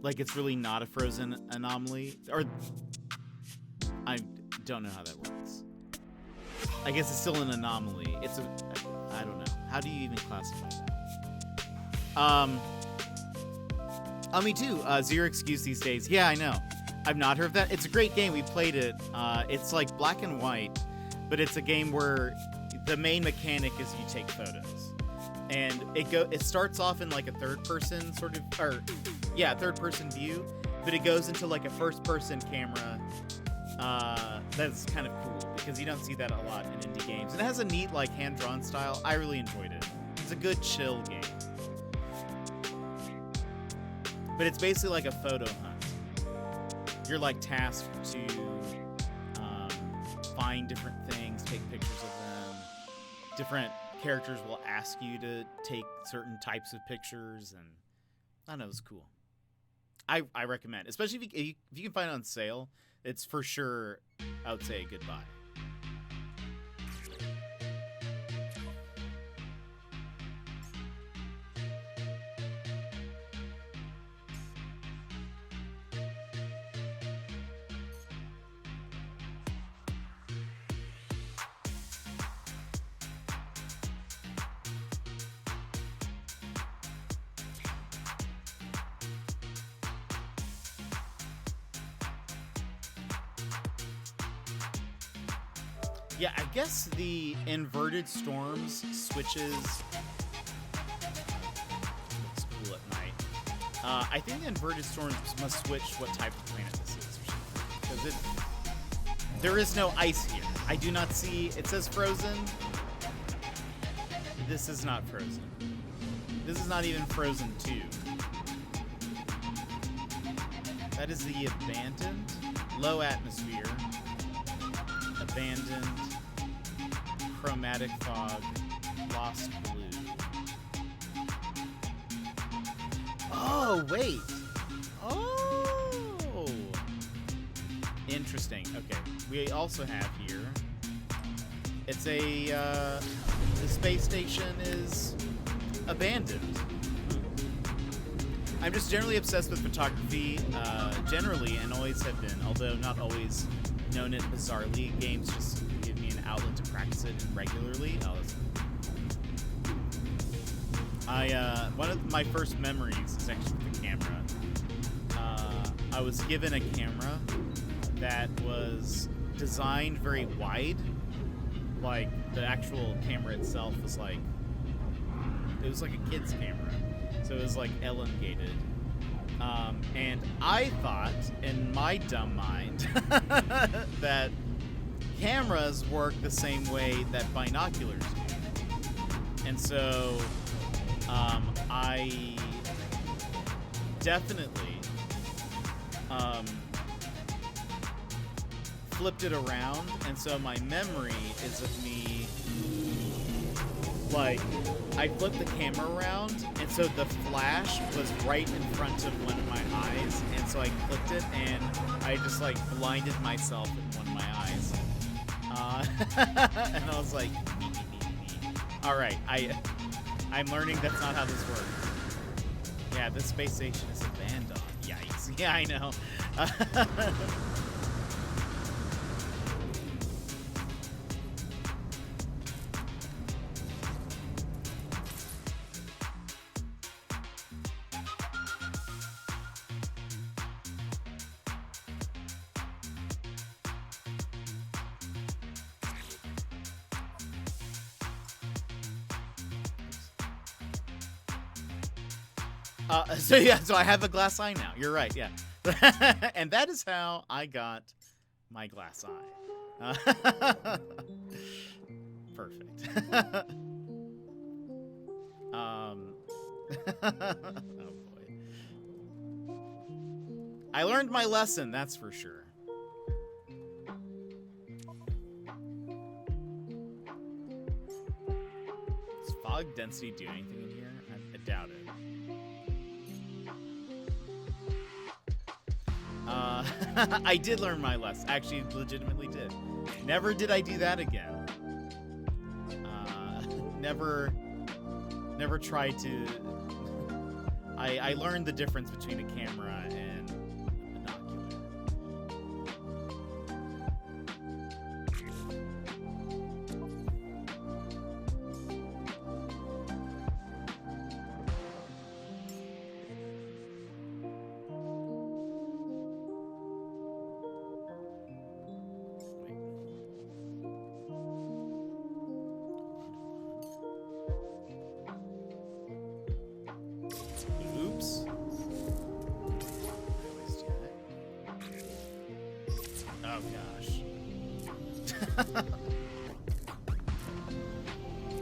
Like, it's really not a frozen anomaly. Or, I don't know how that works. I guess it's still an anomaly. It's a... I don't know. How do you even classify that? Oh, me too. Zero Excuse These Days. Yeah, I know. I've not heard of that. It's a great game. We played it. It's like black and white, but it's a game where the main mechanic is you take photos, and it starts off in like a third person sort of, third person view, but it goes into like a first person camera. That's kind of cool because you don't see that a lot in indie games. And it has a neat like hand drawn style. I really enjoyed it. It's a good chill game. But it's basically like a photo hunt. You're like tasked to find different things, take pictures of them. Different characters will ask you to take certain types of pictures, and I don't know, it's cool. I recommend, especially if you can find it on sale. It's for sure, I would say, a good buy. Yeah, I guess the inverted storms switches. It's cool at night. I think the inverted storms must switch what type of planet this is, because there is no ice here. I do not see. It says frozen. This is not frozen. This is not even Frozen 2. That is the abandoned, low atmosphere. Abandoned, chromatic fog, lost blue. Oh, wait. Oh. Interesting. Okay. We also have here, it's the space station is abandoned. I'm just generally obsessed with photography, generally, and always have been, although not always known it bizarrely. Games just give me an outlet to practice it regularly. One of my first memories is actually with the camera. I was given a camera that was designed very wide. Like, the actual camera itself was like, it was like a kid's camera. So it was like elongated. And I thought, in my dumb mind, that cameras work the same way that binoculars do. And so I definitely flipped it around. And so my memory is of me, like, I flipped the camera around, and so the flash was right in front of one of my eyes, and so I clicked it, and I just, like, blinded myself in one of my eyes. And I was like, me. Alright, I'm learning that's not how this works. Yeah, this space station is abandoned. Yikes. Yeah, I know. So I have a glass eye now. You're right, yeah. And that is how I got my glass eye. Perfect. Oh boy. I learned my lesson, that's for sure. Does fog density do anything in here? I doubt it. I did learn my lesson. Actually, legitimately did. Never did I do that again. Never tried to. I learned the difference between a camera and a binocular. What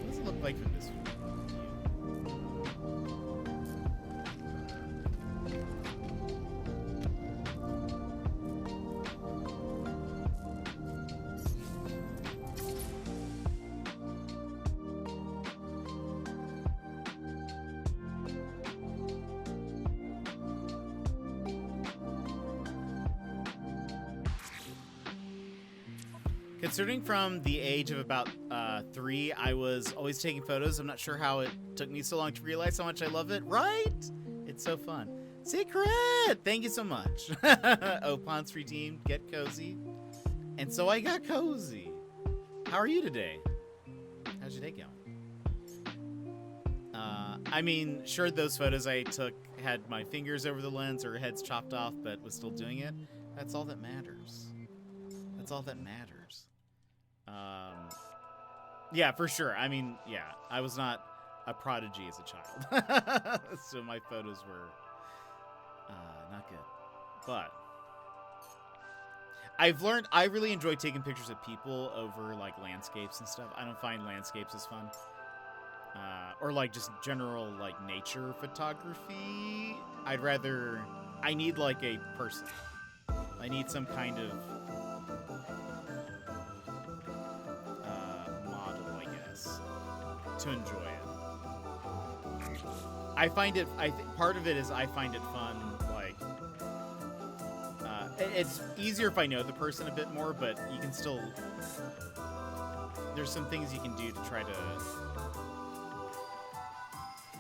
does it look like from this view? Considering from the age of about 3, I was always taking photos. I'm not sure how it took me so long to realize how much I love it. Right? It's so fun. Secret! Thank you so much. Opons redeemed. Get cozy. And so I got cozy. How are you today? How's your day going? I mean, sure, those photos I took had my fingers over the lens or heads chopped off, but was still doing it. That's all that matters. That's all that matters. Yeah, for sure. I mean, yeah, I was not a prodigy as a child. So my photos were not good. But I've learned I really enjoy taking pictures of people over like landscapes and stuff. I don't find landscapes as fun. Or like just general like nature photography. I need like a person. I need some kind of to enjoy it. Part of it is I find it fun, like, it's easier if I know the person a bit more, but you can still, there's some things you can do to try to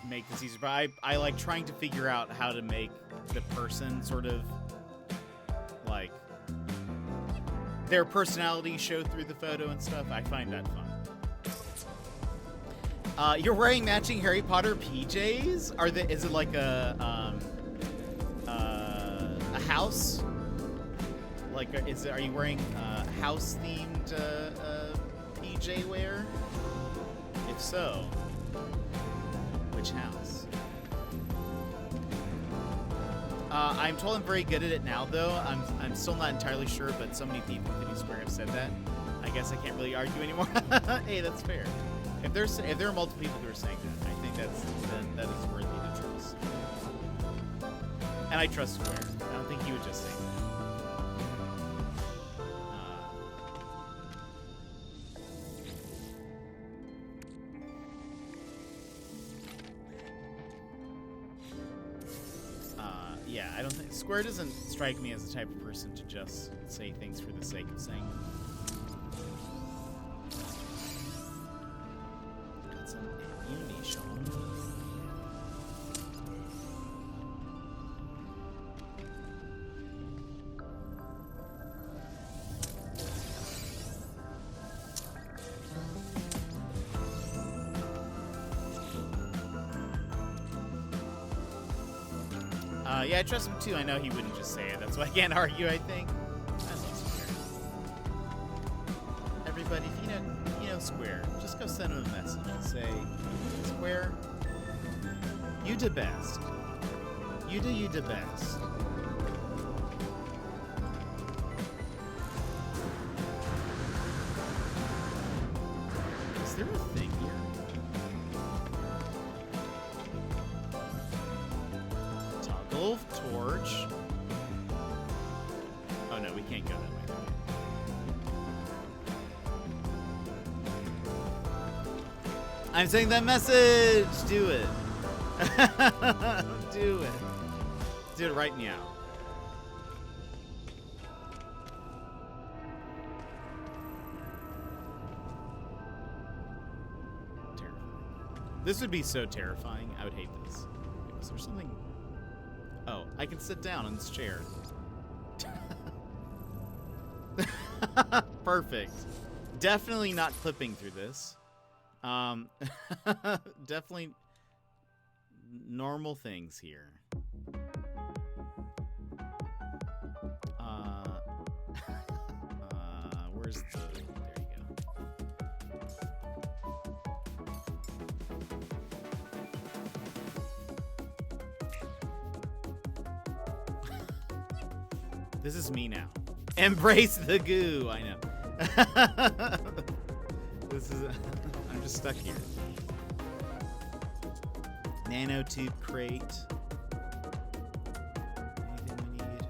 make this easier, but I like trying to figure out how to make the person sort of, like, their personality show through the photo and stuff. I find that fun. You're wearing matching Harry Potter PJs? Is it like a house? Like, are you wearing house themed PJ wear? If so, which house? I'm told I'm very good at it now, though. I'm still not entirely sure, but so many people in Square have said that. I guess I can't really argue anymore. Hey, that's fair. If there are multiple people who are saying that, I think that is worthy to trust. And I trust Square. I don't think he would just say that. Yeah, I don't think Square doesn't strike me as the type of person to just say things for the sake of saying them. Yeah, I trust him too. I know he wouldn't just say it. That's why I can't argue, I think. I love Square. Everybody, if you know Square, just go send him a message and say, Square, you the best. You the best. Is there a thing here? Torch. Oh no, we can't go that way. I'm saying that message! Do it. Do it. Do it right meow. Terrifying. This would be so terrifying. I would hate this. Was there something... Oh, I can sit down in this chair. Perfect. Definitely not clipping through this. Definitely normal things here. Where's the... There you go. This is me now. Embrace the goo. I know. This is... I'm just stuck here. Nanotube crate. Anything we need?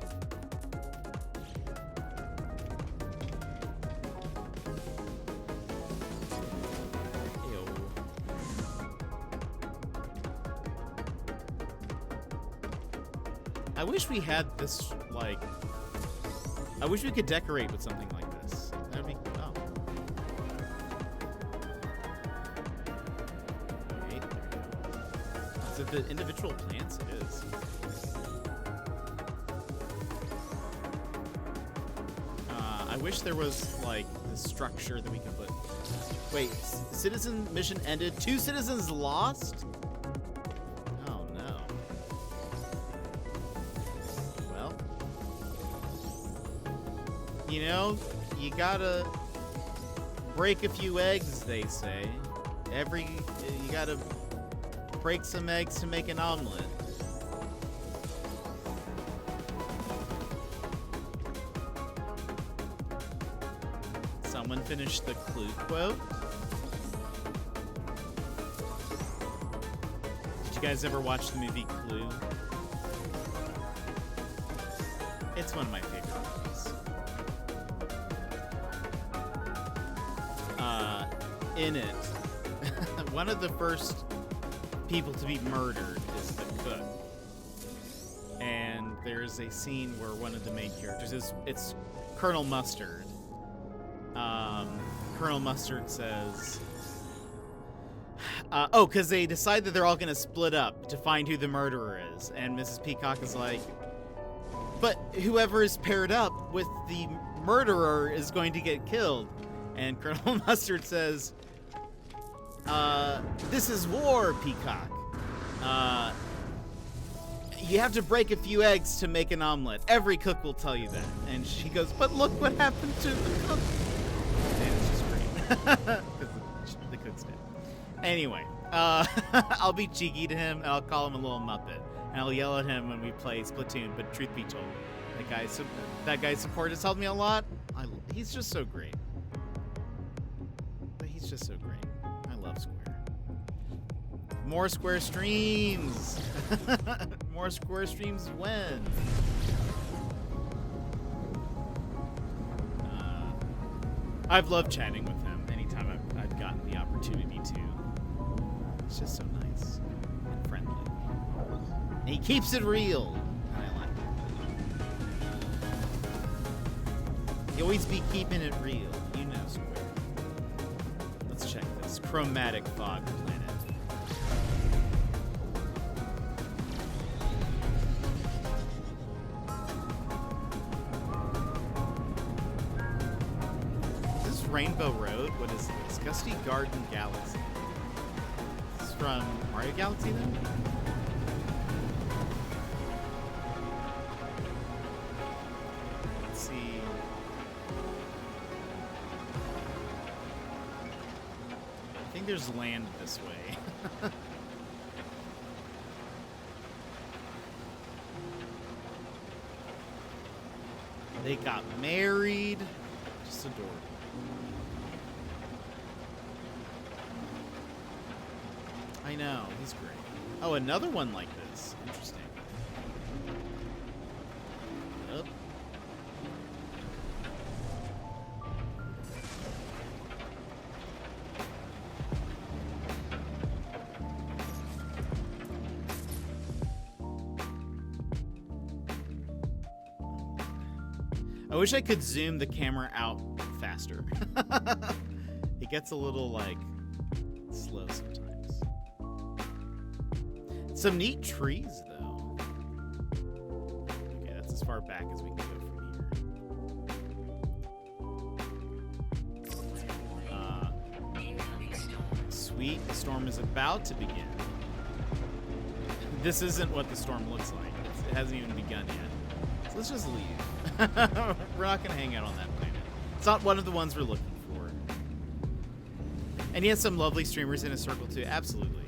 Ew. I wish we had this, like... I wish we could decorate with something like this. That'd be... Oh. Wait. Is it the individual plants? It is. I wish there was, like, the structure that we could put... Wait, citizen mission ended. 2 citizens lost? Oh, no. Well... You know, you gotta break a few eggs, they say. You gotta break some eggs to make an omelet. Someone finished the Clue quote. Did you guys ever watch the movie Clue? It's one of my favorite movies. In it, one of the first people to be murdered is the cook. And there's a scene where one of the main characters it's Colonel Mustard. Colonel Mustard says, because they decide that they're all going to split up to find who the murderer is. And Mrs. Peacock is like, but whoever is paired up with the murderer is going to get killed. And Colonel Mustard says, this is war, Peacock. You have to break a few eggs to make an omelet. Every cook will tell you that. And she goes, but look what happened to the cook. And it's just great. Because the cook's dead. Anyway, I'll be cheeky to him, and I'll call him a little muppet. And I'll yell at him when we play Splatoon, but truth be told, that guy's support has helped me a lot. He's just so great. He's just so great. I love Square. More Square streams! More Square streams when? I've loved chatting with him anytime I've gotten the opportunity to. It's just so nice and friendly. And he keeps it real. And I like it. He always be keeping it real. You know Square. Let's check this. Chromatic Fog Planet. Is this Rainbow Road? What is this? Gusty Garden Galaxy. This is from Mario Galaxy then? Let's see. I think there's land this way. They got married. Just adorable. I know, he's great. Oh, another one like this. Interesting. Yep. I wish I could zoom the camera out faster. It gets a little, like, slow sometimes. Some neat trees, though. Okay, that's as far back as we can go from here. Sweet, the storm is about to begin. This isn't what the storm looks like. It hasn't even begun yet. So let's just leave. We're not going to hang out on that planet. It's not one of the ones we're looking for. And he has some lovely streamers in his circle, too. Absolutely.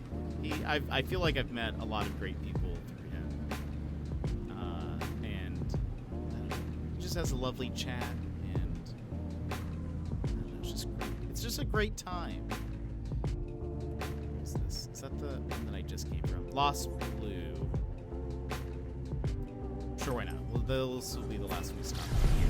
I feel like I've met a lot of great people through him. And he just has a lovely chat. And just a great time. What's this? Is that the one that I just came from? Lost Blue. Sure, why not? Well, this will be the last we stop here.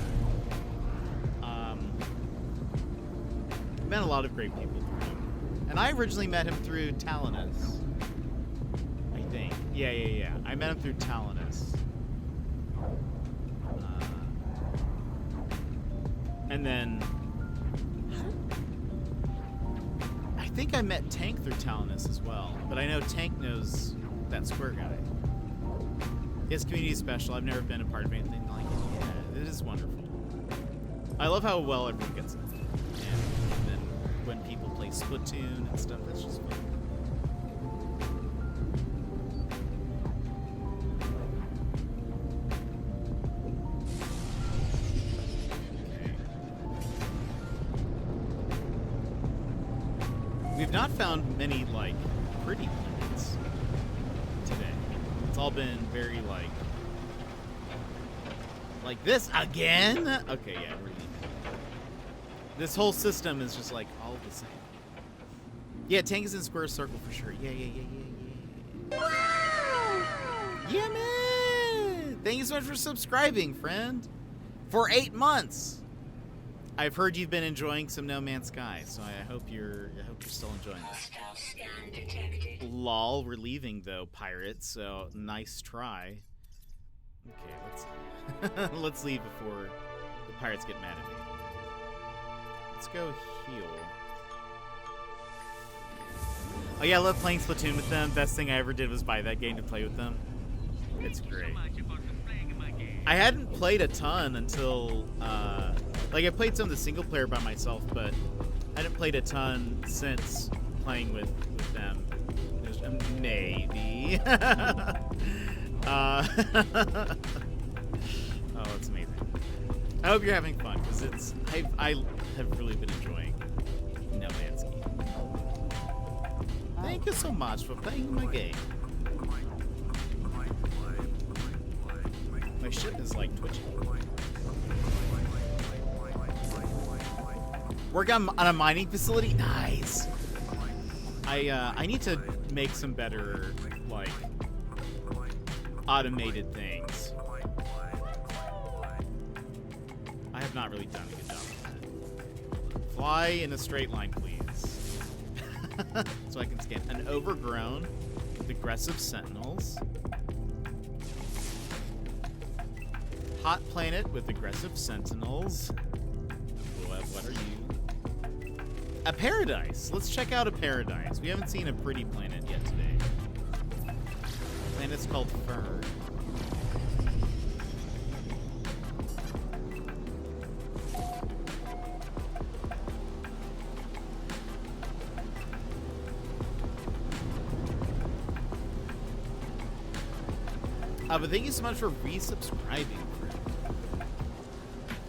Met a lot of great people through him. And I originally met him through Talinus. I think. Yeah. I met him through Talinus. And then I think I met Tank through Talinus as well. But I know Tank knows that Square guy. Yes, community special. I've never been a part of anything like it. Yeah, it is wonderful. I love how well everyone gets it. And then when people play Splatoon and stuff, that's just fun. Okay. We've not found many, like, pretty planets today. It's all been very, like this again? Okay, yeah, we're leaving. This whole system is just like all the same. Yeah, Tank is in square circle for sure. Yeah. Yeah, man! Thank you so much for subscribing, friend. For 8 months. I've heard you've been enjoying some No Man's Sky, so I hope you're still enjoying that. Lol, we're leaving though, pirates. So nice try. Okay, let's leave before the pirates get mad at me. Let's go heal. Oh yeah, I love playing Splatoon with them. Best thing I ever did was buy that game to play with them. It's great. I hadn't played a ton until, like I played some of the single player by myself, but I hadn't played a ton since playing with them. Maybe. Oh, it's amazing. I hope you're having fun, because I have really been enjoying No Man's Sky. Thank you so much for playing my game. My ship is like twitching. Work on a mining facility? Nice. I need to make some better, like, automated things. I have not really done a good job of that. Fly in a straight line, please. So I can scan an overgrown with aggressive sentinels. Hot planet with aggressive sentinels. What are you? A paradise. Let's check out a paradise. We haven't seen a pretty planet yet today. Planet's called Fern. But thank you so much for resubscribing.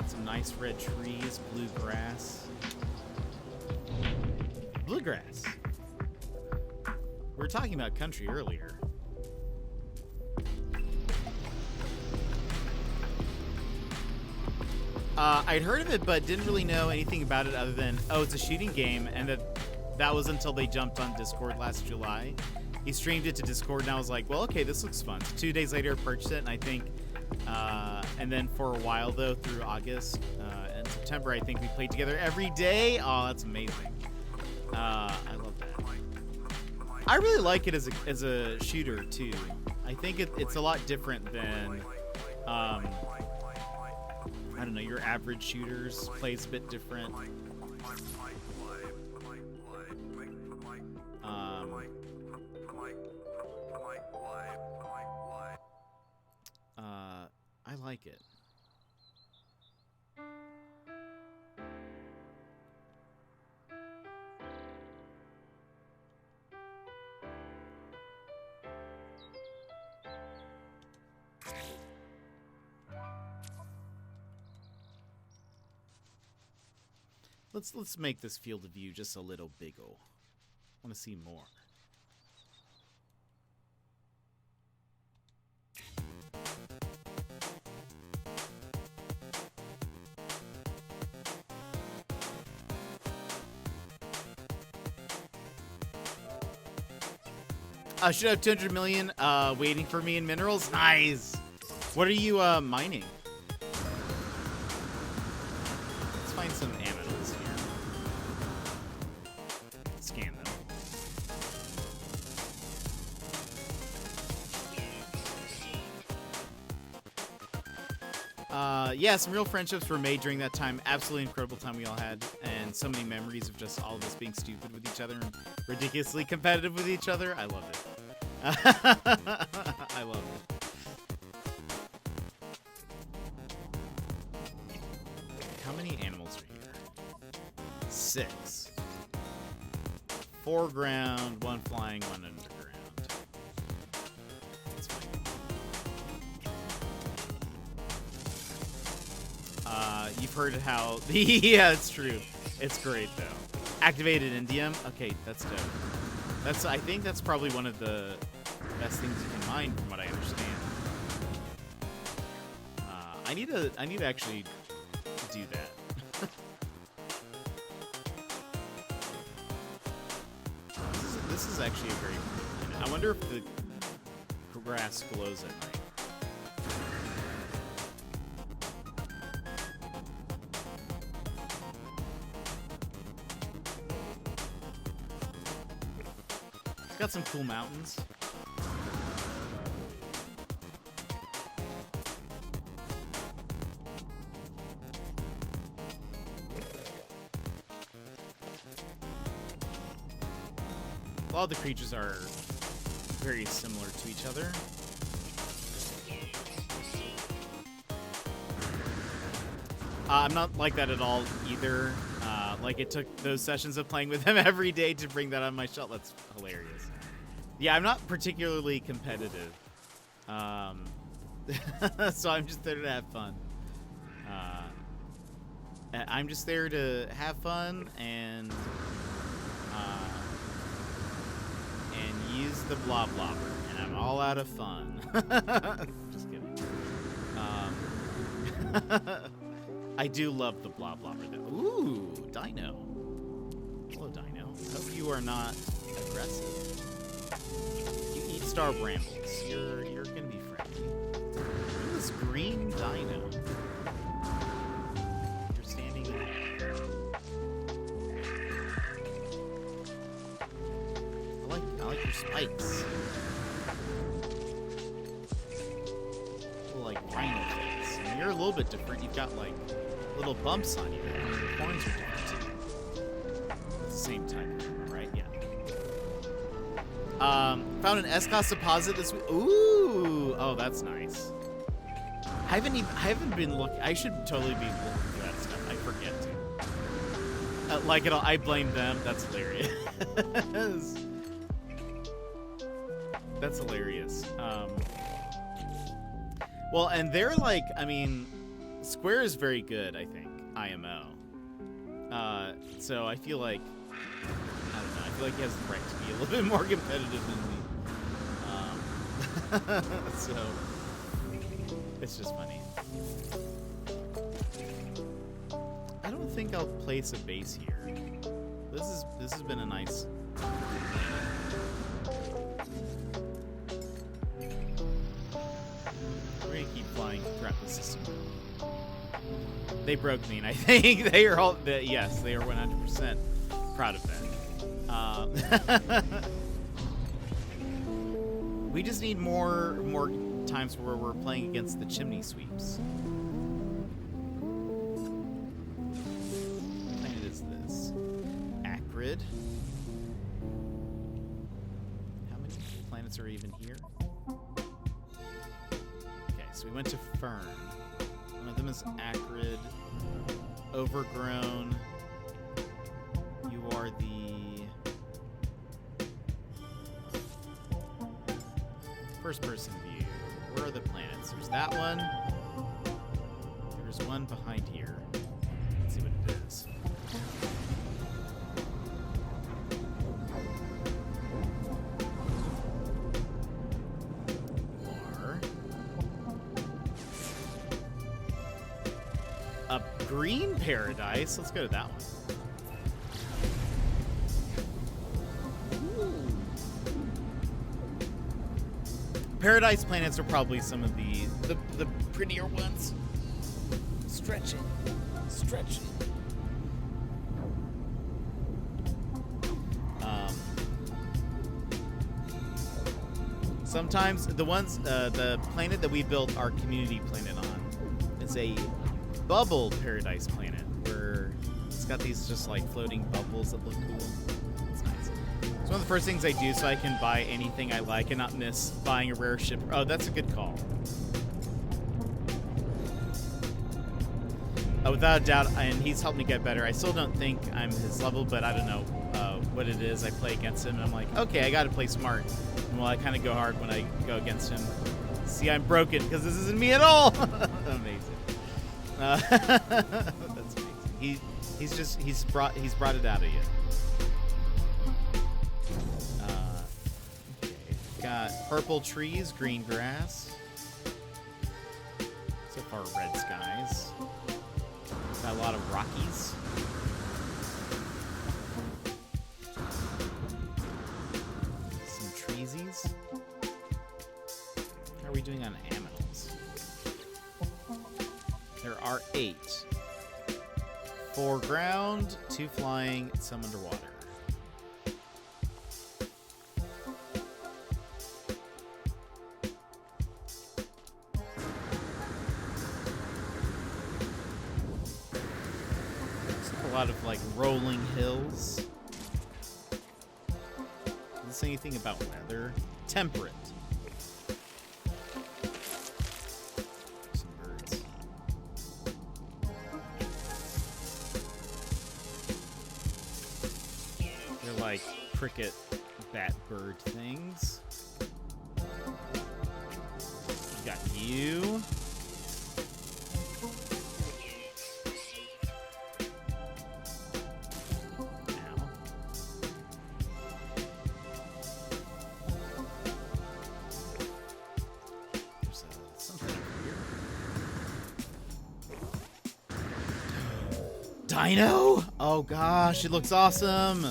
Some nice red trees, blue grass. Bluegrass. We were talking about country earlier. I'd heard of it, but didn't really know anything about it other than, oh, it's a shooting game, and that was until they jumped on Discord last July. He streamed it to Discord, and I was like, well, okay, this looks fun. So 2 days later, I purchased it, and I think, and then for a while, though, through August and September, I think we played together every day. Oh, that's amazing. I love that. I really like it as a shooter, too. I think it's a lot different than, I don't know, your average shooters. Plays a bit different. I like it. Let's make this field of view just a little bigger. I want to see more. Should have 200 million waiting for me in minerals. Nice. What are you mining? Let's find some aminals here. Scan them. Yeah, some real friendships were made during that time. Absolutely incredible time we all had, and so many memories of just all of us being stupid with each other and ridiculously competitive with each other. I loved it. I loved it. How many animals are here? 6. 4 ground, 1 flying, 1 underground. That's fine. You've heard how the yeah, it's true. It's great though. Activated indium. Okay, that's dope. I think that's probably one of the best things you can mine, from what I understand. I need to actually do that. This is actually a very. I wonder if the grass glows at night. It's got some cool mountains. A lot of the creatures are very similar to each other. I'm not like that at all either. Like, it took those sessions of playing with him every day to bring that on my shelf. That's hilarious. Yeah, I'm not particularly competitive. So I'm just there to have fun. I'm just there to have fun and use the blah blobber, and I'm all out of fun. Just kidding. I do love the blah blobber though. Ooh, Dino. Hello, Dino. Hope you are not aggressive. You eat star brambles. You're gonna be friendly. Look at this green Dino. You're standing in. I like your spikes. Little, like, rhino things. And you're a little bit different. You've got like little bumps on you. Your horns are different too. It's the same type, right? Yeah. Found an S-Class deposit this week. Ooh, oh, that's nice. I haven't been looking. I should totally be looking for that stuff. I forget to. Like it all. I blame them. That's hilarious. That's hilarious. Well, and they're like, I mean, Square is very good, I think, IMO. So I feel like, I don't know, I feel like he has the right to be a little bit more competitive than me. So, it's just funny. I don't think I'll place a base here. This has been a nice. We're gonna keep flying throughout the system. They broke me, and I think they are all. Yes, they are 100% proud of that. We just need more times where we're playing against the chimney sweeps. What planet is this? Acrid. How many planets are even here? Okay, so we went to Fern. One of them is Acrid. Overgrown. You are the first person view. Where are the planets? There's that one. There's one behind here. Let's see what it is. A green paradise. Let's go to that one. Paradise planets are probably some of the prettier ones. Stretching. Sometimes the planet that we built our community planet on is a bubble paradise planet where it's got these just like floating bubbles that look cool. It's nice. It's one of the first things I do so I can buy anything I like and not miss buying a rare ship. Oh, that's a good call. Without a doubt, and he's helped me get better. I still don't think I'm his level, but I don't know what it is. I play against him, and I'm like, okay, I got to play smart. And well, I kind of go hard when I go against him. See, I'm broken because this isn't me at all. Amazing. That's amazing. He's brought it out of you. Okay. Got purple trees, green grass. So far, red skies. Got a lot of Rockies. Some treesies. How are we doing on aminals? There are 8. 4 ground, 2 flying, and some underwater. A lot of like rolling hills. Does it say anything about weather? Temperate. Some birds. They're like cricket bat bird things. We got you. Dino? Oh gosh, it looks awesome.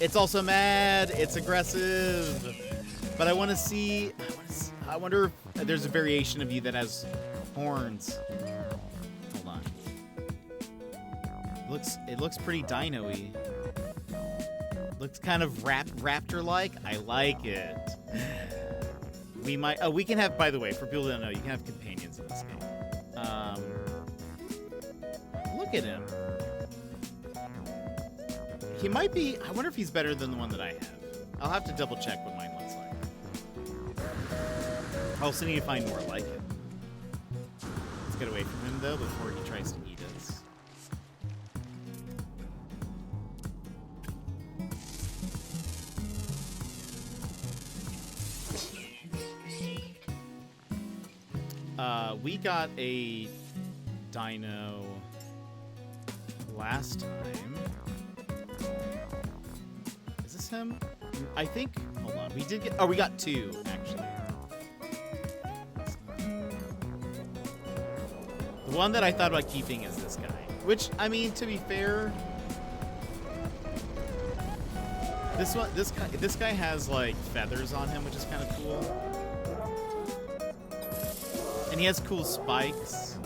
It's also mad. It's aggressive. But I want to see. I wonder if there's a variation of you that has horns. Hold on. It looks pretty dino-y. Looks kind of raptor-like. I like it. We might. Oh, we can have. By the way, for people that don't know, you can have companions in this game. Look at him. He might be. I wonder if he's better than the one that I have. I'll have to double check what mine looks like. I also need to find more like it. Let's get away from him though before he tries to eat us. We got a dino last time. Is this him? I think. Hold on. We did get. Oh, we got 2 actually. The one that I thought about keeping is this guy. Which, I mean, to be fair, this guy has like feathers on him, which is kind of cool. And he has cool spikes.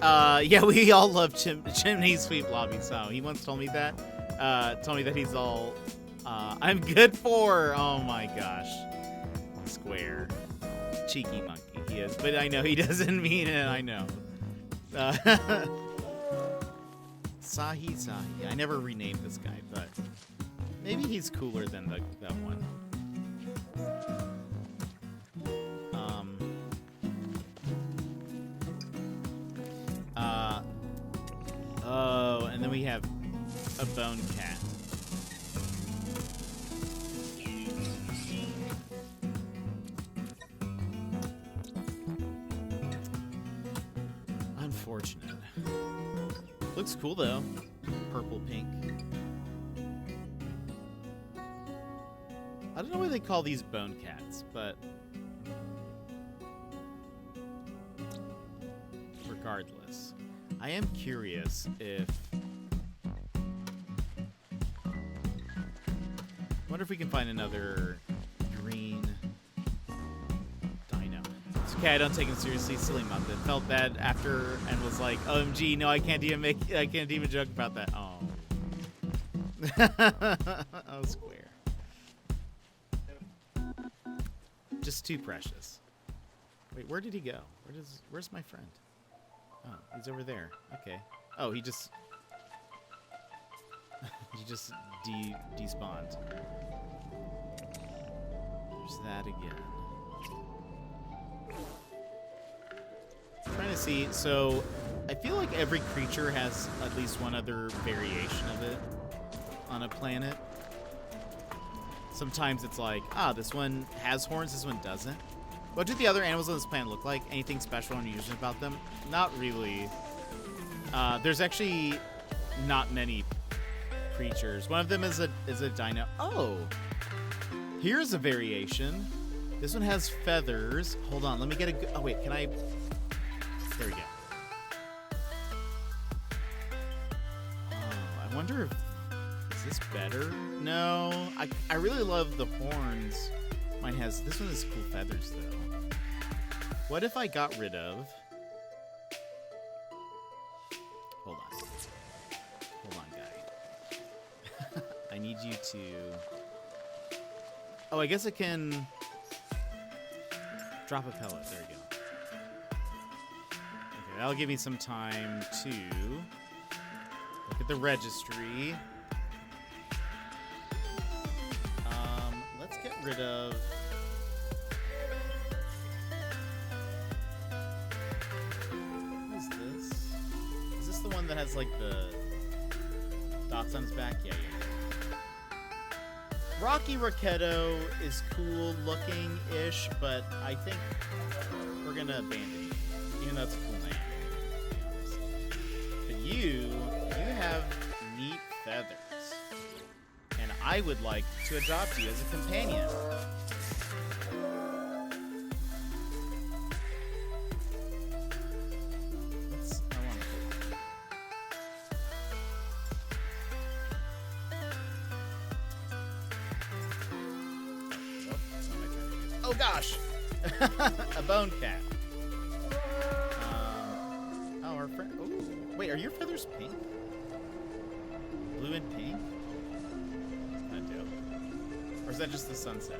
Yeah, we all love Chimney Sweep Lobby, so he once told me that. Told me that he's all, I'm good for. Oh my gosh. Square. Cheeky monkey he is. But I know he doesn't mean it, I know. Sahi. I never renamed this guy, but maybe he's cooler than that one. Oh, and then we have a bone cat. Unfortunate. Looks cool though. Purple, pink. I don't know what they call these bone cats, but regardless, I am curious if... I wonder if we can find another green dino. It's okay, I don't take him seriously. Silly Muppet. Felt bad after and was like, OMG, no, I can't even joke about that. Oh. Oh, Square. Just too precious. Wait, where did he go? Where's my friend? Oh, he's over there. Okay. Oh, he just despawned. There's that again. I'm trying to see. So, I feel like every creature has at least one other variation of it on a planet. Sometimes it's like, this one has horns, this one doesn't. What do the other animals on this planet look like? Anything special or unusual about them? Not really. There's actually not many creatures. One of them is a dino. Oh! Here's a variation. This one has feathers. Hold on, let me get a... Oh, wait, can I... There we go. Oh, I wonder if... Is this better? No. I really love the horns. Mine has... This one has cool feathers, though. What if I got rid of... Hold on. Hold on, guy. I need you to... Oh, I guess it can... Drop a pellet. There we go. Okay, that'll give me some time to... Look at the registry. Let's get rid of... What is this? Is this the one that has, like, the dots on its back? Yeah. Rocky Rocketto is cool looking-ish, but I think we're gonna abandon it, even though it's a cool name, to be honest. But you have neat feathers. And I would like to adopt you as a companion. Oh gosh! A bone cat. Oh, our friend. Oh, wait, are your feathers pink? Blue and pink? Or is that just the sunset?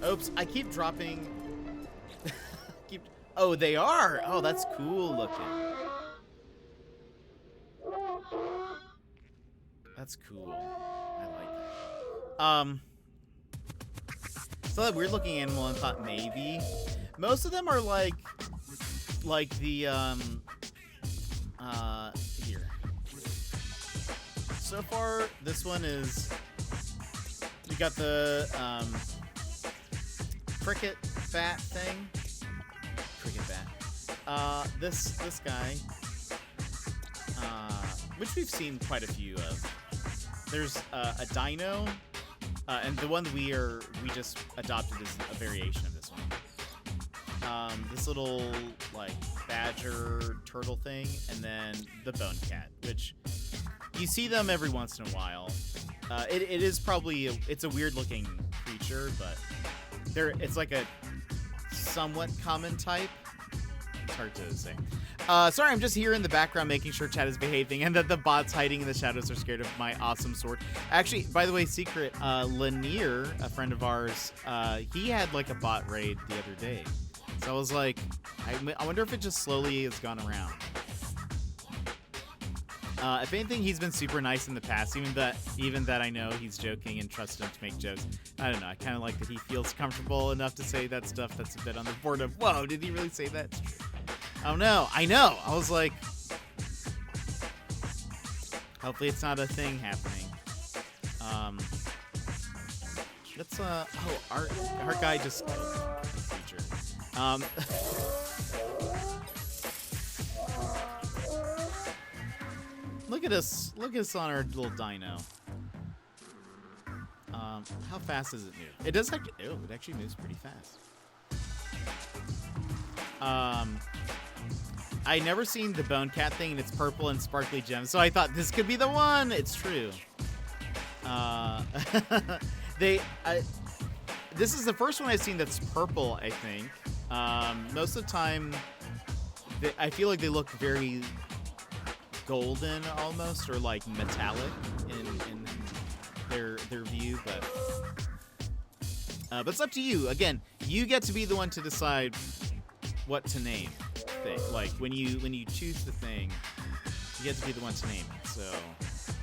Oops, I keep dropping... Oh, they are! Oh, that's cool looking. That's cool. I like that. Saw that weird looking animal and thought maybe. Most of them are like the, here. So far, this one is... We got the cricket bat thing. Cricket bat. This guy, which we've seen quite a few of. There's a dino, and the one we just adopted is a variation of this one. This little like badger turtle thing, and then the bone cat, which you see them every once in a while. It is probably it's a weird looking creature, but it's like a somewhat common type. It's hard to say. Sorry, I'm just here in the background making sure chat is behaving and that the bots hiding in the shadows are scared of my awesome sword. Actually, by the way, secret, Lanier, a friend of ours, he had like a bot raid the other day. So I was like, I wonder if it just slowly has gone around. If anything, he's been super nice in the past, even that I know he's joking and trust him to make jokes. I don't know, I kind of like that he feels comfortable enough to say that stuff that's a bit on the board of, whoa, did he really say that? Oh no, I know! I was like, hopefully it's not a thing happening. Let's, our guy just killed a creature. Look at us on our little dino. How fast does it move? It does actually, it actually moves pretty fast. I never seen the bone cat thing, and it's purple and sparkly gems, so I thought this could be the one. It's true. This is the first one I've seen that's purple, I think. Most of the time, I feel like they look very golden almost, or like metallic in their view, but it's up to you. Again, you get to be the one to decide what to name. Like when you choose the thing, you get to be the one to name it. So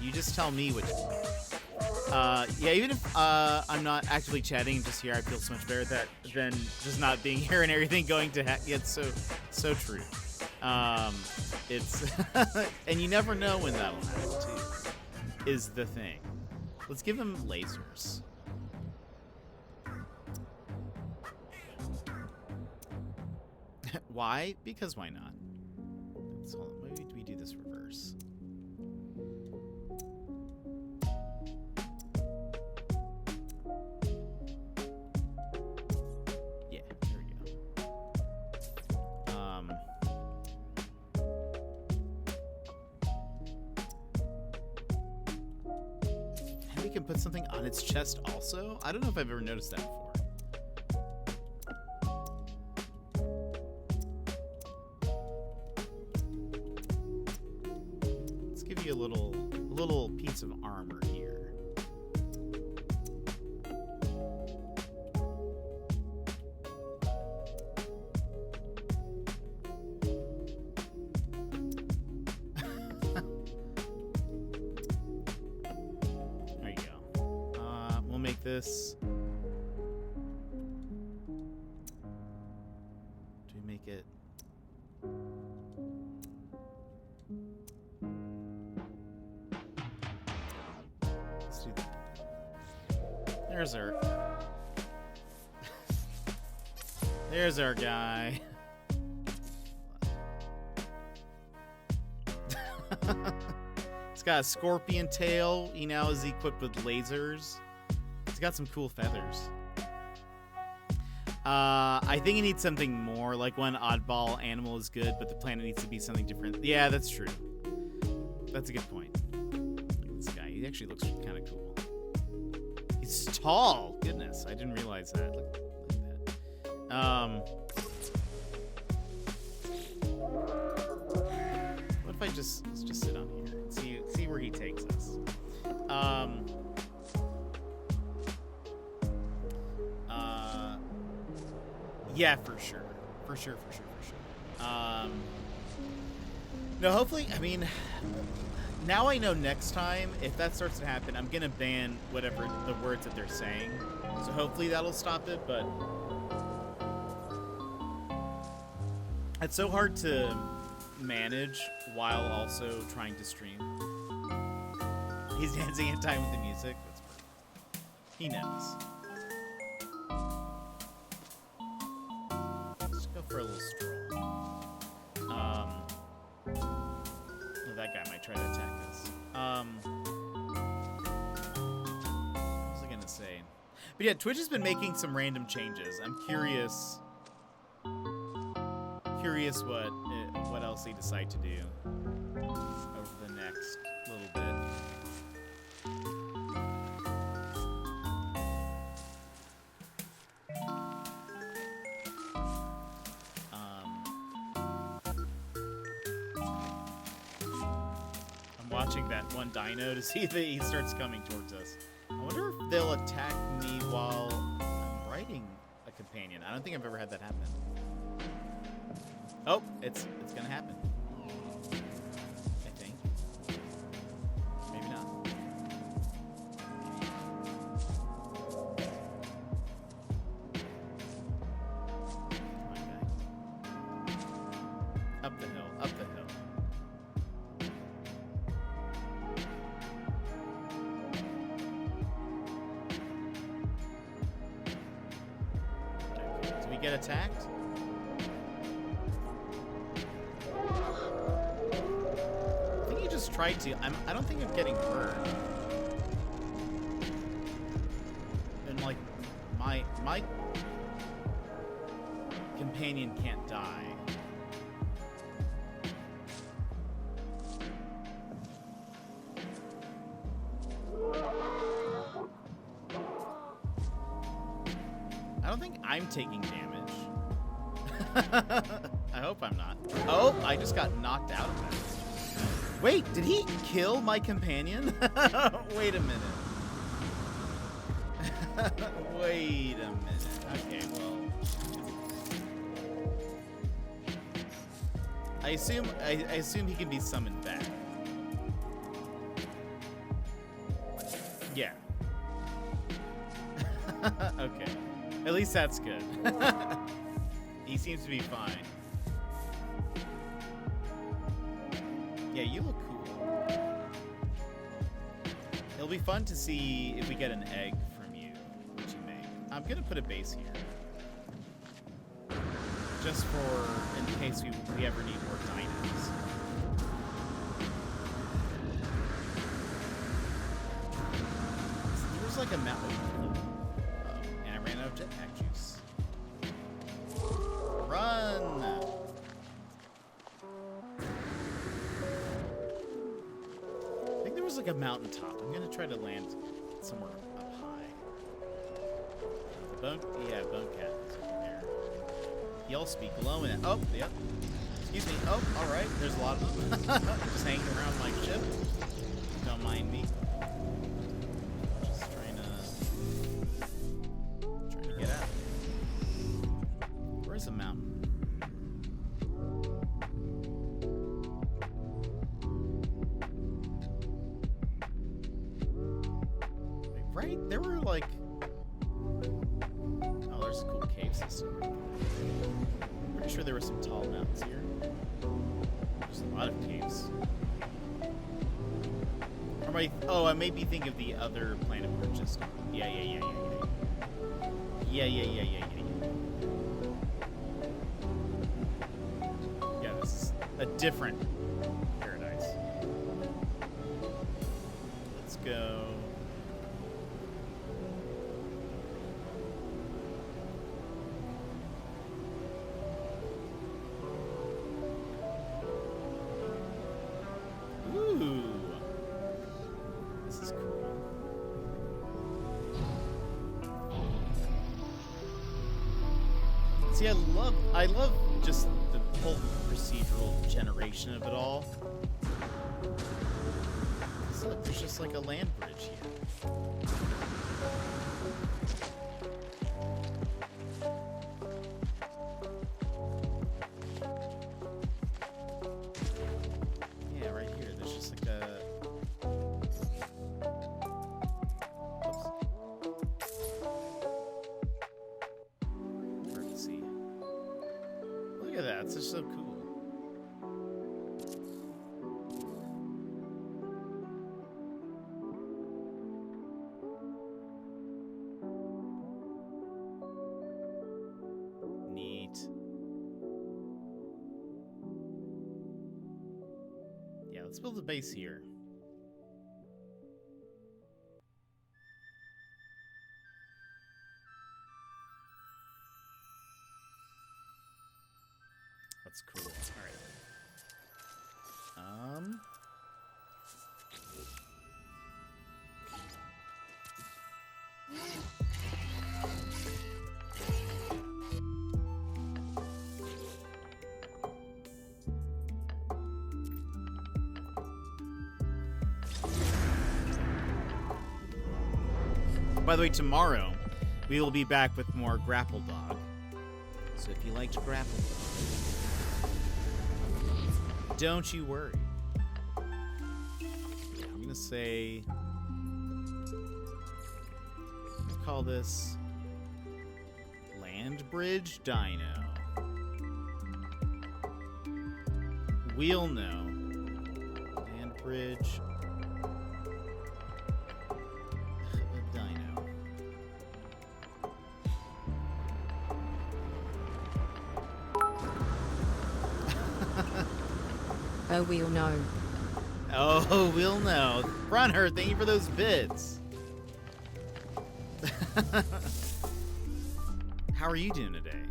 you just tell me which one. Yeah, even if I'm not actively chatting and just here, I feel so much better than just not being here and everything going to heck. It's so true. It's and you never know when that'll happen too. Is the thing. Let's give him lasers. Why? Because why not? So maybe we do this reverse. Yeah, there we go. And we can put something on its chest also? I don't know if I've ever noticed that before. A little piece of armor here. There you go. We'll make this. Do we make it? There's our there's our guy. He's got a scorpion tail. He now is equipped with lasers. He's got some cool feathers. I think he needs something more. Like one oddball animal is good, but the planet needs to be something different. Yeah, that's true. That's a good point. Look at this guy. He actually looks kind of cool. He's tall. Goodness, I didn't realize that. Look at that. What if I let's just sit on here and see where he takes us. Yeah, for sure. No, hopefully, I mean, now I know next time, if that starts to happen, I'm going to ban whatever the words that they're saying. So hopefully that'll stop it, but it's so hard to manage while also trying to stream. He's dancing in time with the music. That's perfect. He knows. Let's go for a little stroll. That guy might try to attack us. What was I gonna say? But yeah, Twitch has been making some random changes. I'm curious what else they decide to do over the next little bit. Watching that one dino to see that he starts coming towards us. I wonder if they'll attack me while I'm riding a companion. I don't think I've ever had that happen. Oh, it's gonna happen. I think. Maybe not. Come on, guy. Up the hill, up the hill. Get attacked? I think he just tried to. I don't think I'm getting burned. And like my companion can't die. taking damage. I hope I'm not. Oh, I just got knocked out of that. Wait, did he kill my companion? Wait a minute. Wait a minute. Okay, well. I assume he can be summoned back. Yeah. Okay. At least that's good. He seems to be fine. Yeah, you look cool. It'll be fun to see if we get an egg from you, which you make. I'm gonna put a base here. Just for, in case we ever need more dinos. There's like a mountain. And I ran out of jetpack juice. Run! I think there was like a mountaintop. I'm gonna try to land somewhere up high. Bone cat is over there. He also be glowing at. Oh, yep. Excuse me. Oh, alright. There's a lot of them. Just hanging around my ship. Don't mind me. Just trying to get out. Where's the mountain? Right? There were like... Oh, there's a cool cave system. Pretty sure there were some tall mountains here. There's a lot of caves. Or I made me think of the other planet we were just on. Yeah. Yeah, this is a different paradise. Let's go. See, I love just the whole procedural generation of it all. So look, there's just like a land bridge here. Yeah, right here. There's just like a... That's just so cool. Neat. Yeah, let's build a base here. That's cool. All right. By the way, tomorrow we will be back with more Grapple Dog. So if you liked Grapple Dog, don't you worry. Yeah, I'm gonna say, let's call this Land Bridge Dino. We'll know. Land Bridge Dino. Oh, we'll know. Oh, we'll know. Runner, thank you for those bits. How are you doing today?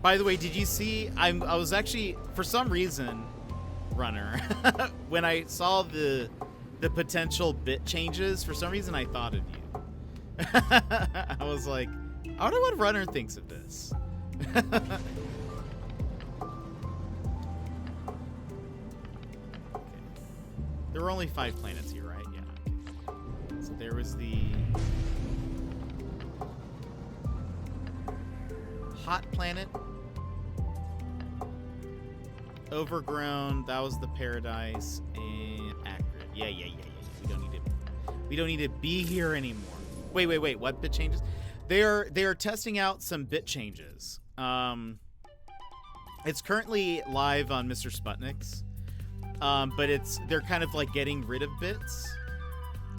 By the way, did you see? I was actually, for some reason, Runner, when I saw the potential bit changes, for some reason I thought of you. I was like, I wonder what Runner thinks of this. Okay. There were only 5 planets here, right? Yeah. Okay. So there was the hot planet. Overgrown, that was the paradise, and accurate. Yeah. We don't need to be here anymore. Wait. What bit changes? They are testing out some bit changes. It's currently live on Mr. Sputnik's, but they're kind of like getting rid of bits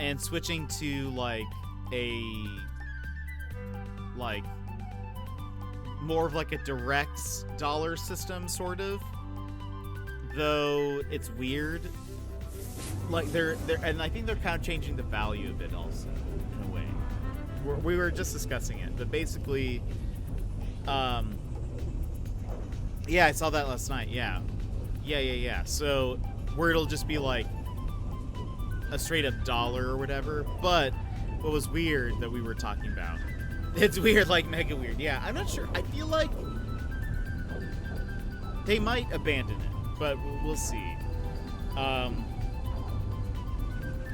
and switching to like more of like a direct dollar system, sort of. Though it's weird. Like they're and I think they're kind of changing the value of it also in a way. We were just discussing it, but basically, yeah, I saw that last night. Yeah. So where it'll just be like a straight up dollar or whatever. But what was weird that we were talking about? It's weird, like mega weird. Yeah, I'm not sure. I feel like they might abandon it, but we'll see.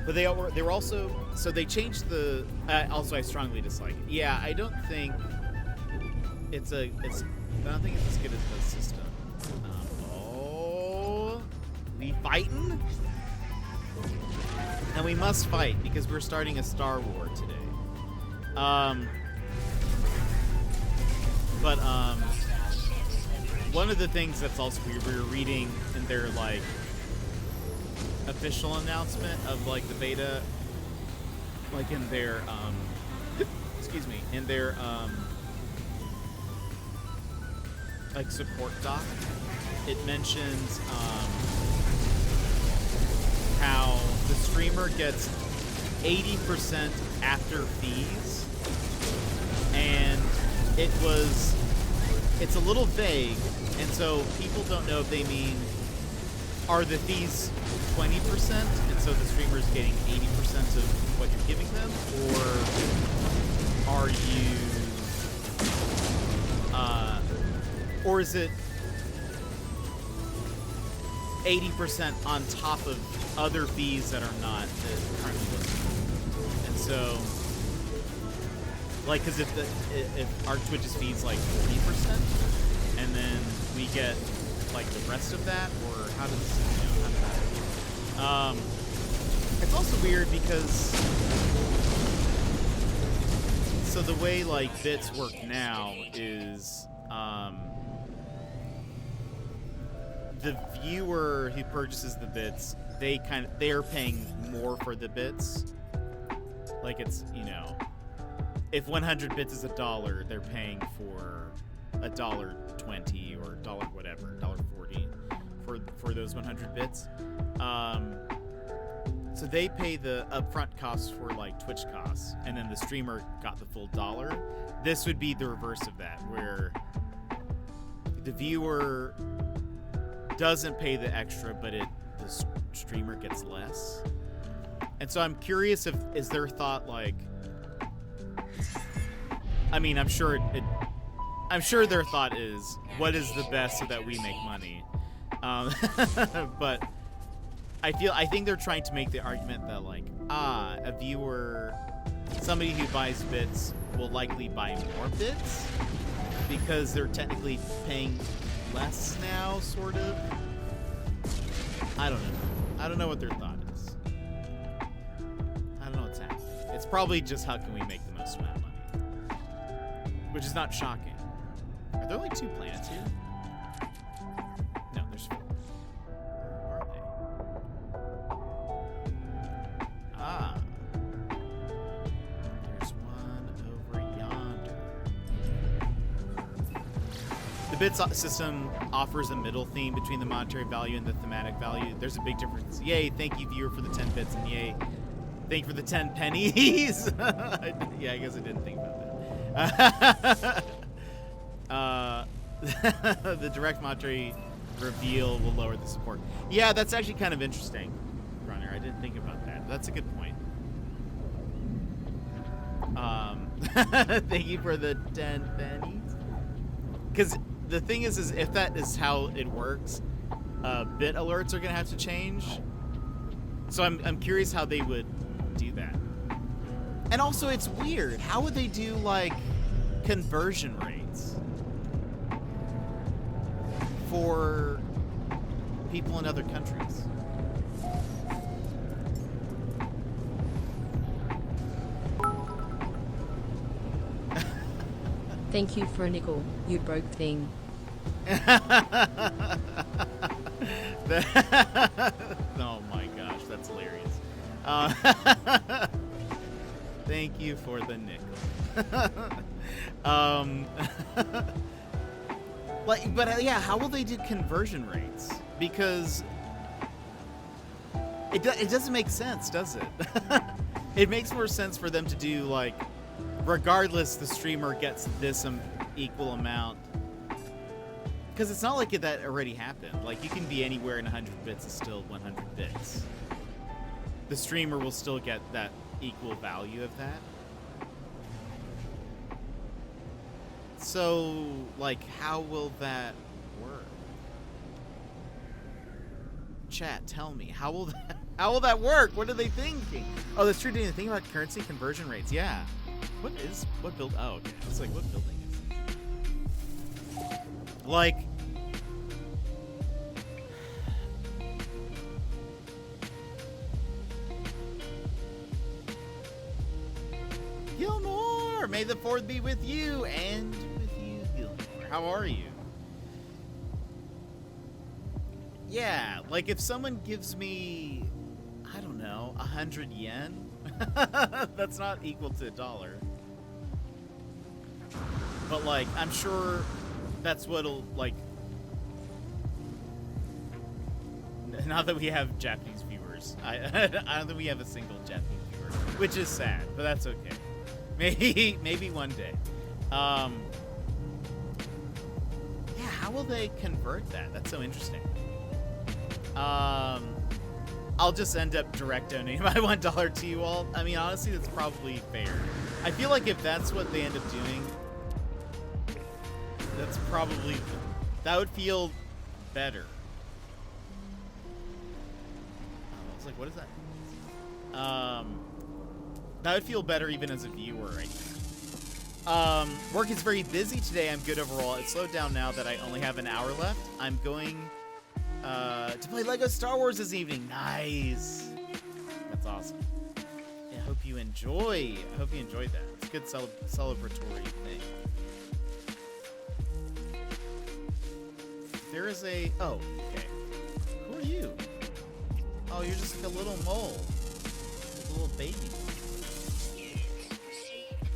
But they were also, so they changed the. Also, I strongly dislike it. Yeah, I don't think I don't think it's as good as the system. We fighting, and we must fight because we're starting a Star War today. But one of the things that's also weird, we were reading in their like official announcement of like the beta, like in their excuse me, in their like support doc, it mentions how the streamer gets 80% after fees, and it's a little vague, and so people don't know if they mean, are the fees 20% and so the streamer's getting 80% of what you're giving them, or are you or is it 80% on top of other fees that are not currently listed? And so, like, because if our Twitch's fees like 40%, and then we get like the rest of that, or how does that? It's also weird because so the way like bits work now is the viewer who purchases the bits, they're paying more for the bits. Like it's, if 100 bits is $1, they're paying for $1.20 or $1 whatever, $1.40 for those 100 bits. So they pay the upfront costs for like Twitch costs, and then the streamer got the full $1. This would be the reverse of that, where the viewer doesn't pay the extra, but the streamer gets less. And so I'm curious is their thought like, I mean, I'm sure their thought is, what is the best so that we make money? But I think they're trying to make the argument that like, a viewer, somebody who buys bits will likely buy more bits because they're technically paying less now, sort of. I don't know. I don't know what their thought is. I don't know what's happening. It's probably just how can we make the most amount of money, which is not shocking. Are there like 2 planets here? No, there's 4. Where are they? There's one over yonder. The bits system offers a middle theme between the monetary value and the thematic value. There's a big difference. Yay, thank you, viewer, for the 10 bits, and yay, thank you for the 10 pennies. Yeah, I guess I didn't think about that. The direct monetary reveal will lower the support. Yeah, that's actually kind of interesting, Runner. I didn't think about that. That's a good point. Thank you for the 10 pennies. Because the thing is if that is how it works, bit alerts are gonna have to change. So I'm curious how they would do that. And also, it's weird. How would they do like conversion rates for people in other countries? Thank you for a nickel, you broke thing. Oh my gosh, that's hilarious. Thank you for the nickel. Yeah, how will they do conversion rates? Because it doesn't make sense, does it? It makes more sense for them to do like, regardless, the streamer gets this equal amount. Because it's not like that already happened. Like, you can be anywhere in 100 bits is still 100 bits. The streamer will still get that equal value of that. So, like, how will that work? Chat, tell me, how will that work? What are they thinking? Oh, that's true. Didn't even think about currency conversion rates. Yeah. What build? Oh, okay. I was like, what building is this? Like, Gilmore, may the 4th be with you and with you, Gilmore. How are you? Yeah, like if someone gives me, I don't know, 100 yen, that's not equal to $1. But like, I'm sure that's what'll like. Not that we have Japanese viewers. I don't think we have a single Japanese viewer, which is sad, but that's okay. Maybe one day. Yeah, how will they convert that? That's so interesting. I'll just end up direct donating my $1 to you all. I mean, honestly, that's probably fair. I feel like if that's what they end up doing, that would feel better. I was like, what is that? That would feel better even as a viewer, I think. Work is very busy today. I'm good overall. It slowed down now that I only have an hour left. I'm going to play Lego Star Wars this evening. Nice. That's awesome. I hope you enjoy. I hope you enjoyed that. It's a good celebratory thing. There is a... Oh, okay. Who are you? Oh, you're just like a little mole. Like a little baby.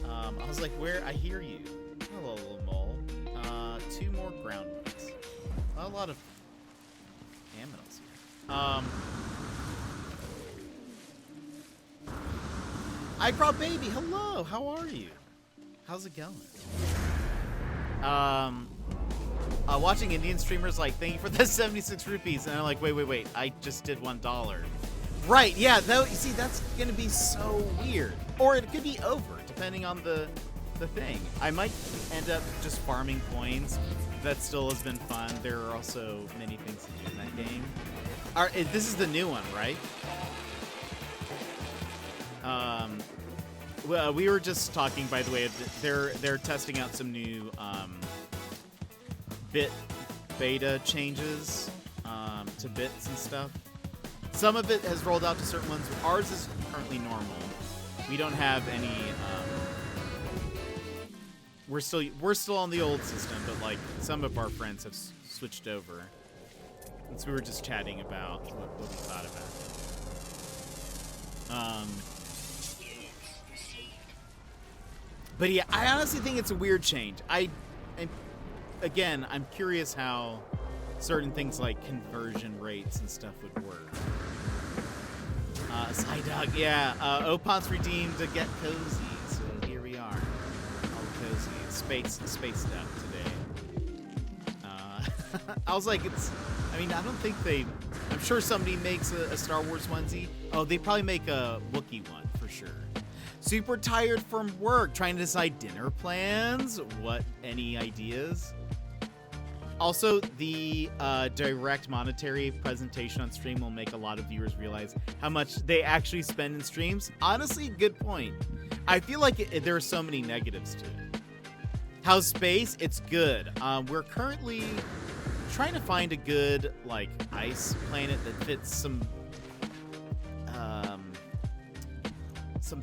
I was like, where? I hear you. Hello, little mole. 2 more ground ones. A lot of aminals here. iCraw baby, hello. How are you? How's it going? Watching Indian streamers like, thank you for the 76 rupees, and I'm like, wait, I just did $1. Right, yeah, though, you see, that's gonna be so weird. Or it could be over, depending on the thing. I might end up just farming coins. That still has been fun. There are also many things to do in that game. This is the new one, right? Well, we were just talking, by the way, they're testing out some new beta changes to bits and stuff. Some of it has rolled out to certain ones. Ours is currently normal. We don't have any. We're still on the old system, but like some of our friends have switched over. And so we were just chatting about what we thought about it. But yeah, I honestly think it's a weird change. Again, I'm curious how certain things like conversion rates and stuff would work. Psydog, yeah. Oppon's redeemed to get cozy, so here we are. All cozy. Spaced out today. I was like, I don't think I'm sure somebody makes a Star Wars onesie. Oh, they probably make a Wookiee one for sure. Super tired from work, trying to decide dinner plans. What? Any ideas? Also, the direct monetary presentation on stream will make a lot of viewers realize how much they actually spend in streams. Honestly, good point. I feel like there are so many negatives to it. How's space? It's good. We're currently trying to find a good, like, ice planet that fits some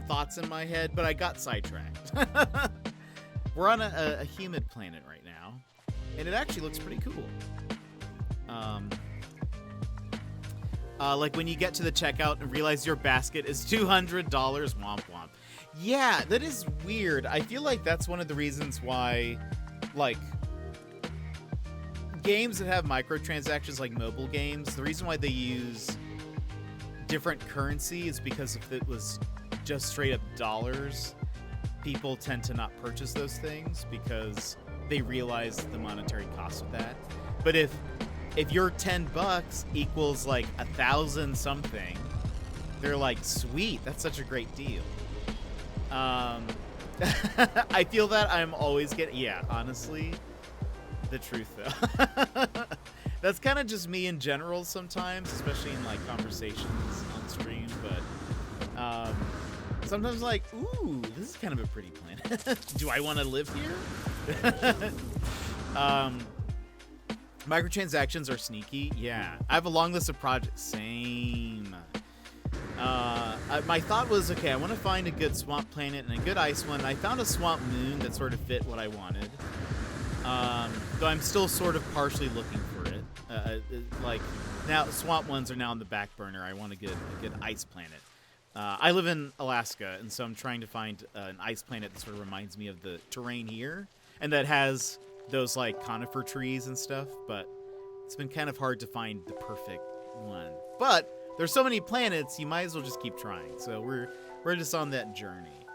thoughts in my head, but I got sidetracked. We're on a humid planet right now, and it actually looks pretty cool. Like when you get to the checkout and realize your basket is $200, womp womp. Yeah, that is weird. I feel like that's one of the reasons why, like, games that have microtransactions, like mobile games, the reason why they use different currency is because if it was just straight up dollars, people tend to not purchase those things because they realize the monetary cost of that. But if your $10 equals like 1,000 something, they're like, sweet, that's such a great deal. I feel that I'm always getting, yeah, honestly, the truth though. That's kind of just me in general sometimes, especially in like conversations on stream, but sometimes like, ooh, this is kind of a pretty planet. Do I want to live here? Microtransactions are sneaky. Yeah. I have a long list of projects. Same. My thought was, okay, I want to find a good swamp planet and a good ice one. I found a swamp moon that sort of fit what I wanted. Though I'm still sort of partially looking for it. Like, now, swamp ones are now on the back burner. I want a good ice planet. I live in Alaska, and so I'm trying to find an ice planet that sort of reminds me of the terrain here, and that has those, like, conifer trees and stuff, but it's been kind of hard to find the perfect one. But there's so many planets, you might as well just keep trying, so we're just on that journey.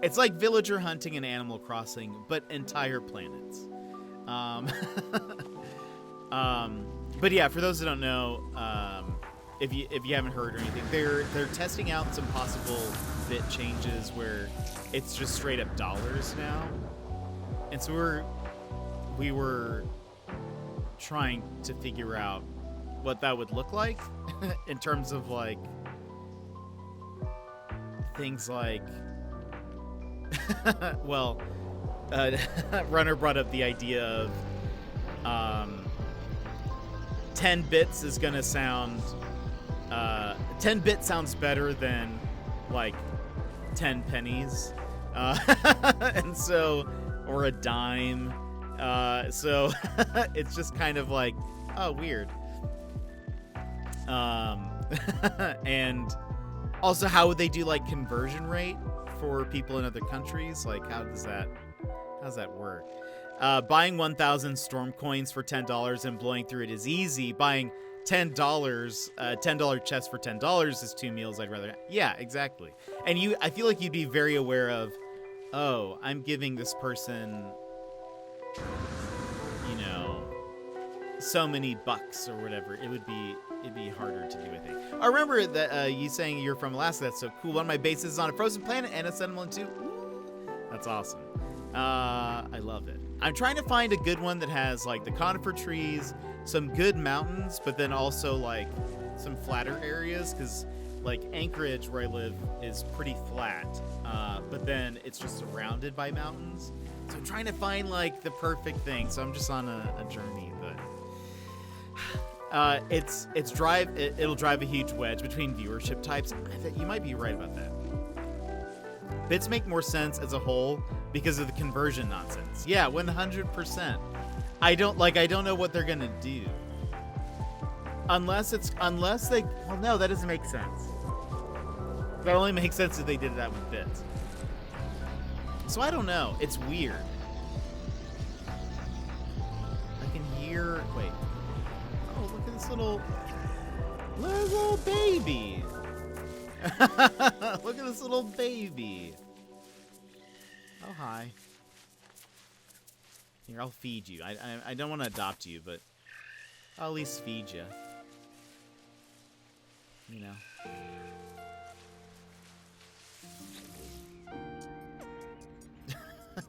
It's like villager hunting and Animal Crossing, but entire planets. But yeah, for those that don't know, if you haven't heard or anything, they're testing out some possible bit changes where it's just straight up dollars now, and so we were trying to figure out what that would look like in terms of like things like well, Runner brought up the idea of 10 bits is gonna sound 10 bits sounds better than like 10 pennies, and so, or a dime, so it's just kind of like, oh, weird. And also, how would they do like conversion rate for people in other countries? Like, how does that work? Buying 1,000 storm coins for $10 and blowing through it is easy. Buying $10 chest for $10 is 2 meals I'd rather. Yeah, exactly. And I feel like you'd be very aware of, oh, I'm giving this person, you know, so many bucks or whatever. It'd be harder to do, I think. I remember that you saying you're from Alaska. That's so cool. One of my bases is on a frozen planet and a sentimental too. That's awesome. I love it. I'm trying to find a good one that has like the conifer trees, some good mountains, but then also like some flatter areas, because like Anchorage, where I live, is pretty flat, but then it's just surrounded by mountains. So I'm trying to find like the perfect thing. So I'm just on a journey, but it'll drive a huge wedge between viewership types. You might be right about that. Bits make more sense as a whole because of the conversion nonsense. Yeah, 100%. I don't know what they're gonna do. Unless they, well, no, that doesn't make sense. That only makes sense if they did that with bits. So I don't know. It's weird. I can hear. Wait. Oh, look at this little baby. Look at this little baby. Oh, hi. Here, I'll feed you. I don't want to adopt you, but I'll at least feed you. You know.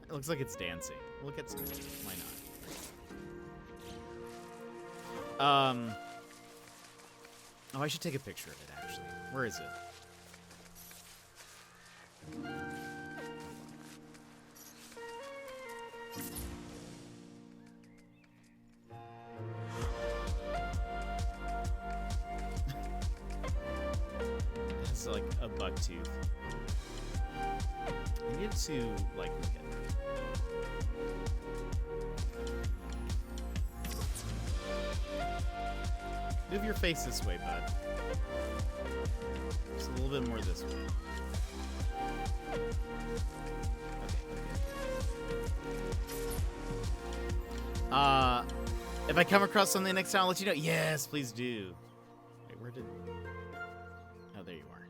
It looks like it's dancing. Look at some. Why not? Oh, I should take a picture of it, actually. Where is it? It's like a buck tooth. I need to, like, look at it. Move your face this way, bud. Just a little bit more this way. Okay. If I come across something next time, I'll let you know. Yes, please do. Wait, where did... Oh, there you are.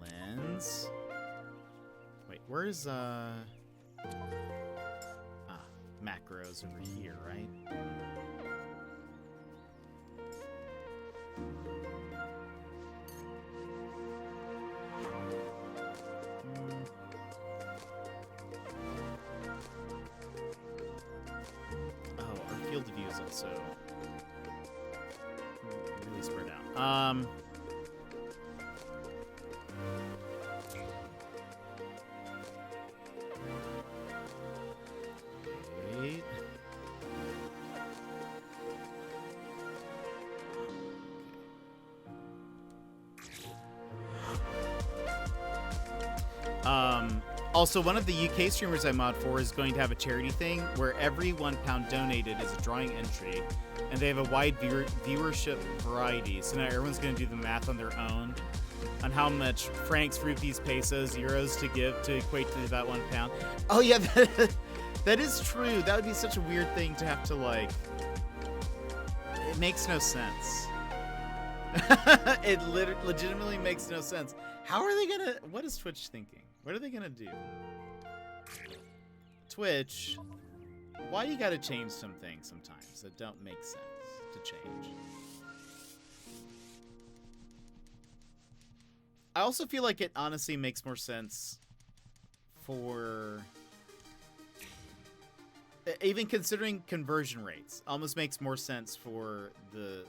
Lens. Wait, where's, macros over here, right? Oh, our field of view is also really spread out. Wait. Also, one of the UK streamers I mod for is going to have a charity thing where every £1 donated is a drawing entry, and they have a wide viewership variety. So now everyone's going to do the math on their own on how much francs, rupees, pesos, euros to give to equate to that £1. Oh yeah, that is true. That would be such a weird thing to have to, like. It makes no sense. It legitimately makes no sense. How are they gonna? What is Twitch thinking? What are they gonna do? Twitch, why you gotta change some things sometimes that don't make sense to change? I also feel like it honestly makes more sense for... Even considering conversion rates, almost makes more sense for the...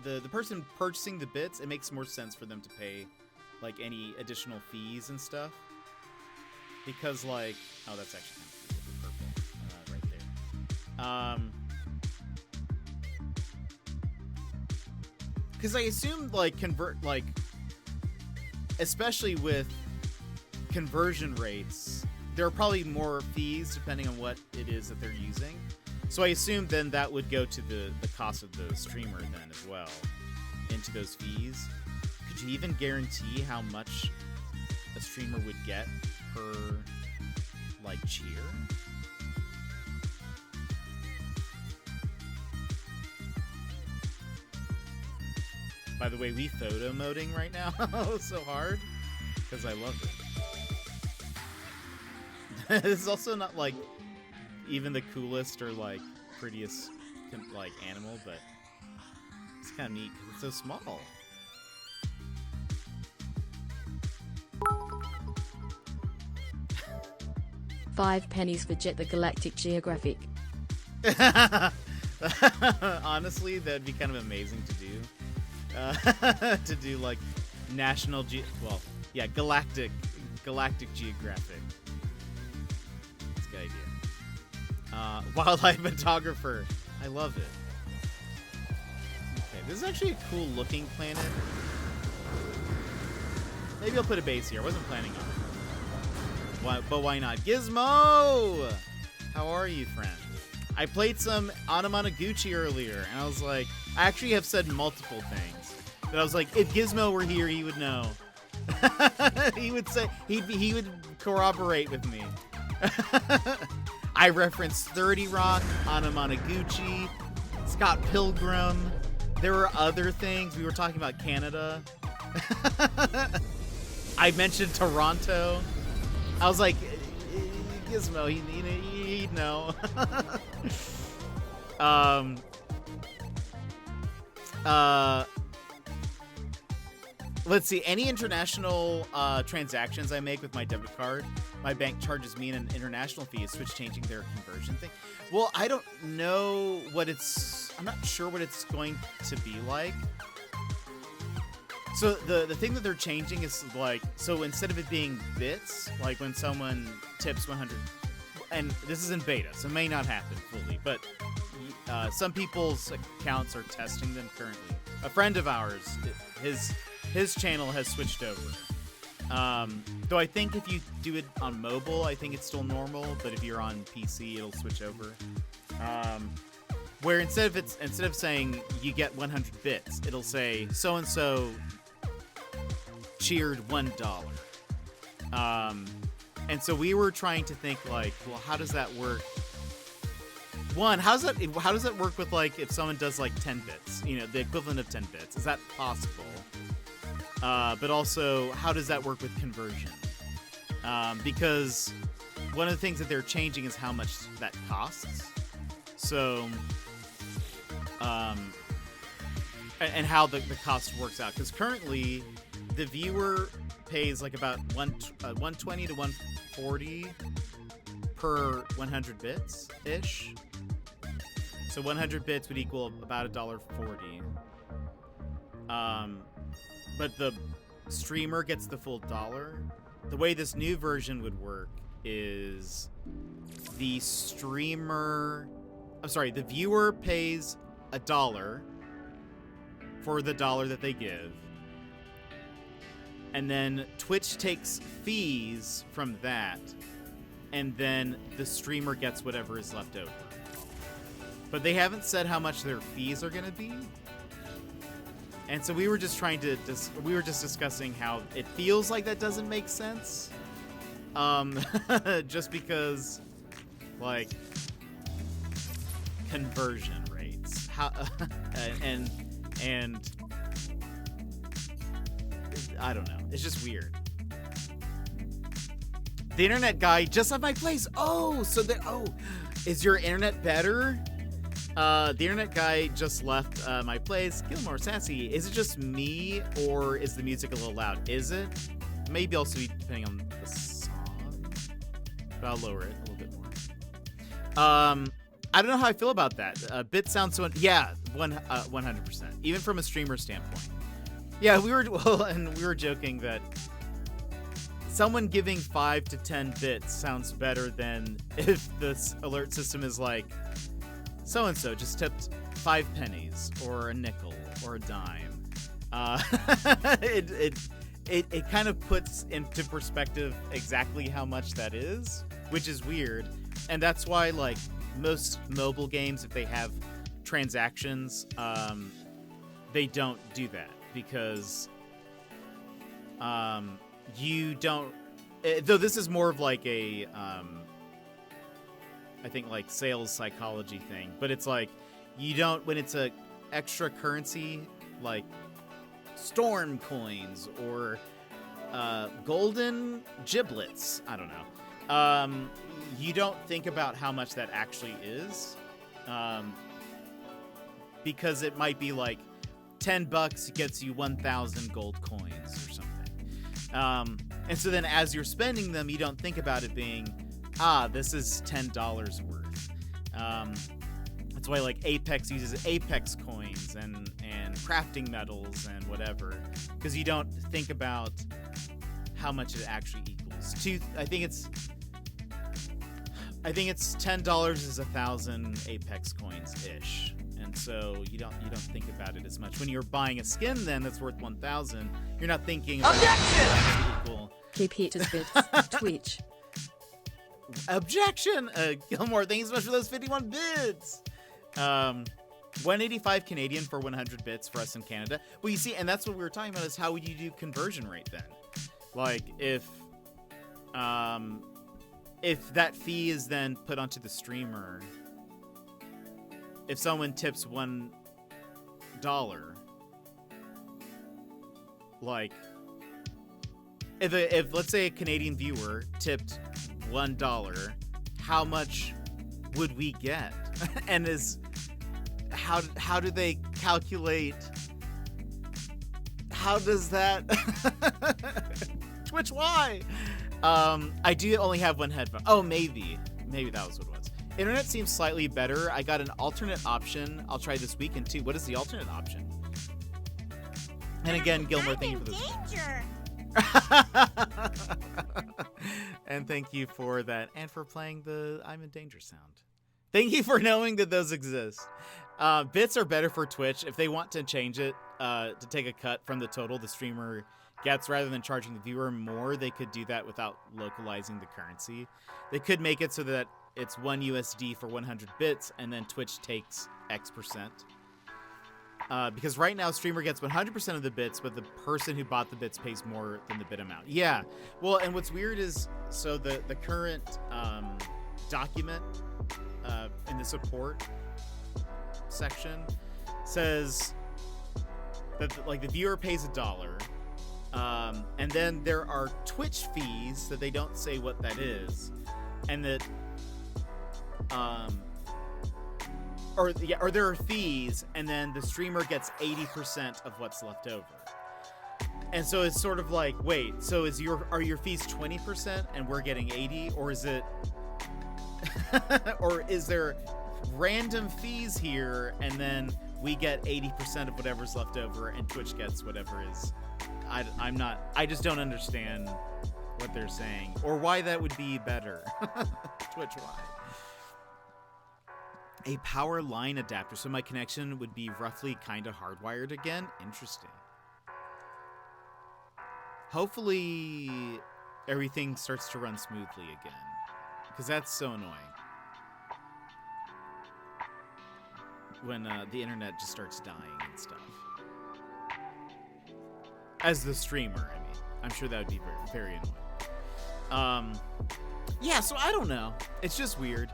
The person purchasing the bits, it makes more sense for them to pay, like, any additional fees and stuff. Because, like... Oh, that's actually kind of purple. Right there. Because I assume, like, especially with conversion rates, there are probably more fees depending on what it is that they're using. So I assume then that would go to the cost of the streamer then as well, into those fees. Could you even guarantee how much a streamer would get per, like, cheer? By the way, we photo moding right now so hard because I love it. It's also not, like, even the coolest or, like, prettiest, like, animal, but it's kind of neat because it's so small. Five pennies for Jet the Galactic Geographic. Honestly, that'd be kind of amazing to do. To do, like, Galactic Geographic. That's a good idea. Wildlife photographer. I love it. Okay, this is actually a cool looking planet. Maybe I'll put a base here. I wasn't planning on it. But why not? Gizmo! How are you, friend? I played some Anamanaguchi earlier, and I was like, I actually have said multiple things. But I was like, if Gizmo were here, he would know. He would say, he would corroborate with me. I referenced 30 Rock, Anamanaguchi, Scott Pilgrim. There were other things. We were talking about Canada. I mentioned Toronto. I was like, Gizmo, he'd know. Let's see. Any international transactions I make with my debit card, my bank charges me an international fee. Is Switch changing their conversion thing? Well, I don't know what it's... I'm not sure what it's going to be like. So the thing that they're changing is like... So instead of it being bits, like when someone tips 100... And this is in beta, so it may not happen fully, but some people's accounts are testing them currently. A friend of ours, his channel has switched over. Though I think if you do it on mobile, I think it's still normal, but if you're on PC, it'll switch over. Where instead of saying you get 100 bits, it'll say so and so cheered $1. And so we were trying to think like, well, how does that work? One, how does that work with like if someone does like 10 bits, you know, the equivalent of 10 bits? Is that possible? But also, how does that work with conversion? Because one of the things that they're changing is how much that costs. So, and how the cost works out. Because currently, the viewer pays like about 120 to 140 per 100 bits ish. So 100 bits would equal about $1.40. But the streamer gets the full $1. The way this new version would work is the viewer pays $1 for the $1 that they give. And then Twitch takes fees from that, and then the streamer gets whatever is left over. But they haven't said how much their fees are going to be. And so we were just discussing how it feels like that doesn't make sense. Just because, like, conversion rates. How, and I don't know. It's just weird. The internet guy just left my place. Is your internet better? The internet guy just left my place. Gilmore Sassy, is it just me or is the music a little loud? Is it? Maybe also depending on the song. But I'll lower it a little bit more. I don't know how I feel about that. Bit sounds so... Yeah, 100%. Even from a streamer standpoint. Yeah, we were joking that someone giving 5 to 10 bits sounds better than if this alert system is like, so-and-so just tipped 5 pennies or a nickel or a dime. It kind of puts into perspective exactly how much that is, which is weird. And that's why, like, most mobile games, if they have transactions, they don't do that. Because you don't... Though this is more of like a... I think like sales psychology thing, but it's like you don't, when it's a extra currency like storm coins or golden giblets, I don't know, you don't think about how much that actually is, because it might be like $10 gets you 1,000 gold coins or something, and so then as you're spending them, you don't think about it being, this is $10 worth. That's why like Apex uses Apex coins and crafting metals and whatever, because you don't think about how much it actually equals. I think it's $10 is 1,000 Apex coins ish, and so you don't think about it as much. When you're buying a skin, then that's worth 1,000. You're not thinking about equal. Keep it as bits. Twitch. Objection! Gilmore, thank you so much for those 51 bits! 185 Canadian for 100 bits for us in Canada. Well, you see, and that's what we were talking about, is how would you do conversion rate then? Like, if that fee is then put onto the streamer, if someone tips $1, like, if let's say a Canadian viewer tipped $1, how much would we get? And how do they calculate? How does that Twitch? Why? I do only have one headphone. Oh, maybe that was what it was. Internet seems slightly better. I got an alternate option. I'll try this weekend too. What is the alternate option? And again, Gilmore, thank you for this. Danger. And thank you for that, and for playing the "I'm in danger" sound. Thank you for knowing that those exist. Bits are better for Twitch. If they want to change it to take a cut from the total the streamer gets, rather than charging the viewer more, they could do that without localizing the currency. They could make it so that it's 1 USD for 100 bits, and then Twitch takes X percent. Because right now, streamer gets 100% of the bits, but the person who bought the bits pays more than the bit amount. Yeah. Well, and what's weird is, so the current document in the support section says that the viewer pays $1, and then there are Twitch fees that they don't say what that is, and that or there are fees, and then the streamer gets 80% of what's left over. And so it's sort of like, wait, so are your fees 20% and we're getting 80, or is it or is there random fees here and then we get 80% of whatever's left over and Twitch gets whatever is? I just don't understand what they're saying or why that would be better. Twitch, why? A power line adapter, so my connection would be roughly kind of hardwired again. Interesting. Hopefully everything starts to run smoothly again, because that's so annoying when the internet just starts dying and stuff. As the streamer, I mean, I'm sure that would be very, very annoying. Yeah, so I don't know. It's just weird.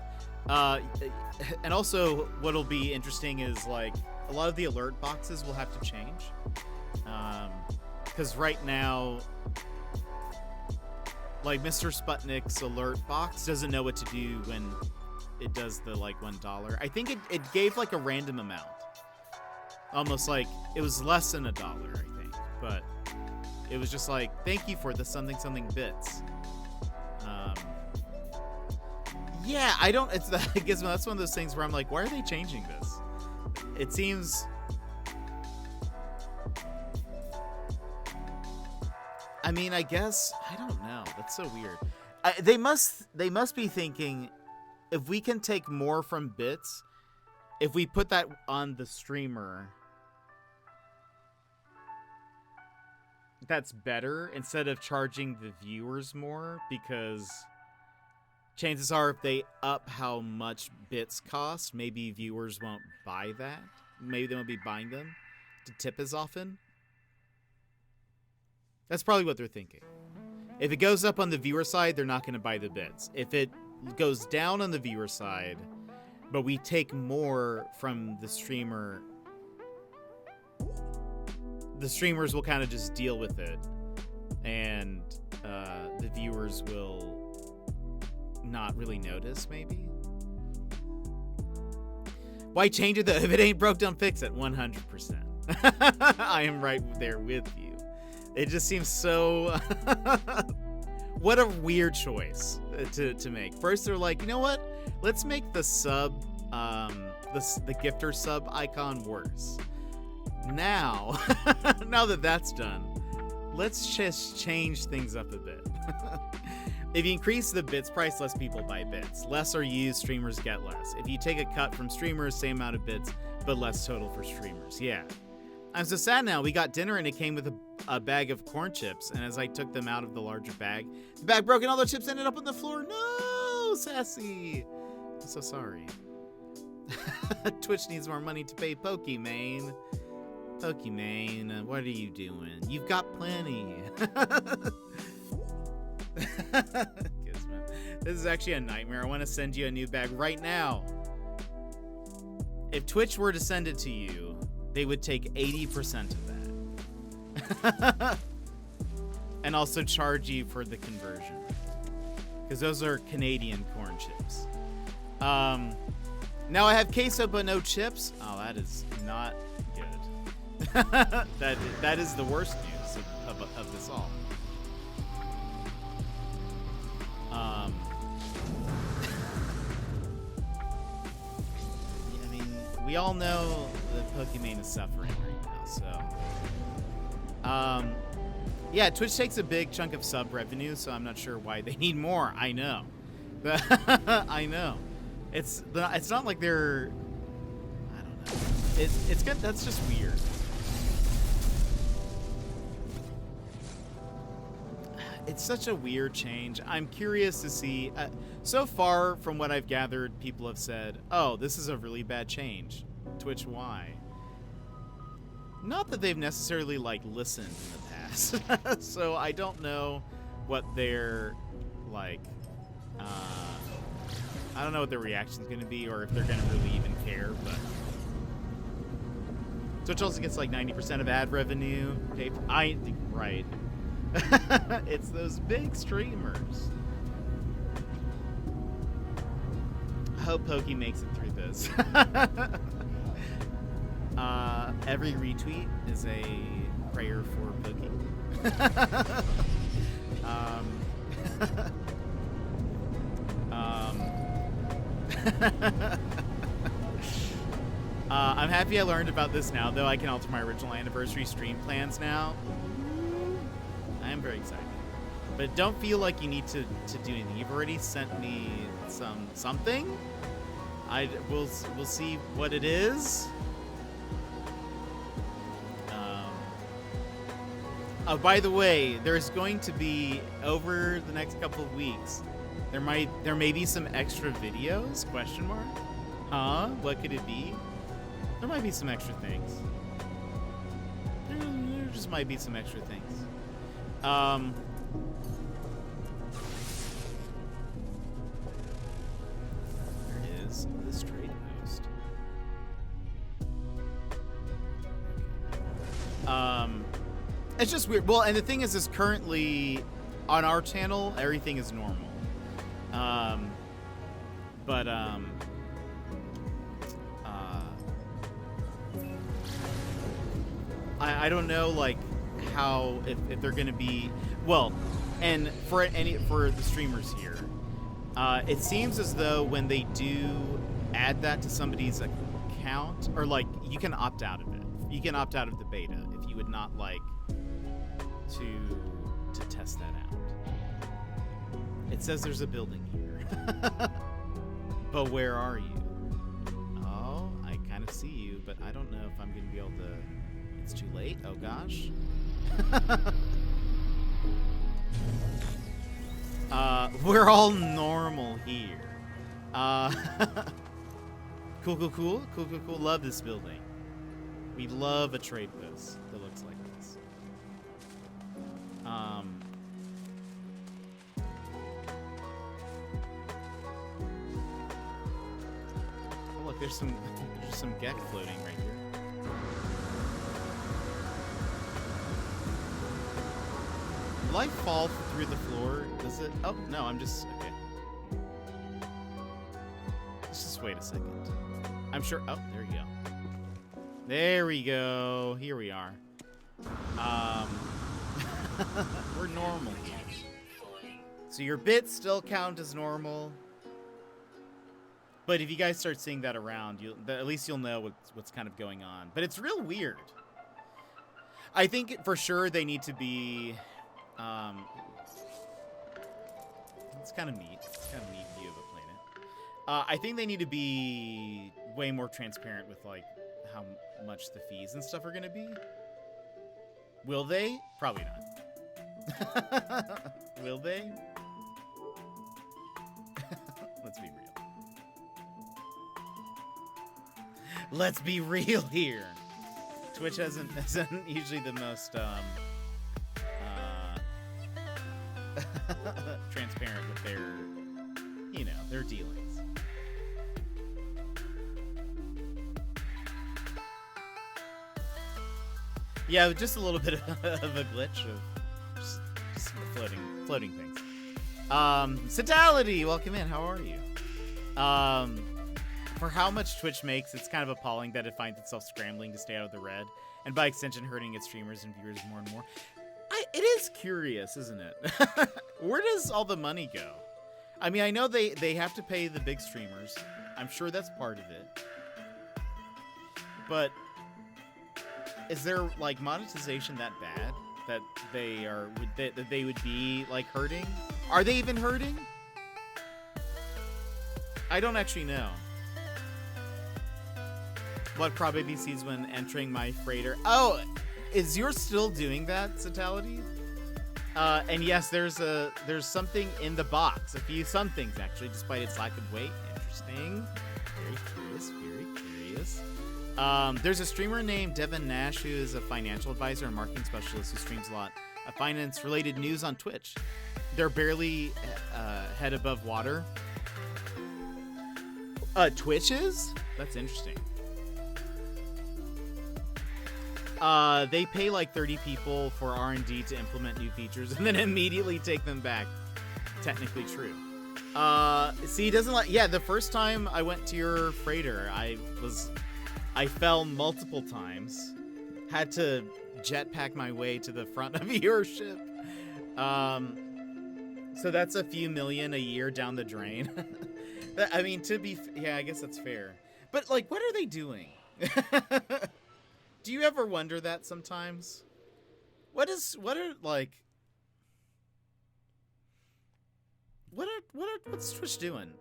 And also, what'll be interesting is, like, a lot of the alert boxes will have to change. Because right now, like, Mr. Sputnik's alert box doesn't know what to do when it does the, like, $1. I think it gave, like, a random amount. Almost like it was less than $1, I think. But it was just like, thank you for the something bits. Yeah, I don't. It's I guess that's one of those things where I'm like, why are they changing this? It seems. I mean, I guess I don't know. That's so weird. They must be thinking, if we can take more from bits, if we put that on the streamer, that's better instead of charging the viewers more, because chances are, if they up how much bits cost, maybe viewers won't buy that. Maybe they won't be buying them to tip as often. That's probably what they're thinking. If it goes up on the viewer side, they're not going to buy the bits. If it goes down on the viewer side, but we take more from the streamer, the streamers will kind of just deal with it, and the viewers will not really notice, maybe. Why change it though? If it ain't broke, don't fix it. 100%. I am right there with you. It just seems so what a weird choice to make. First they're like, you know what, let's make the sub the gifter sub icon worse. Now now that that's done, let's just change things up a bit. If you increase the bits price, less people buy bits. Less are used, streamers get less. If you take a cut from streamers, same amount of bits, but less total for streamers. Yeah. I'm so sad now. We got dinner and it came with a bag of corn chips, and as I took them out of the larger bag, the bag broke and all the chips ended up on the floor. No, Sassy. I'm so sorry. Twitch needs more money to pay Pokimane. Pokimane, what are you doing? You've got plenty. This is actually a nightmare. I want to send you a new bag right now. If Twitch were to send it to you, they would take 80% of that. And also charge you for the conversion, because those are Canadian corn chips. Now I have queso but no chips. Oh, that is not good. that is the worst news of this all. I mean, we all know that Pokimane is suffering right now, so. Yeah, Twitch takes a big chunk of sub revenue, so I'm not sure why they need more. I know. I know. It's not like they're, I don't know. It's good. That's just weird. It's such a weird change. I'm curious to see. So far, from what I've gathered, people have said, "Oh, this is a really bad change." Twitch, why? Not that they've necessarily like listened in the past, so I don't know what their like. I don't know what their reaction's gonna be, or if they're gonna really even care. But Twitch also gets like 90% of ad revenue. Right. It's those big streamers. I hope Pokey makes it through this. Every retweet is a prayer for Pokey. I'm happy I learned about this now, though. I can alter my original anniversary stream plans now. I am very excited. But don't feel like you need to do anything. You've already sent me something. We'll see what it is. Oh, by the way, there's going to be, over the next couple of weeks, there may be some extra videos, question mark? Huh? What could it be? There might be some extra things. There just might be some extra things. There is this trade post. It's just weird. Well, and the thing is currently on our channel, everything is normal. I don't know, like, how, if they're gonna be, well, and for the streamers here, it seems as though when they do add that to somebody's account, or like, you can opt out of it. You can opt out of the beta if you would not like to test that out. It says there's a building here. But where are you? Oh, I kind of see you, but I don't know if I'm going to be able to... It's too late? Oh, gosh. We're all normal here. Cool. Love this building. We love a trade post that looks like this. Oh, look, there's some Gek floating right here. Will I fall through the floor? Does it? Oh, no, I'm just... Okay. Let's just wait a second. I'm sure... Oh, there you go. There we go. Here we are. We're normal here. So your bits still count as normal. But if you guys start seeing that around, at least you'll know what's kind of going on. But it's real weird. I think for sure they need to be... it's kind of neat. It's kind of a neat view of a planet. I think they need to be way more transparent with, like, how much the fees and stuff are going to be. Will they? Probably not. Will they? Let's be real. Let's be real here. Twitch isn't usually the most transparent with their dealings. Yeah, just a little bit of a glitch of just floating things. Citality, welcome in. How are you? for how much Twitch makes, it's kind of appalling that it finds itself scrambling to stay out of the red, and by extension hurting its streamers and viewers more and more. It is curious, isn't it? Where does all the money go? I mean, I know they have to pay the big streamers. I'm sure that's part of it. But is there like monetization that bad that they would be like hurting? Are they even hurting? I don't actually know. What Crawbaby sees when entering my freighter. Oh, is yours still doing that, Citality? And yes, there's something in the box. A few somethings actually, despite its lack of weight. Interesting. Very curious. Very curious. There's a streamer named Devin Nash who is a financial advisor and marketing specialist who streams a lot of finance-related news on Twitch. They're barely head above water. Twitch is? That's interesting. They pay like 30 people for R&D to implement new features and then immediately take them back. Technically true. See, he doesn't like... Yeah, the first time I went to your freighter, I fell multiple times. Had to jetpack my way to the front of your ship. So that's a few million a year down the drain. I mean, yeah, I guess that's fair. But, like, what are they doing? Do you ever wonder that sometimes? What's Twitch doing?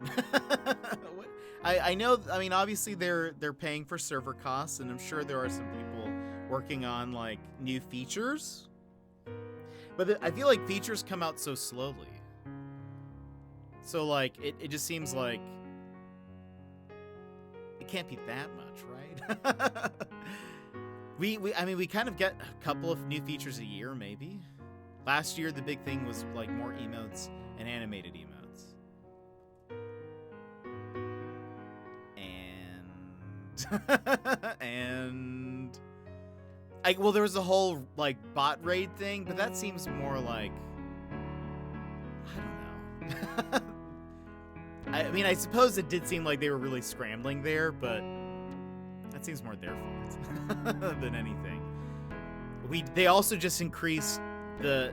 I know, I mean, obviously they're paying for server costs, and I'm sure there are some people working on, like, new features. But I feel like features come out so slowly. So, like, it just seems like it can't be that much, right? I mean, we kind of get a couple of new features a year, maybe. Last year, the big thing was, like, more emotes and animated emotes. And... well, there was a whole, like, bot raid thing, but that seems more like... I don't know. I mean, I suppose it did seem like they were really scrambling there, but that seems more their fault than anything. They also just increased the...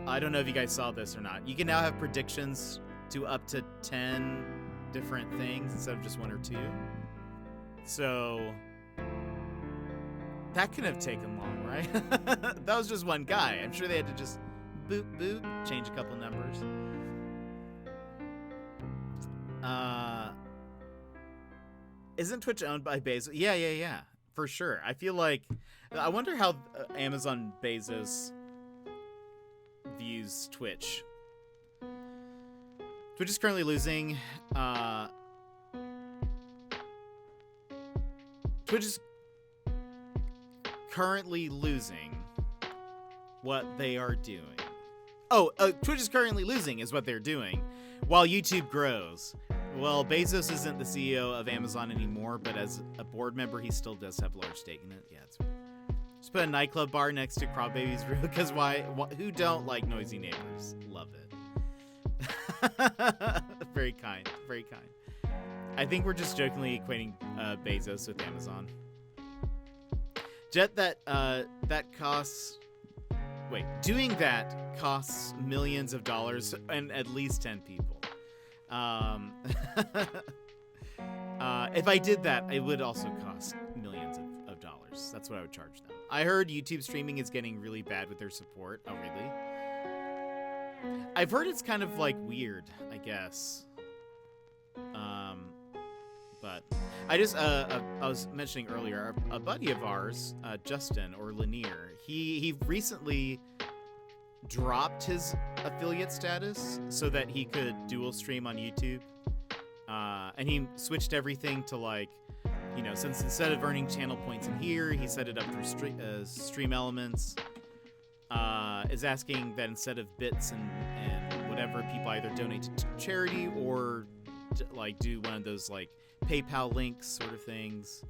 I don't know if you guys saw this or not. You can now have predictions to up to 10 different things instead of just 1 or 2. So that couldn't have taken long, right? That was just one guy. I'm sure they had to just boop, boop, change a couple numbers. Isn't Twitch owned by Bezos? Yeah, for sure. I feel like... I wonder how Amazon Bezos views Twitch. Twitch is currently losing... Twitch is currently losing what they are doing. Oh, Twitch is currently losing is what they're doing, while YouTube grows. Well, Bezos isn't the CEO of Amazon anymore, but as a board member, he still does have a large stake in it. Yeah, it's fair. Just put a nightclub bar next to Crawbaby's room, because who don't like noisy neighbors? Love it. Very kind, very kind. I think we're just jokingly equating Bezos with Amazon. That costs... Wait, doing that costs millions of dollars and at least 10 people. If I did that, it would also cost millions of dollars. That's what I would charge them. I heard YouTube streaming is getting really bad with their support. Oh, really? I've heard it's kind of, like, weird, I guess. But I just, I was mentioning earlier, a buddy of ours, Justin, or Lanier, he recently dropped his affiliate status so that he could dual stream on YouTube. And he switched everything to, like, you know, since instead of earning channel points in here, he set it up through Stream Elements. Is asking that instead of bits and whatever, people either donate to charity or like do one of those like PayPal links sort of things.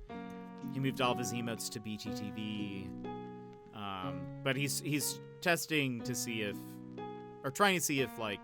He moved all of his emotes to BGTV. But he's testing to see if, or trying to see if like